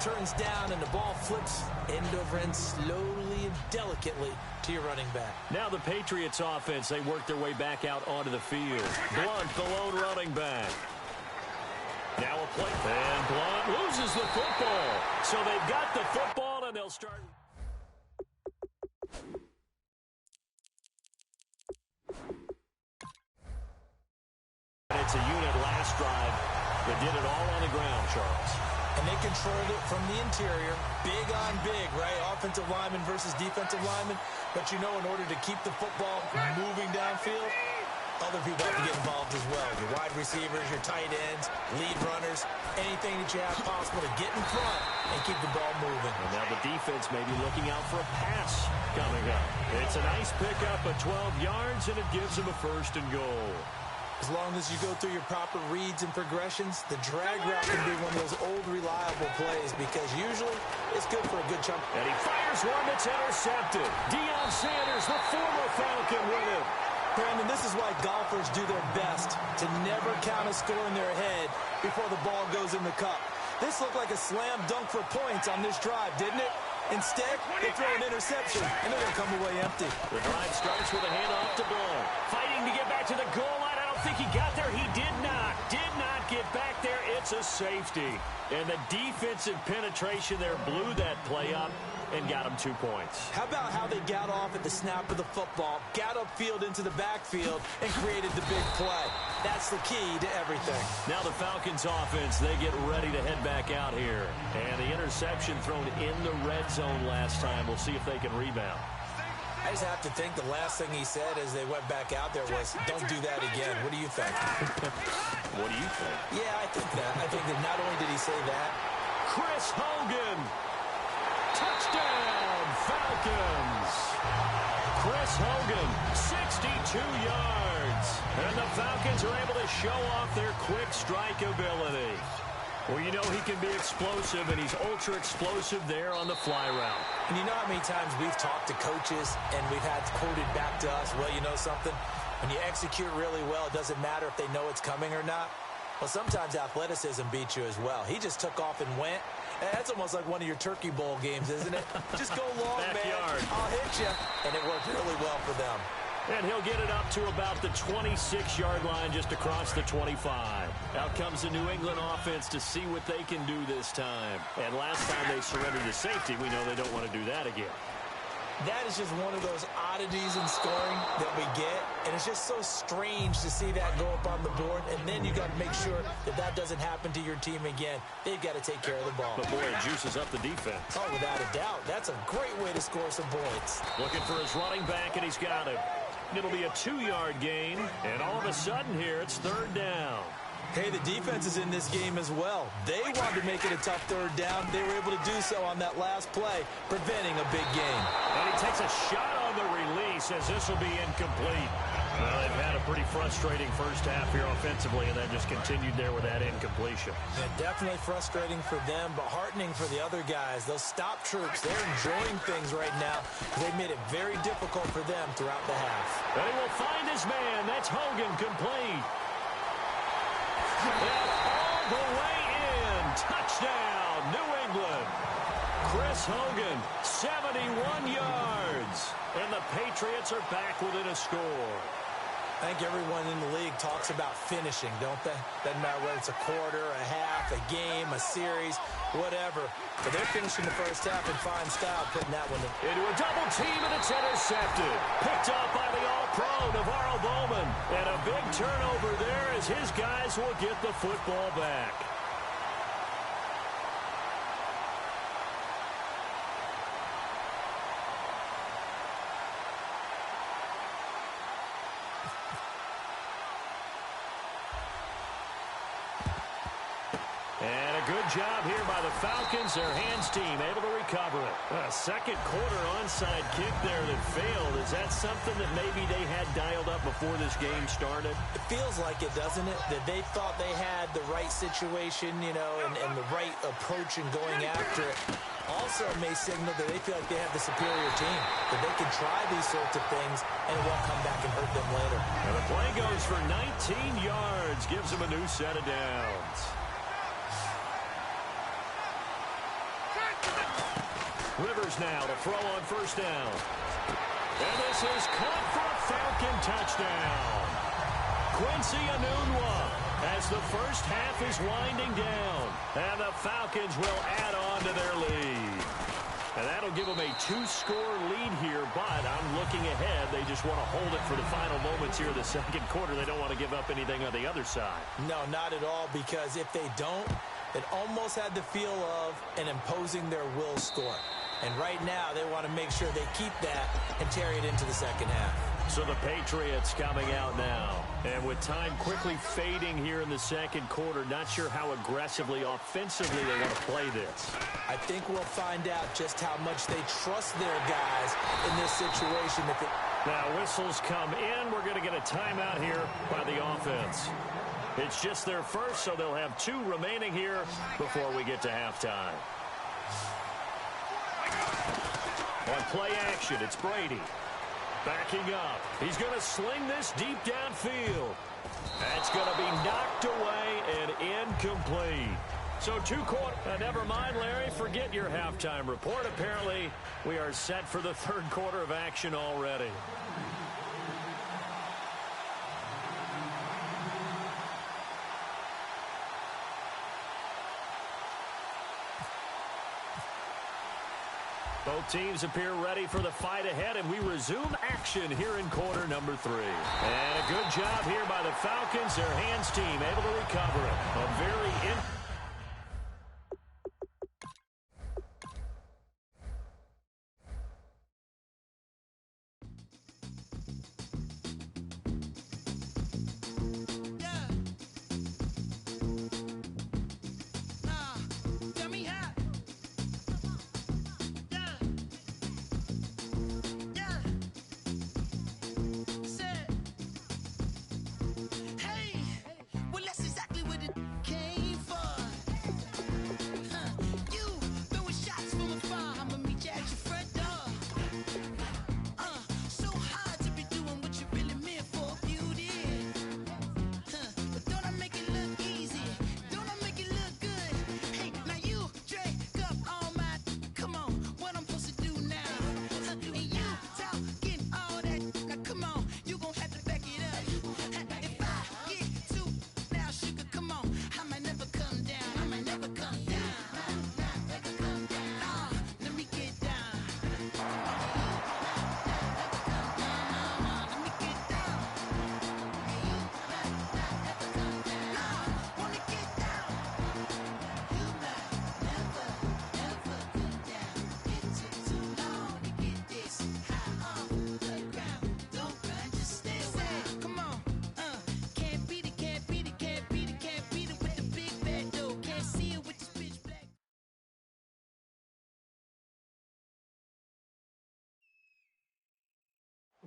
turns down, and the ball flips end over end slowly and delicately to your running back. Now the Patriots offense, they work their way back out onto the field. Blunt, the lone running back. Now a play, and Blunt loses the football. So they've got the football, and they'll start. It's a unit last drive that did it all on the ground, Charles. And they controlled it from the interior, big on big, right? Offensive lineman versus defensive lineman. But you know, in order to keep the football moving downfield, other people have to get involved as well. Your wide receivers, your tight ends, lead runners, anything that you have possible to get in front and keep the ball moving. And now the defense may be looking out for a pass coming up. It's a nice pickup of 12 yards, and it gives them a 1st and goal. As long as you go through your proper reads and progressions, the drag route can be one of those old, reliable plays because usually it's good for a good chunk. And he fires one that's intercepted. Deion Sanders, the former Falcon, with it. Brandon, this is why golfers do their best to never count a score in their head before the ball goes in the cup. This looked like a slam dunk for points on this drive, didn't it? Instead, they throw an interception, and they're going to come away empty. The drive starts with a handoff to Blunt. Fighting to get back to the goal line. I don't think he got there. He did not get back there. It's a safety. And the defensive penetration there blew that play up and got him 2 points. How about how they got off at the snap of the football, got upfield into the backfield, and created the big play? That's the key to everything. Now the Falcons offense, they get ready to head back out here. And the interception thrown in the red zone last time. We'll see if they can rebound. I just have to think the last thing he said as they went back out there was, don't do that again. What do you think? What do you think? Yeah, I think that. I think that not only did he say that. Chris Hogan. Touchdown, Falcons. Chris Hogan, 62 yards. And the Falcons are able to show off their quick strike ability. Well, you know he can be explosive, and he's ultra-explosive there on the fly route. And you know how many times we've talked to coaches, and we've had quoted back to us, well, you know something? When you execute really well, it doesn't matter if they know it's coming or not. Well, sometimes athleticism beats you as well. He just took off and went, That's almost like one of your Turkey Bowl games, isn't it? Just go long, Backyard. man. I'll hit you. And it worked really well for them. And he'll get it up to about the 26-yard line, just across the 25. Out comes the New England offense to see what they can do this time. And last time they surrendered to safety, we know they don't want to do that again. That is just one of those oddities in scoring that we get, and it's just so strange to see that go up on the board, and then you got to make sure that that doesn't happen to your team again. They've got to take care of the ball. But, boy, it juices up the defense. Oh, without a doubt. That's a great way to score some points. Looking for his running back, and he's got him. It'll be a 2-yard gain, and all of a sudden here, it's third down. Hey, the defense is in this game as well. They wanted to make it a tough third down. They were able to do so on that last play, preventing a big gain. And he takes a shot on the release as this will be incomplete. Well, they've had a pretty frustrating first half here offensively, and that just continued there with that incompletion. Yeah, definitely frustrating for them, but heartening for the other guys. Those stop troops, they're enjoying things right now. They've made it very difficult for them throughout the half. And he will find his man. That's Hogan, complete. And all the way in. Touchdown, New England. Chris Hogan, 71 yards. And the Patriots are back within a score. I think everyone in the league talks about finishing, don't they? Doesn't matter whether it's a quarter, a half, a game, a series, whatever. But they're finishing the first half in fine style, putting that one into a double team, and it's intercepted. Picked up by the All-Pro, Navarro Bowman. And a big turnover there as his guys will get the football back. And a good job here by the Falcons. Their hands team able to recover it. A second quarter onside kick there that failed. Is that something that maybe they had dialed up before this game started? It feels like it, doesn't it? That they thought they had the right situation, you know, and the right approach in going after it. Also may signal that they feel like they have the superior team, that they can try these sorts of things and it won't come back and hurt them later. And the play goes for 19 yards, gives them a new set of downs. Rivers now to throw on first down. And this is caught for a Falcon touchdown. Quincy Enunwa as the first half is winding down. And the Falcons will add on to their lead. And that'll give them a 2-score lead here, but I'm looking ahead. They just want to hold it for the final moments here of the second quarter. They don't want to give up anything on the other side. No, not at all, because if they don't, it almost had the feel of an imposing their will score. And right now, they want to make sure they keep that and carry it into the second half. So the Patriots coming out now. And with time quickly fading here in the second quarter, not sure how aggressively, offensively they want to play this. I think we'll find out just how much they trust their guys in this situation. Now whistles come in. We're going to get a timeout here by the offense. It's just their first, so they'll have 2 remaining here before we get to halftime. On play action, it's Brady. Backing up. He's going to sling this deep downfield. That's going to be knocked away and incomplete. So 2 quarters. Never mind, Larry. Forget your halftime report. Apparently, we are set for the third quarter of action already. Both teams appear ready for the fight ahead, and we resume action here in quarter number 3. And a good job here by the Falcons. Their hands team able to recover it. A very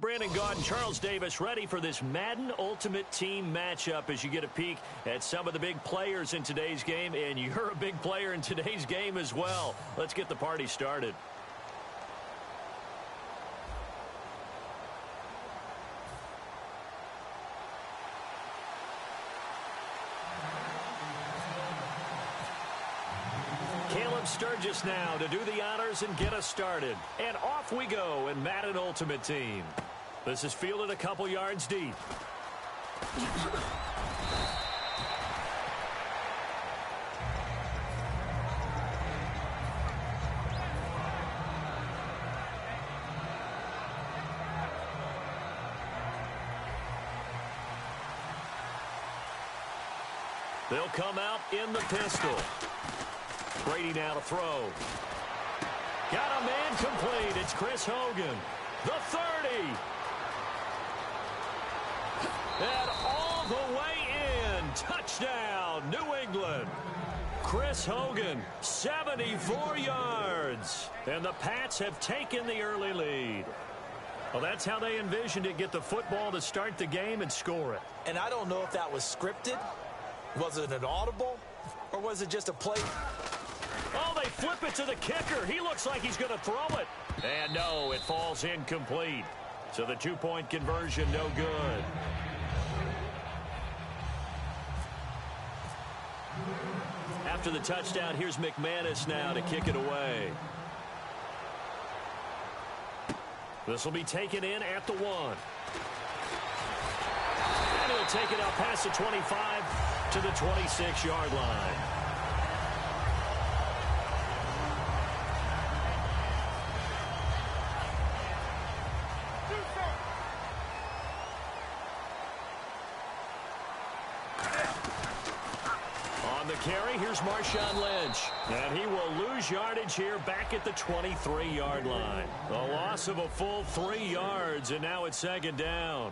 Brandon Gaudin, Charles Davis, ready for this Madden Ultimate Team matchup as you get a peek at some of the big players in today's game, and you're a big player in today's game as well. Let's get the party started. Sturgis now to do the honors and get us started. And off we go in Madden Ultimate Team. This is fielded a couple yards deep. They'll come out in the pistol. Brady now to throw. Got a man complete. It's Chris Hogan. The 30. And all the way in. Touchdown, New England. Chris Hogan, 74 yards. And the Pats have taken the early lead. Well, that's how they envisioned it. Get the football to start the game and score it. And I don't know if that was scripted. Was it an audible? Or was it just a play? Oh, they flip it to the kicker. He looks like he's going to throw it. And no, it falls incomplete. So the 2-point conversion, no good. After the touchdown, here's McManus now to kick it away. This will be taken in at the 1. And he'll take it out past the 25 to the 26-yard line. Carry, here's Marshawn Lynch. And he will lose yardage here back at the 23-yard line. A loss of a full 3 yards, and now it's second down.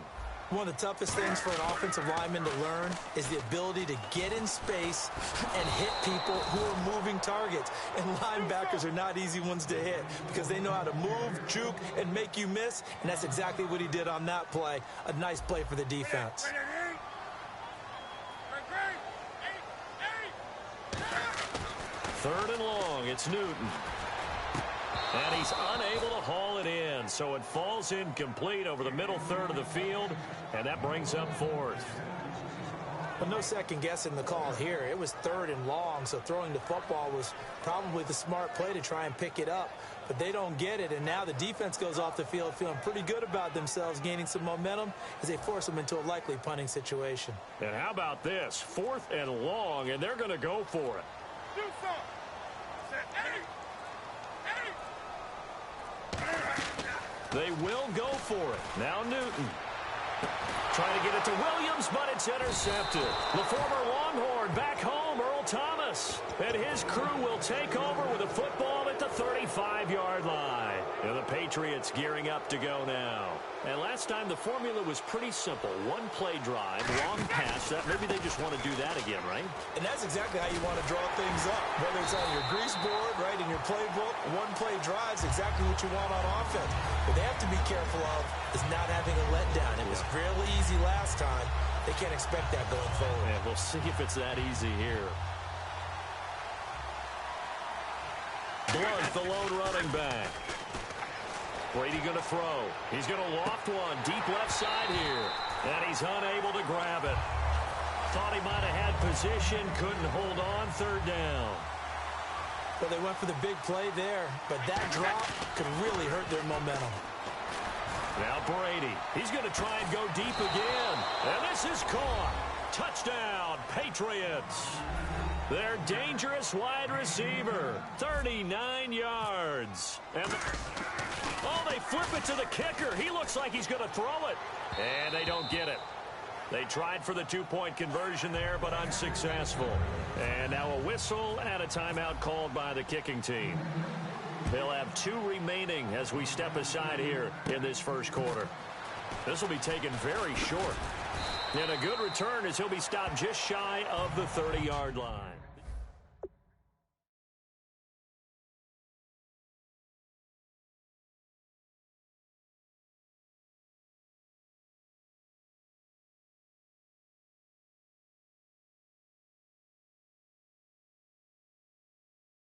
One of the toughest things for an offensive lineman to learn is the ability to get in space and hit people who are moving targets. And linebackers are not easy ones to hit because they know how to move, juke, and make you miss. And that's exactly what he did on that play. A nice play for the defense. Third and long, it's Newton. And he's unable to haul it in, so it falls incomplete over the middle third of the field, and that brings up fourth. But no second guessing the call here. It was third and long, so throwing the football was probably the smart play to try and pick it up. But they don't get it, and now the defense goes off the field feeling pretty good about themselves, gaining some momentum as they force them into a likely punting situation. And how about this? Fourth and long, and they're going to go for it. They will go for it. Now Newton. Trying to get it to Williams, but it's intercepted. The former Longhorn back home, Earl Thomas. And his crew will take over with a football at the 35-yard line. And the Patriots gearing up to go now. And last time the formula was pretty simple. One play drive, long pass. Maybe they just want to do that again, right? And that's exactly how you want to draw things up. Whether it's on your grease board, right, in your playbook, one play drive is exactly what you want on offense. What they have to be careful of is not having a letdown. It was really easy last time. They can't expect that going forward. Yeah, we'll see if it's that easy here. Blunt, the lone running back. Brady going to throw. He's going to loft one deep left side here. And he's unable to grab it. Thought he might have had position. Couldn't hold on. Third down. Well, they went for the big play there, but that drop could really hurt their momentum. Now Brady. He's going to try and go deep again. And this is caught. Touchdown, Patriots. Their dangerous wide receiver. 39 yards. And they flip it to the kicker. He looks like he's going to throw it. And they don't get it. They tried for the 2-point conversion there, but unsuccessful. And now a whistle and a timeout called by the kicking team. They'll have 2 remaining as we step aside here in this first quarter. This will be taken very short. And a good return as he'll be stopped just shy of the 30-yard line.